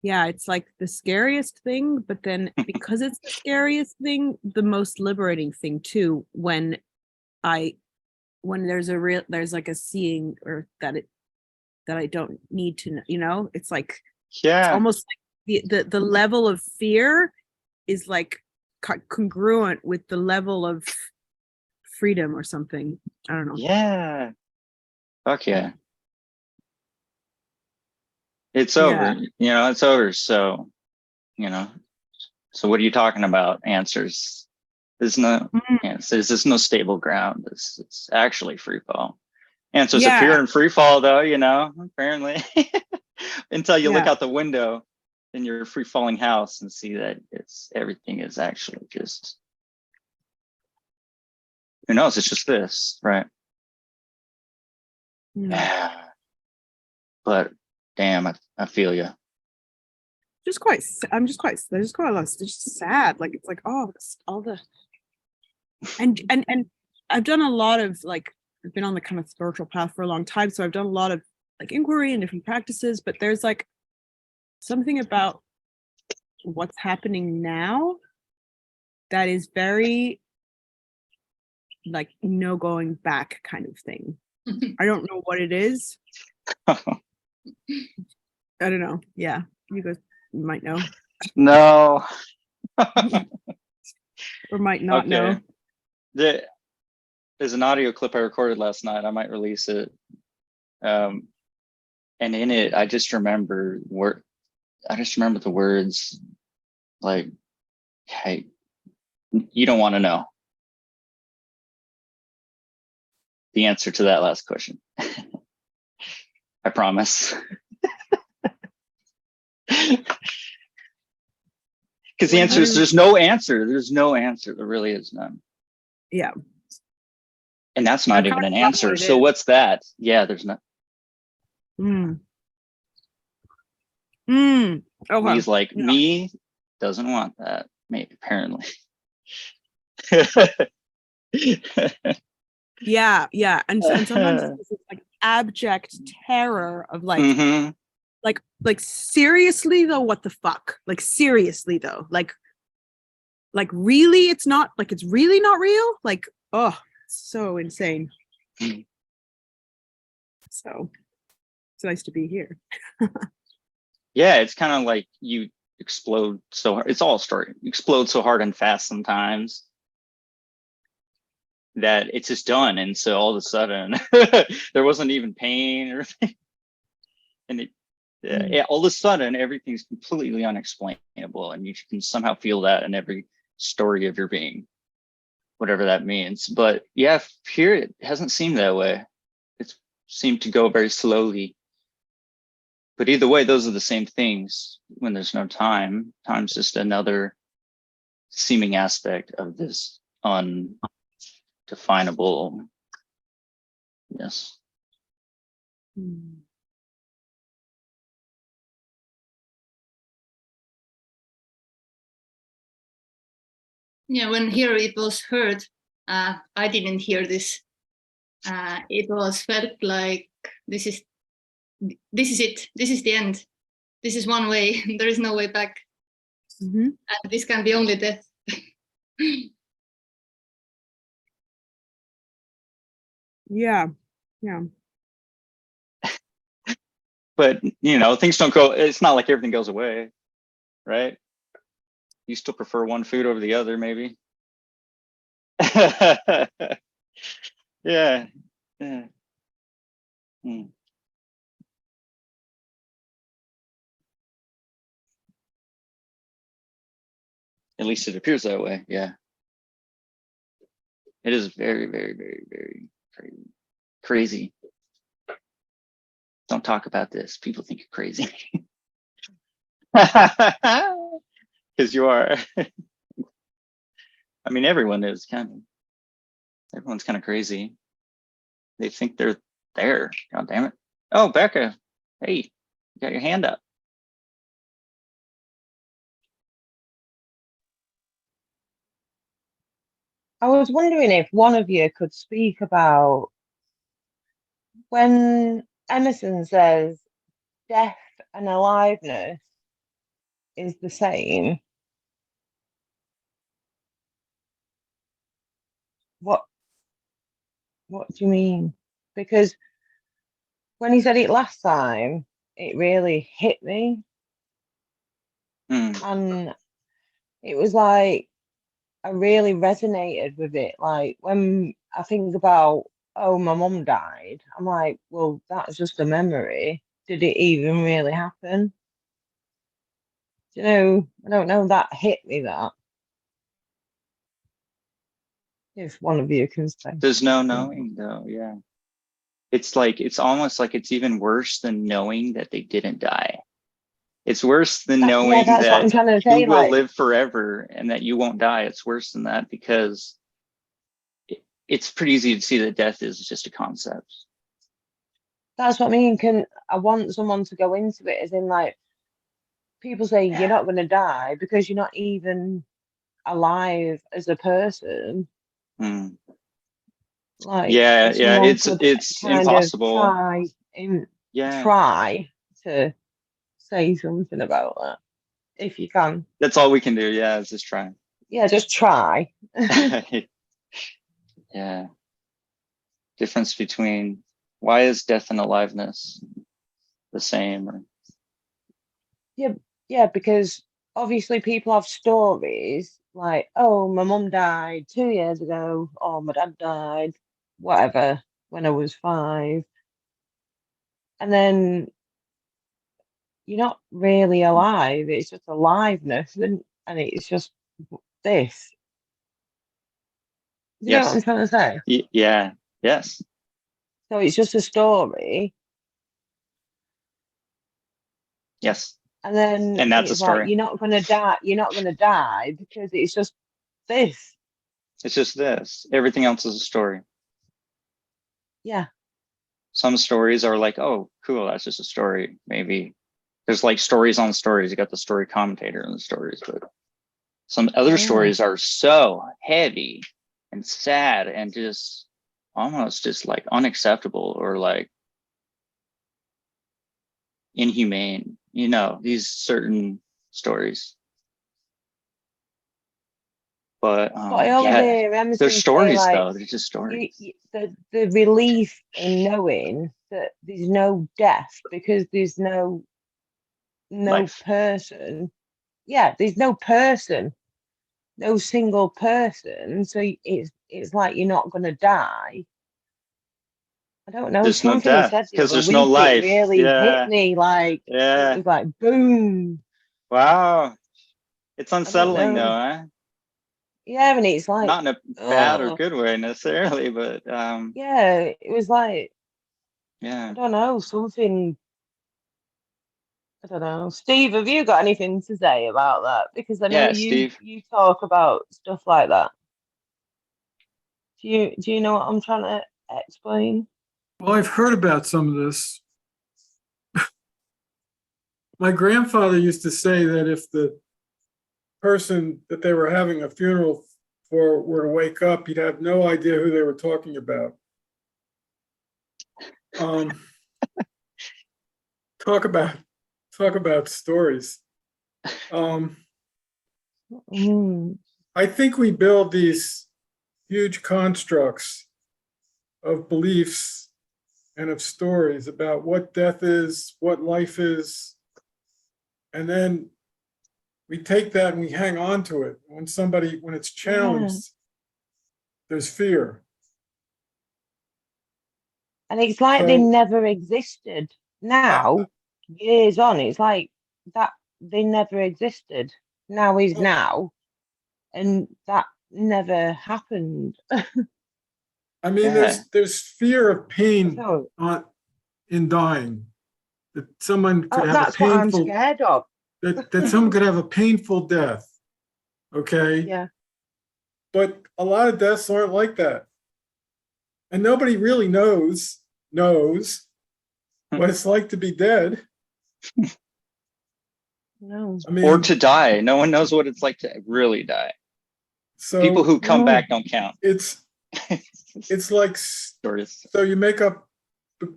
Yeah, it's like the scariest thing, but then because it's the scariest thing, the most liberating thing too, when there's like a seeing, or that I don't need to know, you know, it's like, it's almost like the level of fear is like congruent with the level of freedom or something. I don't know. Yeah. Fuck yeah. It's Yeah. over. It's over. So, so what are you talking about? Answers. There's no answers. There's no stable ground. It's actually free fall. Answers appear in free fall, though, apparently. Until you look out the window in your free falling house and see that everything is actually just, who knows, it's just this, right? Yeah. But damn, I feel you. I'm just quite a lot. It's just sad. Like, it's like, oh, it's all the, and I've done a lot of I've been on the kind of spiritual path for a long time. So I've done a lot of inquiry and different practices, but there's something about what's happening now that is very no going back kind of thing. I don't know what it is. I don't know. Yeah. You guys might know. No. Or might not know. There's an audio clip I recorded last night. I might release it. And in it, I just remember the words like, hey, you don't want to know the answer to that last question. I promise. Because the answer is there's no answer. There's no answer. There really is none. Yeah. And that's not even an answer. So what's that? Yeah, there's not. Okay. He's like, me doesn't want that, maybe, apparently. Yeah. And sometimes it's this abject terror of seriously though, what the fuck? Seriously though, really, it's not it's really not real. Oh, so insane. So it's nice to be here. Yeah, it's kind of like you explode so hard. It's all a story. You explode so hard and fast sometimes that it's just done. And so all of a sudden there wasn't even pain or anything. And all of a sudden everything's completely unexplainable. And you can somehow feel that in every story of your being, whatever that means. But yeah, here it hasn't seemed that way. It's seemed to go very slowly. But either way, those are the same things when there's no time. Time's just another seeming aspect of this undefinable. Yes. Yeah, when here it was heard, I didn't hear this. It was felt like this is it. This is the end. This is one way. There is no way back. And this can be only death. Yeah. But things don't go. It's not like everything goes away, right? You still prefer one food over the other, maybe. Yeah. At least it appears that way. Yeah. It is very, very, very, very crazy. Don't talk about this. People think you're crazy. Because you are. I mean, everyone is everyone's kind of crazy. They think they're there. God damn it. Oh, Becca. Hey, you got your hand up. I was wondering if one of you could speak about when Emerson says death and aliveness is the same. What do you mean? Because when he said it last time, it really hit me. And it was like I really resonated with it. Like when I think about, oh, my mum died, I'm like, well, that's just a memory. Did it even really happen? You know, I don't know, that hit me, that. If one of you can say. There's no knowing though, yeah. It's like, it's almost like it's even worse than knowing that they didn't die. It's worse than knowing That's what I'm that trying to you say, will like, live forever and that you won't die. It's worse than that because it's pretty easy to see that death is just a concept. that's what I mean. I want someone to go into it as in, like, people say you're not going to die because you're not even alive as a person. Like, Yeah, if yeah, someone it's could kind impossible. try to say something about that, if you can. That's all we can do. Yeah, is just try. Yeah, just try. Yeah. Difference between why is death and aliveness the same? Or... Yeah, because obviously people have stories like, oh, my mum died 2 years ago, or my dad died, whatever, when I was 5. And then you're not really alive. It's just aliveness, and it's just this. You know what I'm trying to say? Yeah. Yes. So it's just a story. Yes. And then And that's a it's like, story. you're not going to die. You're not going to die because it's just this. It's just this. Everything else is a story. Yeah. Some stories are like, oh, cool, that's just a story. Maybe there's like stories on stories. You got the story commentator in the stories, but some other stories are so heavy and sad and just almost just like unacceptable or like inhumane, you know, these certain stories. But I always hear Emerson they're stories say, like, though. They're just stories. The relief in knowing that there's no death because there's no Life. person. Yeah, there's no person, no single person. So it's like you're not going to die. I don't know. There's no Something he death said the because other there's no week, life. it really hit me. Like, it was like boom. Wow. It's I don't unsettling though, know. huh? Yeah, and it's like, Not in a bad or good way necessarily, but yeah, it was like, yeah. I don't know, something. I don't know. Steve, have you got anything to say about that? Because I know you talk about stuff like that. Do you know what I'm trying to explain? Well, I've heard about some of this. My grandfather used to say that if the person that they were having a funeral for were to wake up, he'd have no idea who they were talking about. Talk about stories. I think we build these huge constructs of beliefs and of stories about what death is, what life is, and then we take that and we hang on to it. When it's challenged, there's fear. And it's like they never existed. Now, years on, it's like that they never existed. Now is now, and that never happened. I mean, there's fear of pain in dying. That someone could have a painful. That's what I'm scared of. That someone could have a painful death. Okay. Yeah. But a lot of deaths aren't like that, and nobody really knows what it's like to be dead. No. I mean, or to die. No one knows what it's like to really die. So people who come back don't count. It's like stories. So you make up,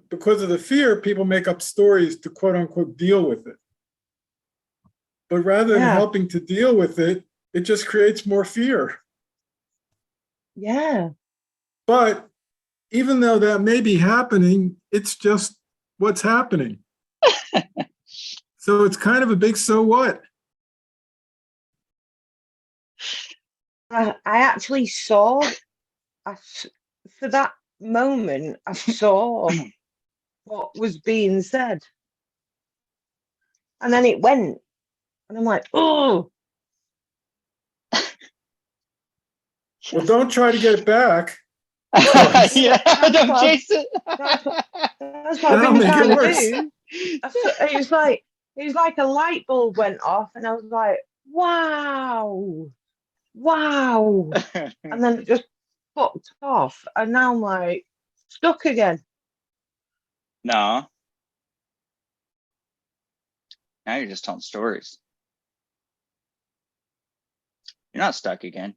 because of the fear, people make up stories to quote unquote deal with it. But rather than helping to deal with it, it just creates more fear. Yeah. But even though that may be happening, it's just what's happening. So it's kind of a big so what. I actually saw for that moment, I saw what was being said. And then it went. And I'm like, oh. Well, don't try to get it back. Yeah, don't chase it. That's what I've That'll been make it trying to worse. do. It was like a light bulb went off, and I was like, wow. And then it just fucked off. And now I'm like stuck again. No. Now you're just telling stories. You're not stuck again.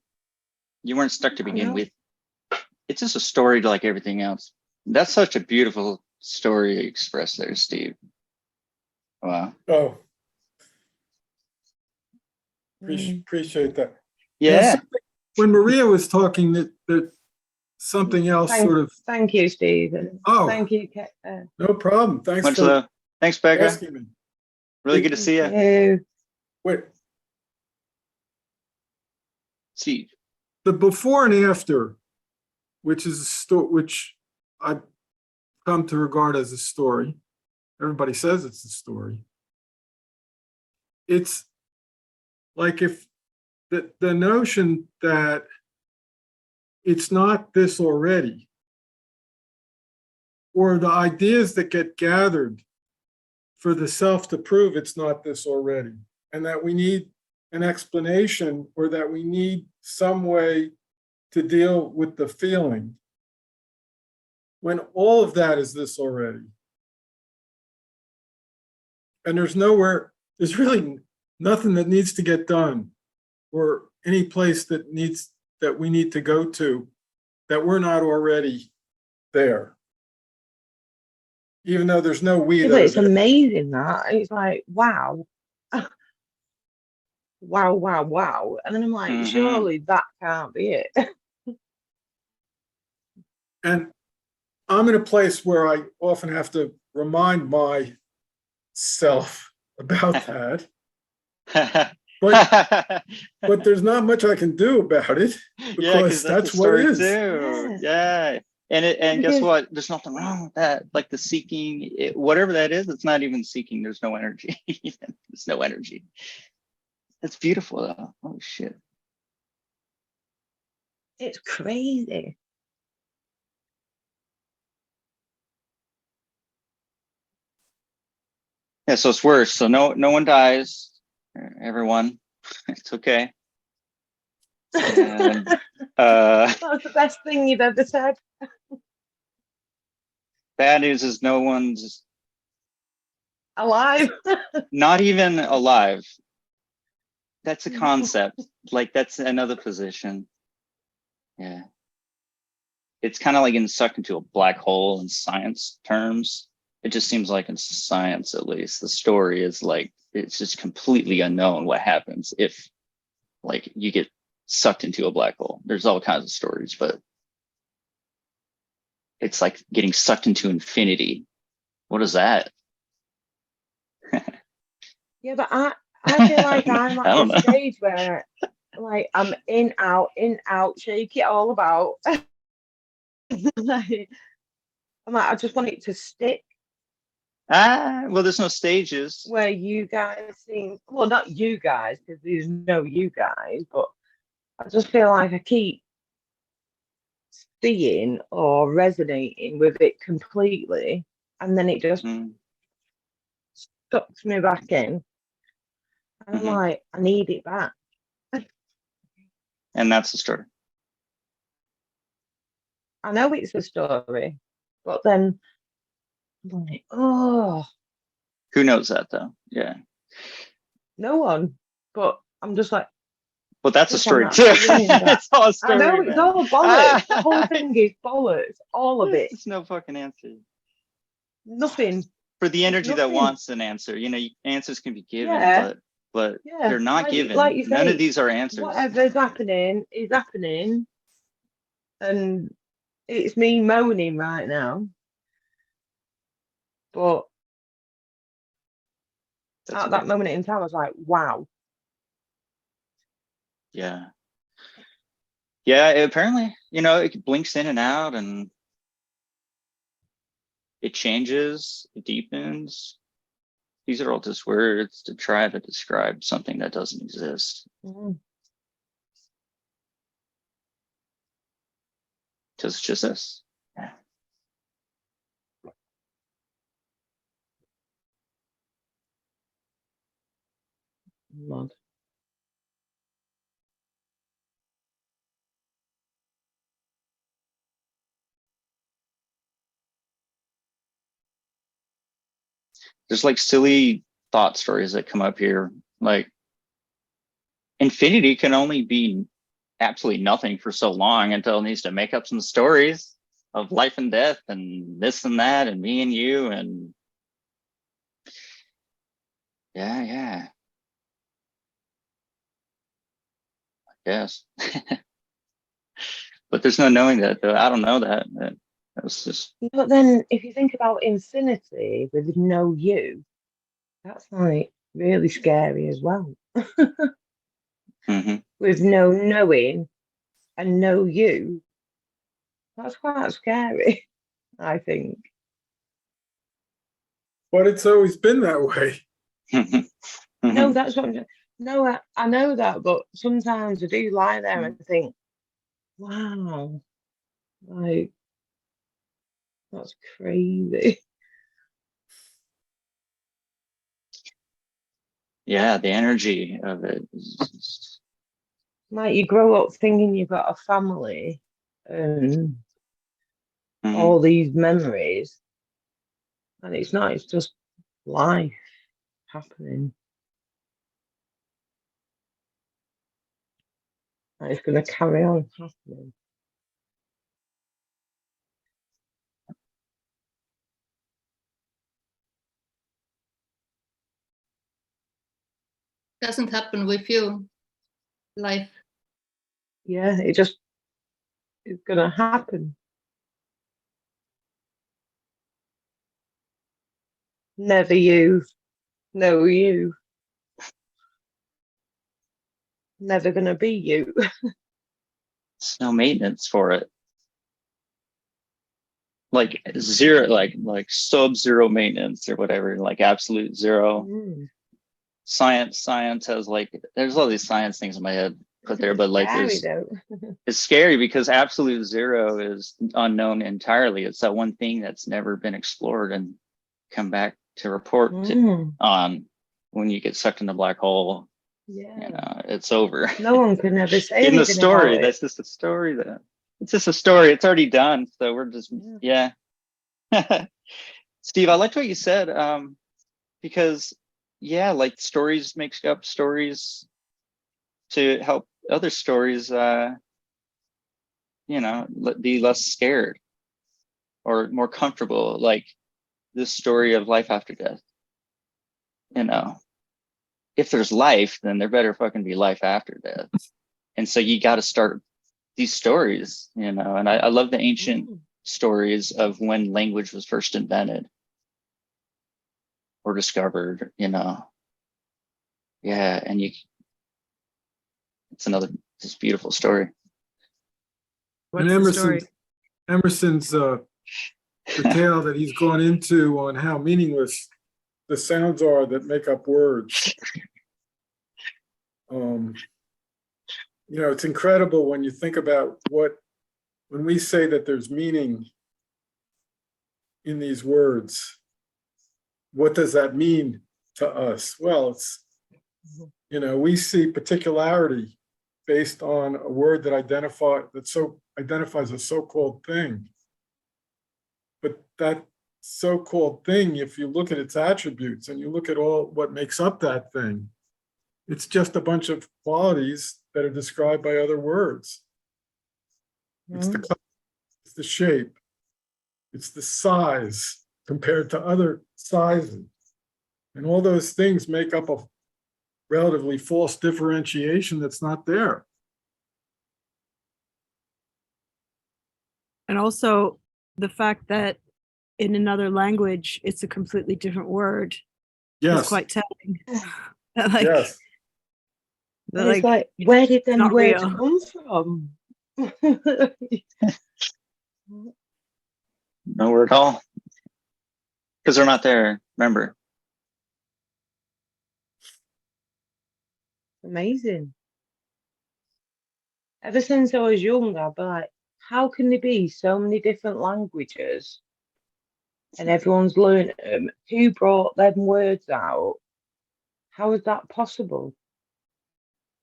You weren't stuck to begin with. It's just a story like everything else. That's such a beautiful story you expressed there, Steve. Wow. Oh. Appreciate that. Yeah. When Maria was talking, that something else Thank you, Stephen. Oh. Thank you. No problem. Thanks Much for love. Thanks, Becca. asking me. Really good to see you. Wait. Steve. The before and after, which is a story, which I've come to regard as a story. Everybody says it's a story. It's like if the notion that it's not this already, or the ideas that get gathered for the self to prove it's not this already, and that we need an explanation, or that we need some way to deal with the feeling, when all of that is this already. And there's really nothing that needs to get done, or any place that we need to go to that we're not already there. Even though there's no we. Yeah, but it's amazing that. It's like, wow. wow. And then I'm like, surely that can't be it. And I'm in a place where I often have to remind myself about that. But there's not much I can do about it, because that's what it is. Too. Yeah. And guess what? There's nothing wrong with that. Like the seeking, whatever that is, it's not even seeking. There's no energy. There's no energy. That's beautiful though. Oh shit. It's crazy. Yeah, so it's worse. So no one dies. Everyone, it's okay. And, that's the best thing you've ever said. Bad news is no one's alive. Not even alive. That's a concept. Like that's another position. Yeah. It's kind of like getting sucked into a black hole in science terms. It just seems like in science, at least, the story is like, it's just completely unknown what happens if like you get sucked into a black hole. There's all kinds of stories, but it's like getting sucked into infinity. What is that? Yeah, but I feel like I'm at the stage where like I'm in, out, shake it all about. like, I just want it to stick. Well, there's no stages. Where you guys seem, well, not you guys, because there's no you guys, but I just feel like I keep seeing or resonating with it completely, and then it just sucks me back in. And I'm like, I need it back. And that's the story. I know it's a story, but then I'm like, oh. Who knows that though? Yeah. No one. But I'm just like. Well, that's a story too. It's all a story. I know, it's all bollocks. The whole thing is bollocks. All of it. There's no fucking answer. Nothing. For the energy that wants an answer, answers can be given, but they're not given. Like you say, none of these are answers. Whatever's happening is happening. And it's me moaning right now. But at that moment in time, I was like, wow. Yeah. Yeah, apparently, it blinks in and out, and it changes, it deepens. These are all just words to try to describe something that doesn't exist. Mm. Just this. Yeah. Mad. There's like silly thought stories that come up here. Like infinity can only be absolutely nothing for so long until it needs to make up some stories of life and death and this and that and me and you and yeah. Yes. But there's no knowing that, though. I don't know that. That was just. But then if you think about infinity with no you, that's like really scary as well. Mm-hmm. With no knowing and no you, that's quite scary, I think. But it's always been that way. No, that's what no, I know that, but sometimes I do lie there and think, wow, like that's crazy. Yeah, the energy of it is just... Like you grow up thinking you've got a family and all these memories, and it's not, it's just life happening. And it's going to carry on happening. Doesn't happen with you, life. Yeah, it just is going to happen. Never you, no you. Never going to be you. There's no maintenance for it. Like zero, like sub-zero maintenance or whatever, like absolute zero. Science has there's all these science things in my head put there, but like it's scary because absolute zero is unknown entirely. It's that one thing that's never been explored and come back to report on when you get sucked in a black hole. Yeah, it's over. No one can ever say in the anything story. about it. That's just a story. It's just a story. It's already done. So we're just yeah. Steve, I liked what you said. Because like stories makes up stories to help other stories be less scared or more comfortable, like this story of life after death. If there's life, then there better fucking be life after death. And so you got to start these stories, and I love the ancient stories of when language was first invented or discovered, and it's another just beautiful story. And Emerson's the tale that he's gone into on how meaningless the sounds are that make up words. It's incredible when you think about when we say that there's meaning in these words, what does that mean to us? Well, it's, we see particularity based on a word that identifies a so-called thing. But that so-called thing, if you look at its attributes and you look at all what makes up that thing, it's just a bunch of qualities that are described by other words. It's the color, it's the shape, it's the size compared to other sizes. And all those things make up a relatively false differentiation that's not there. And also the fact that in another language, it's a completely different word. Yes. It's quite telling. Yes. It's like, where did them words come from? Nowhere at all. Because they're not there, remember. Amazing. Ever since I was young, I'd be like, how can there be so many different languages and everyone's learned them? Who brought them words out? How is that possible?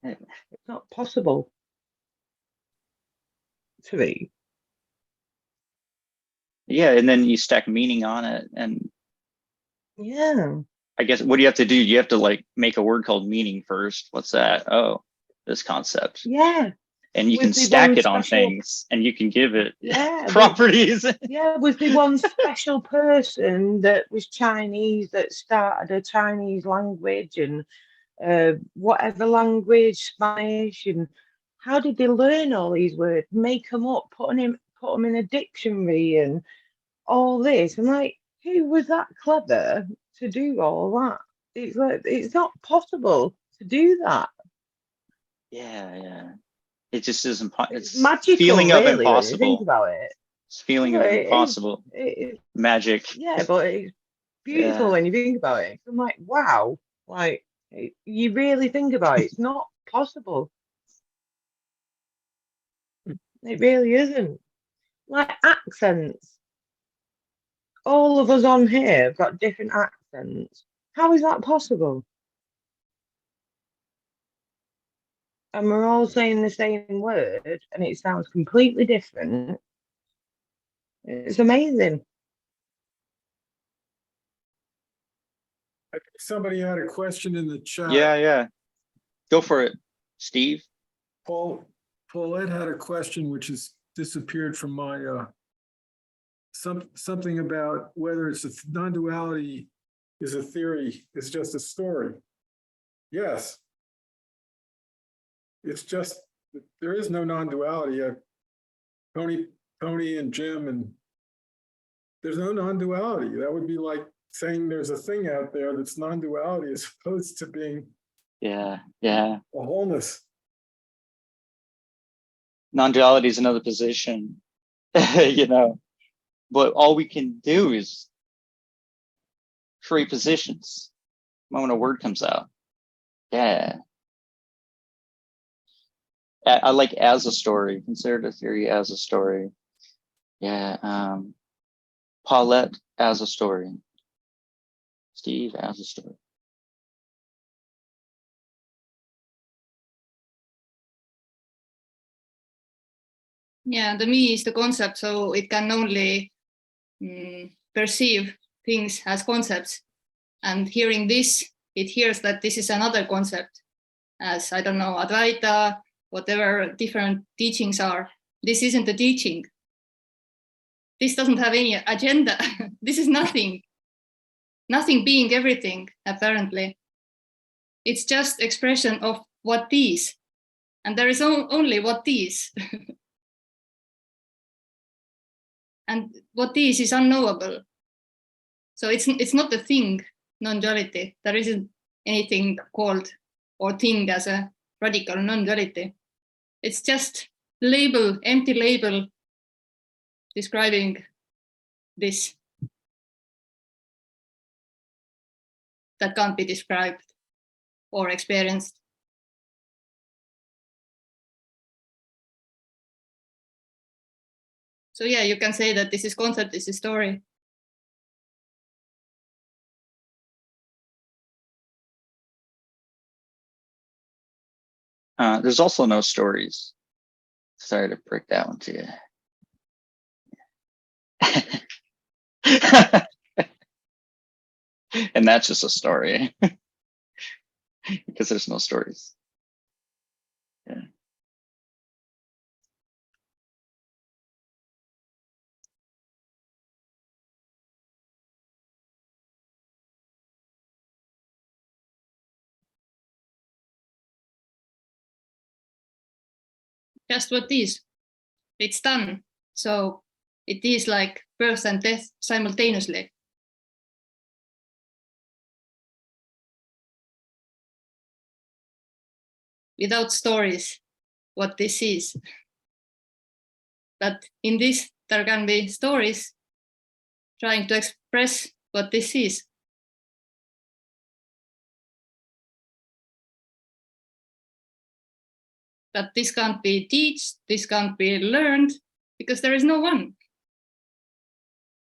It's not possible to me. Yeah, and then you stack meaning on it. And Yeah. I guess what do you have to do? You have to like make a word called meaning first. What's that? Oh, this concept. Yeah. And you Was can there stack one it on special? things and you can give it Yeah. properties. Yeah. Was there one special person that was Chinese that started a Chinese language and whatever language, Spanish, and how did they learn all these words? Make them up, put them in a dictionary, and all this. I'm like, who was that clever to do all that? It's like it's not possible to do that. Yeah. It just isn't. It's Magical, feeling of really, when you think impossible. about it. It's feeling of But it is. impossible. Magic. Yeah, but it's beautiful Yeah. when you think about it. I'm like, wow, like you really think about it, it's not possible. It really isn't. Like accents. All of us on here have got different accents. How is that possible? And we're all saying the same word and it sounds completely different. It's amazing. I think somebody had a question in the chat. Yeah. Go for it, Steve. Paulette had a question which has disappeared from my something about whether it's a non-duality is a theory, it's just a story. Yes. It's just there is no non-duality. Tony and Jim, and there's no non-duality. That would be like saying there's a thing out there that's non-duality as opposed to being Yeah. a wholeness. Non-duality is another position, but all we can do is create positions when a word comes out. Yeah. I like as a story, consider the theory as a story. Yeah. Paulette as a story. Steve as a story. Yeah, the me is the concept, so it can only perceive things as concepts. And hearing this, it hears that this is another concept, as I don't know, advaita, whatever different teachings are. This isn't the teaching. This doesn't have any agenda. This is nothing. Nothing being everything, apparently. It's just expression of what is. And there is only what is. And what is unknowable. So it's not a thing, non-duality. There isn't anything called or thing as a radical non-duality. It's just label, empty label describing this that can't be described or experienced. So yeah, you can say that this is concept, this is story. There's also no stories. Sorry to break that one to you. And that's just a story because there's no stories. Yeah. Just what is. It's done. So it is like birth and death simultaneously. Without stories, what this is. that in this there can be stories trying to express what this is. That this can't be taught, this can't be learned, because there is no one.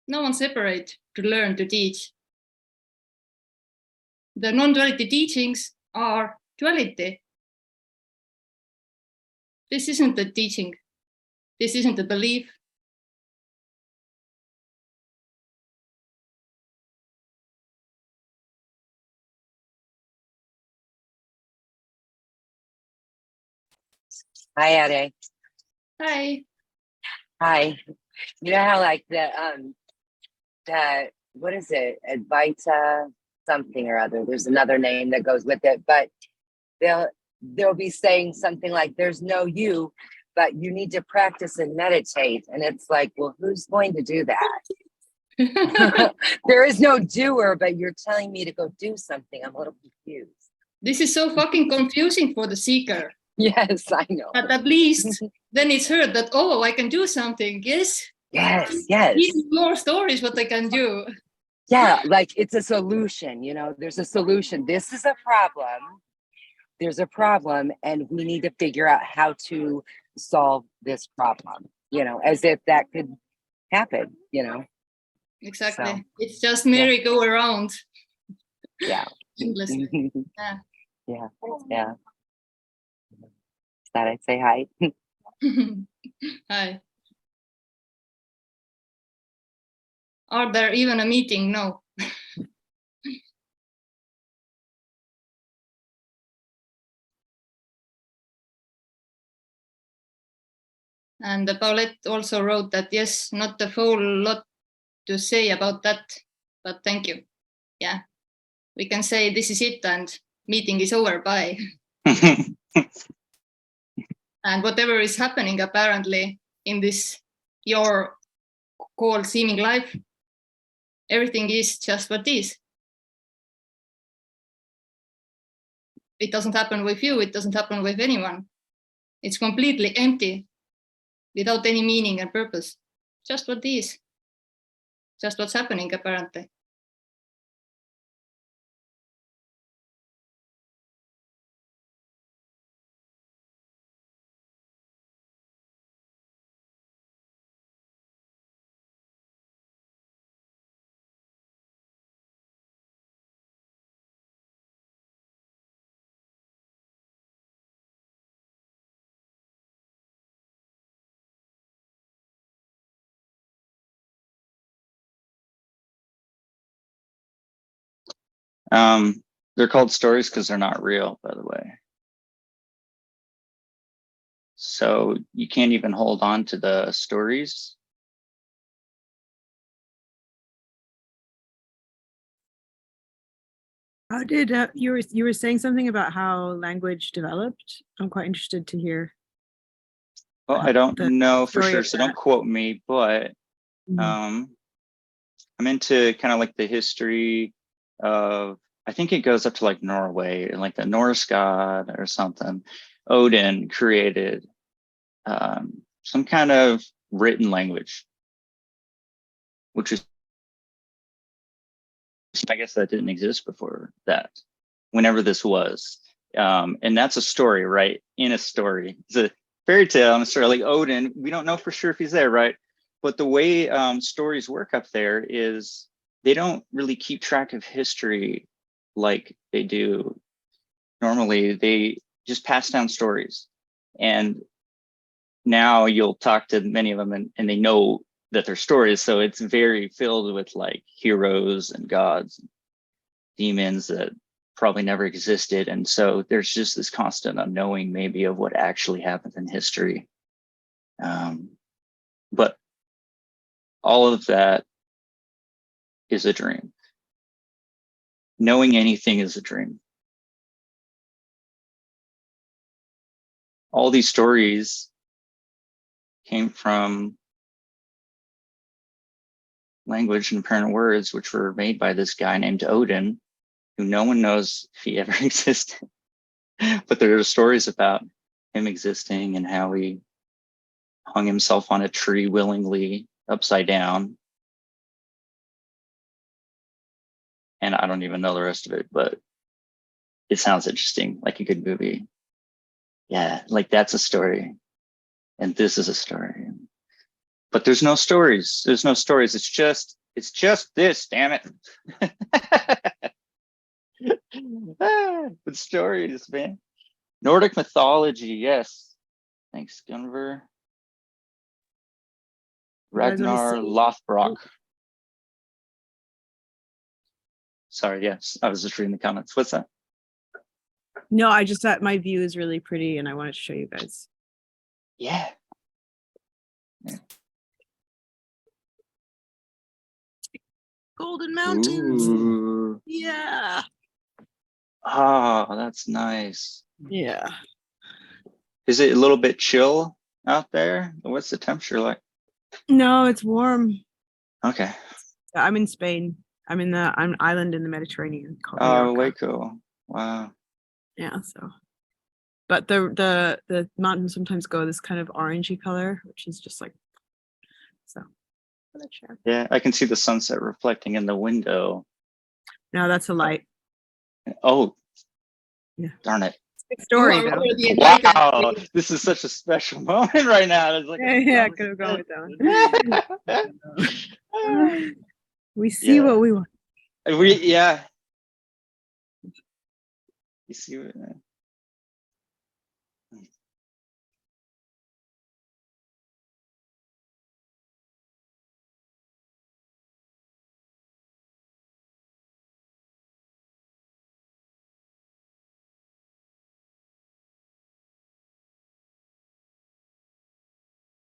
No one separate to learn, to teach. The non-duality teachings are duality. This isn't the teaching. This isn't the belief. Hi, Ade. Hi. Hi. You know how like the what is it? Advaita something or other. There's another name that goes with it, but they'll be saying something like there's no you, but you need to practice and meditate. And it's like, well, who's going to do that? There is no doer, but you're telling me to go do something. I'm a little confused. This is so fucking confusing for the seeker. Yes, I know. But at least then it's heard that, oh, I can do something. Yes. Yes. Even more stories what I can do. Yeah, like it's a solution, there's a solution. This is a problem. There's a problem, and we need to figure out how to solve this problem, as if that could happen, Exactly. So, it's just merry-go-around. Yeah. Endlessly. Yeah. Thought I'd say hi. Hi. Are there even a meeting? No. And Paulette also wrote that, yes, not a whole lot to say about that, but thank you. Yeah, we can say this is it and meeting is over, bye. And whatever is happening apparently in this, your called seeming life, everything is just what is. It doesn't happen with you, it doesn't happen with anyone. It's completely empty, without any meaning and purpose. Just what is. Just what's happening apparently. They're called stories because they're not real, by the way. So you can't even hold on to the stories. How did you were saying something about how language developed? I'm quite interested to hear. Well, I don't know for sure, of so that. don't quote me, but I'm into kind of like the history of, I think it goes up to like Norway, like the Norse god or something. Odin created some kind of written language, which is, I guess that didn't exist before that, whenever this was. And that's a story, right? In a story. It's a fairy tale and a story like Odin. We don't know for sure if he's there, right? But the way stories work up there is they don't really keep track of history like they do. Normally, they just pass down stories. And now you'll talk to many of them and they know that they're stories. So it's very filled with like heroes and gods, and demons that probably never existed. And so there's just this constant unknowing maybe of what actually happened in history. But all of that is a dream. Knowing anything is a dream. All these stories came from language and apparent words, which were made by this guy named Odin, who no one knows if he ever existed. But there are stories about him existing and how he hung himself on a tree willingly upside down. And I don't even know the rest of it, but it sounds interesting, like a good movie. Yeah, like that's a story. And this is a story. But there's no stories. There's no stories. It's just this, damn it. With stories, man. Nordic mythology, yes. Thanks, Gunver. guys wanna Ragnar see- Lothbrok. Sorry, yes. I was just reading the comments. What's that? No, I just thought my view is really pretty and I wanted to show you guys. Yeah. Golden Mountains. Ooh. Yeah. Ah, that's nice. Yeah. Is it a little bit chill out there? What's the temperature like? No, it's warm. Okay. I'm in Spain. I'm in an island in the Mediterranean called Oh, Mallorca. way cool. Wow. Yeah, so but the mountains sometimes go this kind of orangey color, which is just like so. Yeah, I can see the sunset reflecting in the window. No, that's a light. Oh, yeah. Darn it. Big story You are though. already enlightened. Wow, this is such a special moment right now. It's like Yeah, I could have gone with that one. We see what we want. Yeah. You see what?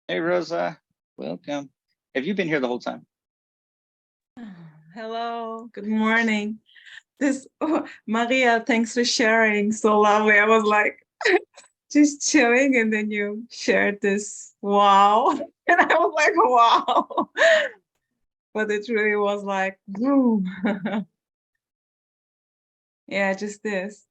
Hey, Rosa, welcome. Have you been here the whole time? Hello, good morning. Maria, thanks for sharing. So lovely. I was like just chilling, and then you shared this. Wow. And I was like, wow. But it really was like, boom. Yeah, just this.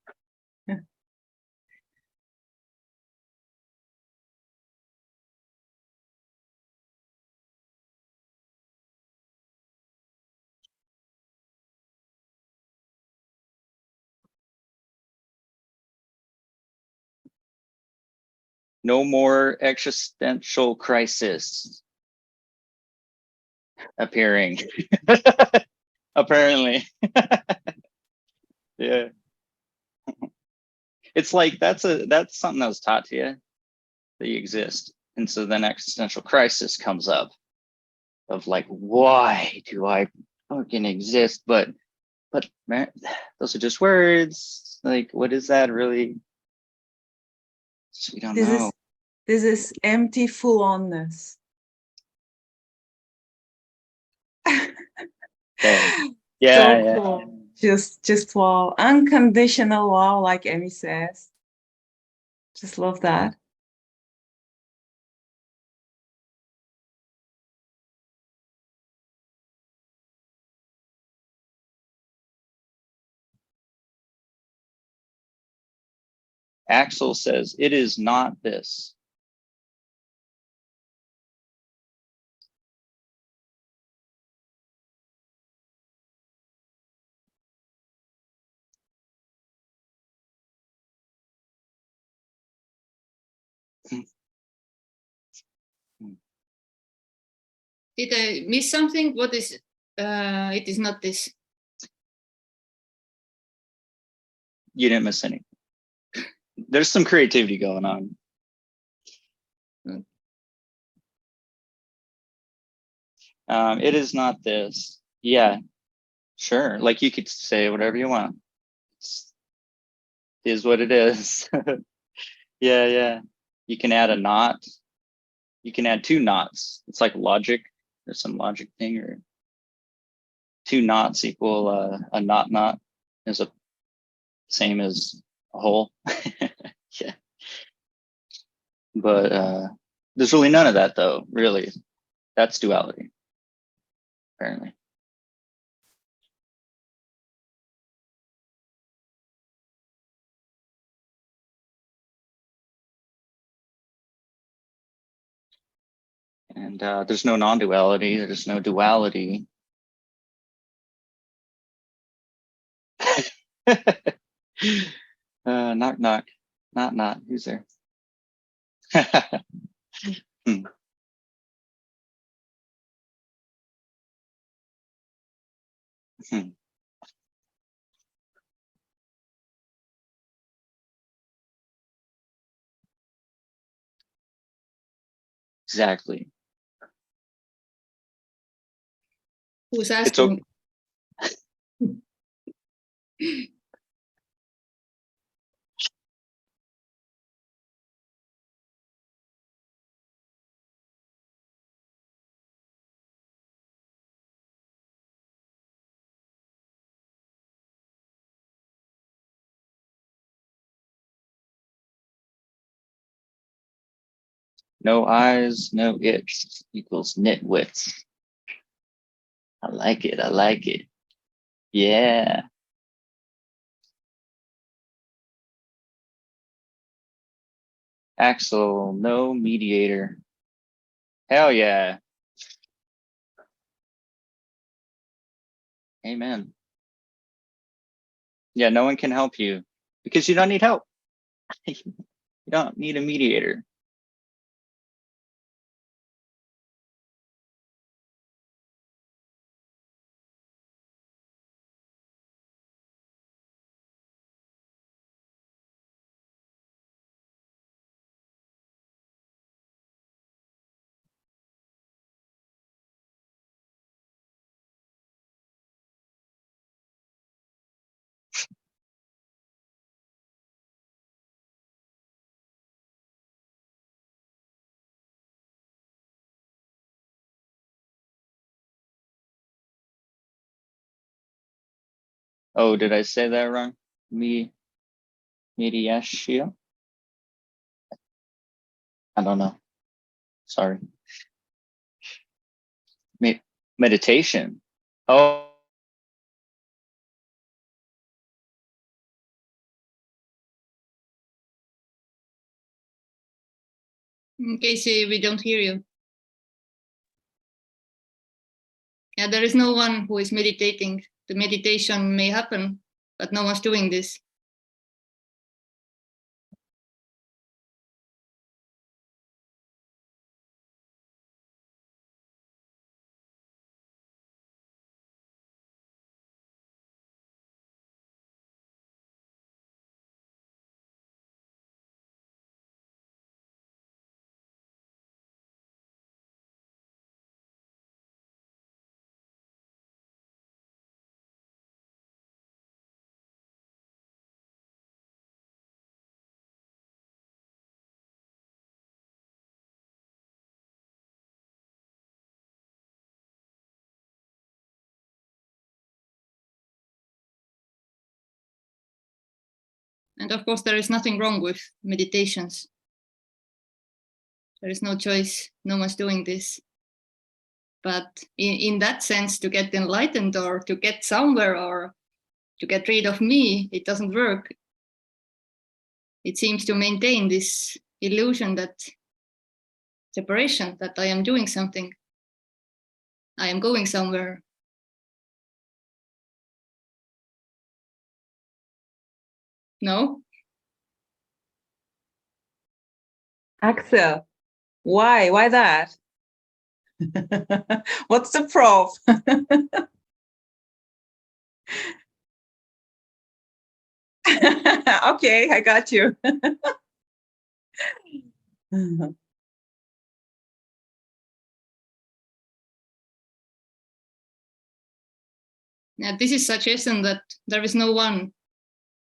No more existential crisis appearing. Apparently. Yeah. It's like that's something that was taught to you, that you exist. And so then existential crisis comes up of like, why do I fucking exist? But man, those are just words. Like, what is that really? We don't know. This is empty full onness. Yeah, So yeah. cool. Just wow. Unconditional wow, like Emmy says. Just love that. Axel says, it is not this. Did I miss something? What is it is not this. You didn't miss anything. There's some creativity going on. It is not this. Yeah, sure. Like you could say whatever you want. It is what it is. Yeah. You can add a knot. You can add two knots. It's like logic. There's some logic thing, or two knots equal a knot is a same as a whole. Yeah. But there's really none of that though, really. That's duality, apparently. And there's no non-duality, there's no duality. Knock, knock. Not. Who's there? Hmm. Hmm. Exactly. Who's It's asking? No eyes, no its equals nitwits. I like it. I like it. Yeah. Axel, no mediator. Hell yeah. Amen. Yeah, no one can help you because you don't need help. You don't need a mediator. Oh, did I say that wrong? Mediashia? I don't know. Sorry. Meditation. Oh, Casey, we don't hear you. Yeah, there is no one who is meditating. The meditation may happen, but no one's doing this. And of course, there is nothing wrong with meditations. There is no choice. No one's doing this. But in that sense, to get enlightened or to get somewhere or to get rid of me, it doesn't work. It seems to maintain this illusion that separation, that I am doing something. I am going somewhere. No? Axel, why? Why that? What's the proof? Okay, I got you. Yeah, this is suggestion that there is no one,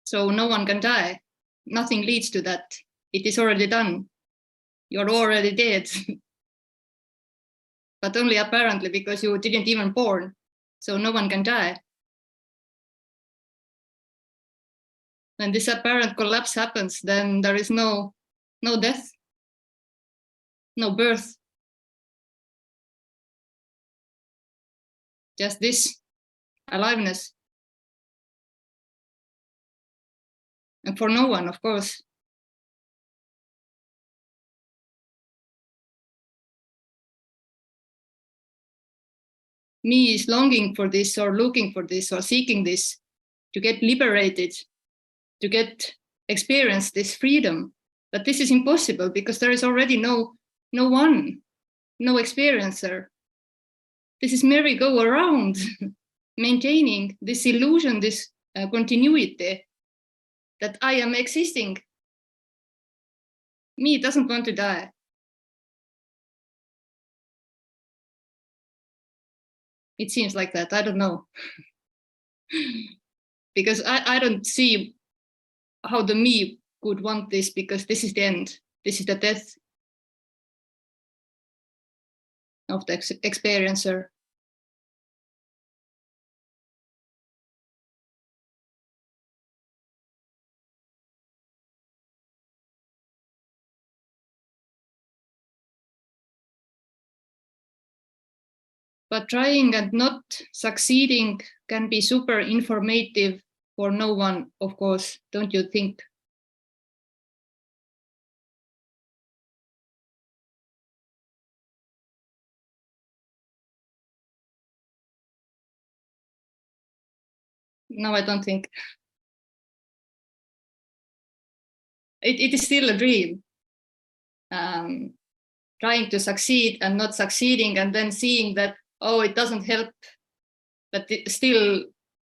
so no one can die. Nothing leads to that. It is already done. You're already dead. But only apparently because you didn't even born. So no one can die. When this apparent collapse happens, then there is no death, no birth. Just this aliveness. And for no one, of course. me is longing for this or looking for this or seeking this to get liberated, to get experience this freedom. But this is impossible because there is already no one, no experiencer. This is merry go around, maintaining this illusion, this continuity that I am existing. Me doesn't want to die. It seems like that. I don't know. Because I don't see how the me could want this, because this is the end. This is the death of the experiencer. But trying and not succeeding can be super informative for no one, of course, don't you think? No, I don't think. It is still a dream. Trying to succeed and not succeeding, and then seeing that, oh, it doesn't help, but it's still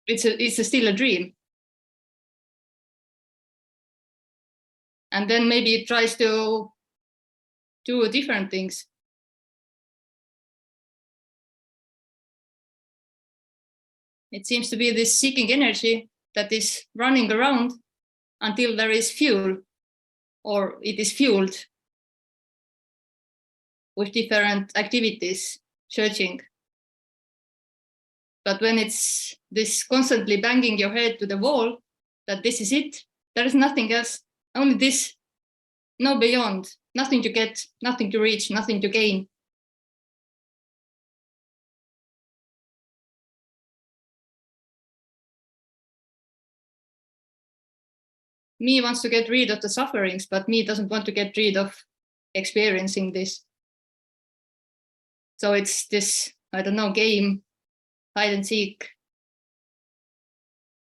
a dream. And then maybe it tries to do different things. It seems to be this seeking energy that is running around until there is fuel, or it is fueled with different activities, searching. But when it's this constantly banging your head to the wall, that this is it, there is nothing else, only this, no beyond, nothing to get, nothing to reach, nothing to gain. Me wants to get rid of the sufferings, but me doesn't want to get rid of experiencing this. So it's this, I don't know, game, hide and seek,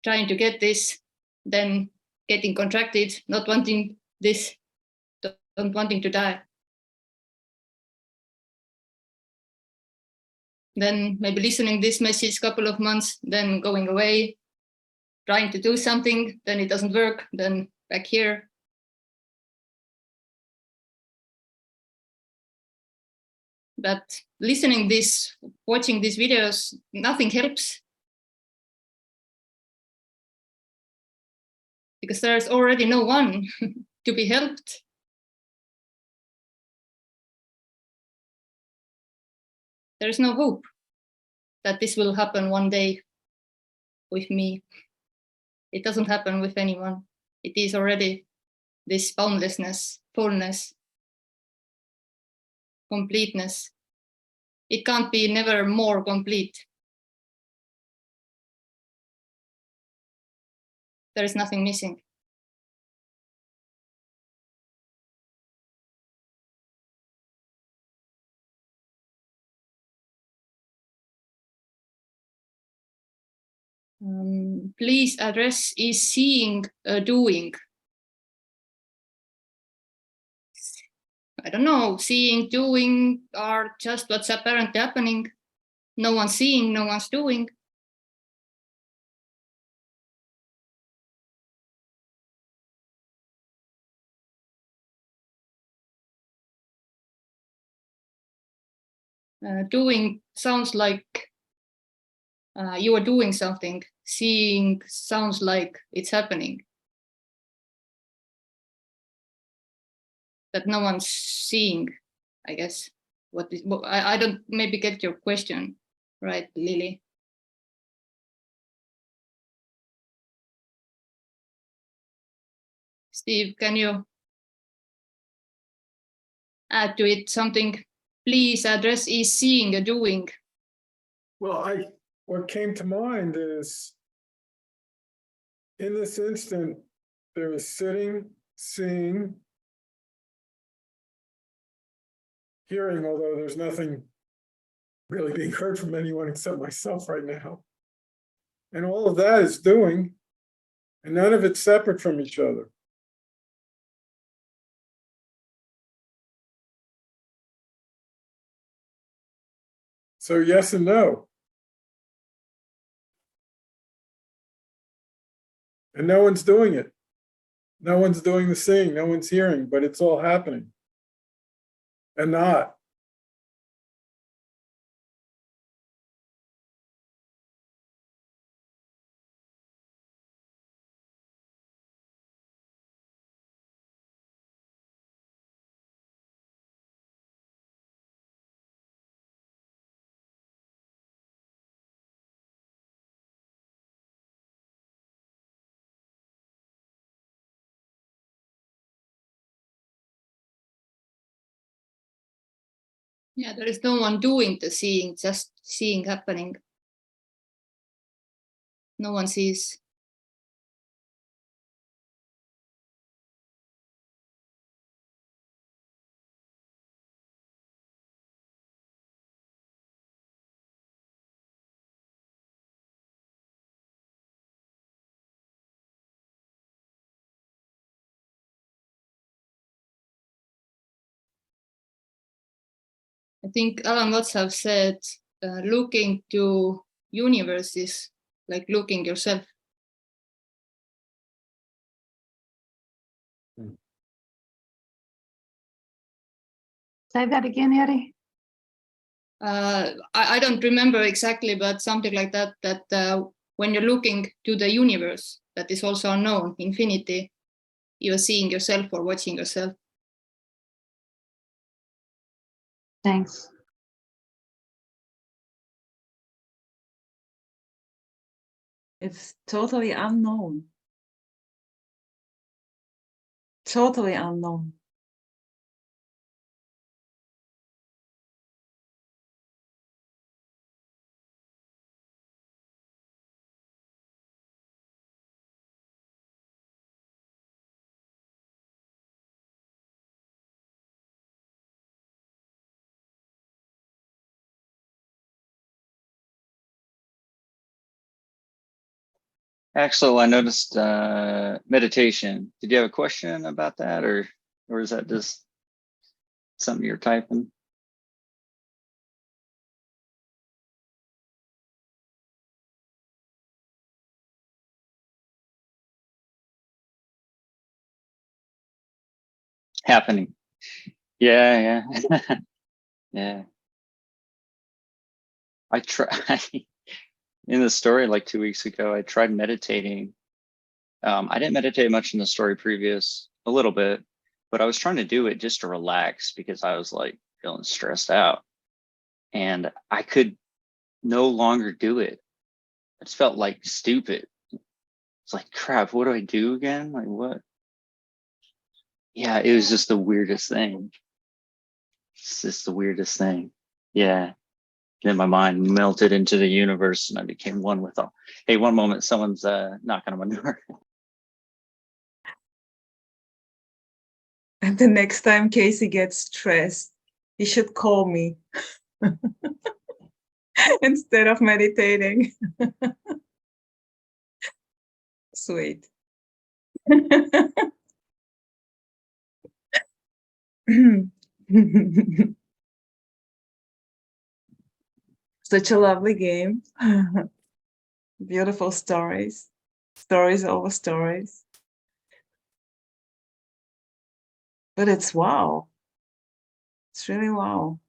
trying to get this, then getting contracted, not wanting this, not wanting to die. Then maybe listening this message a couple of months, then going away, trying to do something, then it doesn't work, then back here. But listening this, watching these videos, nothing helps. Because there's already no one to be helped. There is no hope that this will happen one day with me. It doesn't happen with anyone. It is already this boundlessness, fullness, completeness. It can't be never more complete. There is nothing missing. Please address is seeing, doing. I don't know, seeing, doing are just what's apparently happening. No one's seeing, no one's doing. Doing sounds like you are doing something. Seeing sounds like it's happening. That no one's seeing, I guess. I don't maybe get your question right, Lily. Steve, can you add to it something? Please address is seeing a doing. Well, what came to mind is, in this instant, there is sitting, seeing, hearing, although there's nothing really being heard from anyone except myself right now. And all of that is doing, and none of it's separate from each other. So yes and no. And no one's doing it. No one's doing the seeing, no one's hearing, but it's all happening. And not. Yeah, there is no one doing the seeing, just seeing happening. No one sees. I think Alan Watts have said, looking to universe is like looking yourself. Say that again, Eddie. I don't remember exactly, but something like that, that when you're looking to the universe, that is also unknown, infinity, you're seeing yourself or watching yourself. Thanks. It's totally unknown. Totally unknown. Axel, I noticed meditation. Did you have a question about that, or is that just something you're typing? Happening. Yeah, yeah. Yeah. I tried in the story like 2 weeks ago, I tried meditating. I didn't meditate much in the story previous, a little bit, but I was trying to do it just to relax because I was like feeling stressed out. And I could no longer do it. I just felt like stupid. It's like, crap, what do I do again? Like, what? Yeah, it was just the weirdest thing. It's just the weirdest thing. Yeah. Then my mind melted into the universe and I became one with all. Hey, one moment, someone's knocking on my door. And the next time Casey gets stressed, he should call me instead of meditating. Sweet. Such a lovely game. Beautiful stories. Stories over stories. But it's wow. It's really wow.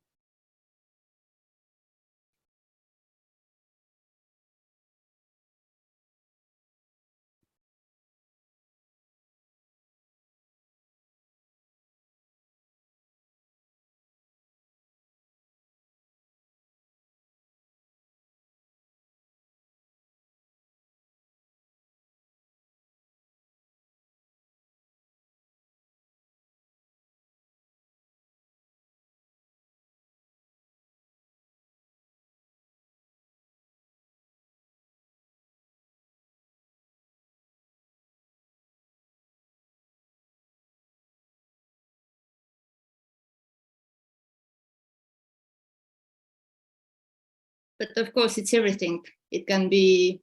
But of course, it's everything. It can be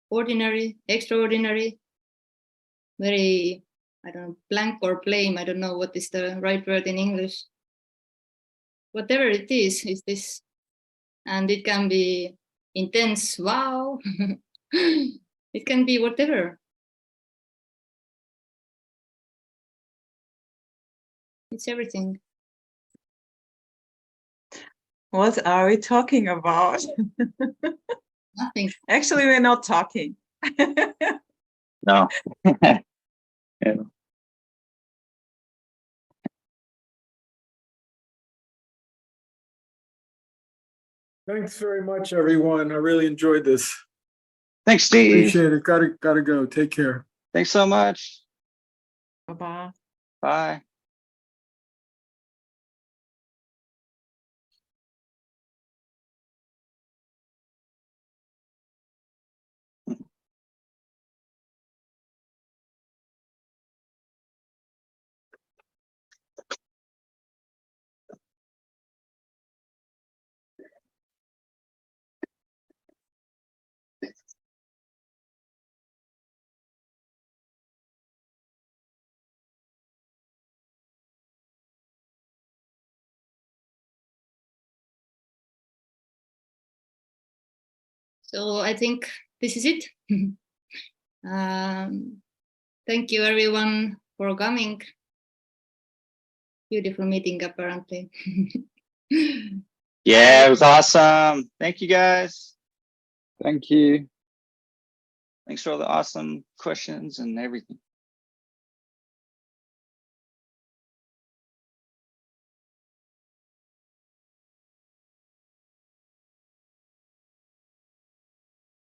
ordinary, extraordinary, very, I don't know, blank or plain. I don't know what is the right word in English. Whatever it is this. And it can be intense, wow. It can be whatever. It's everything. What are we talking about? Nothing. Actually, we're not talking. No. Yeah. Thanks very much, everyone. I really enjoyed this. Thanks, Steve. Appreciate it. Gotta go. Take care. Thanks so much. Bye-bye. Bye. So I think this is it. Thank you everyone for coming. Beautiful meeting apparently. Yeah, it was awesome. Thank you guys. Thank you. Thanks for all the awesome questions and everything.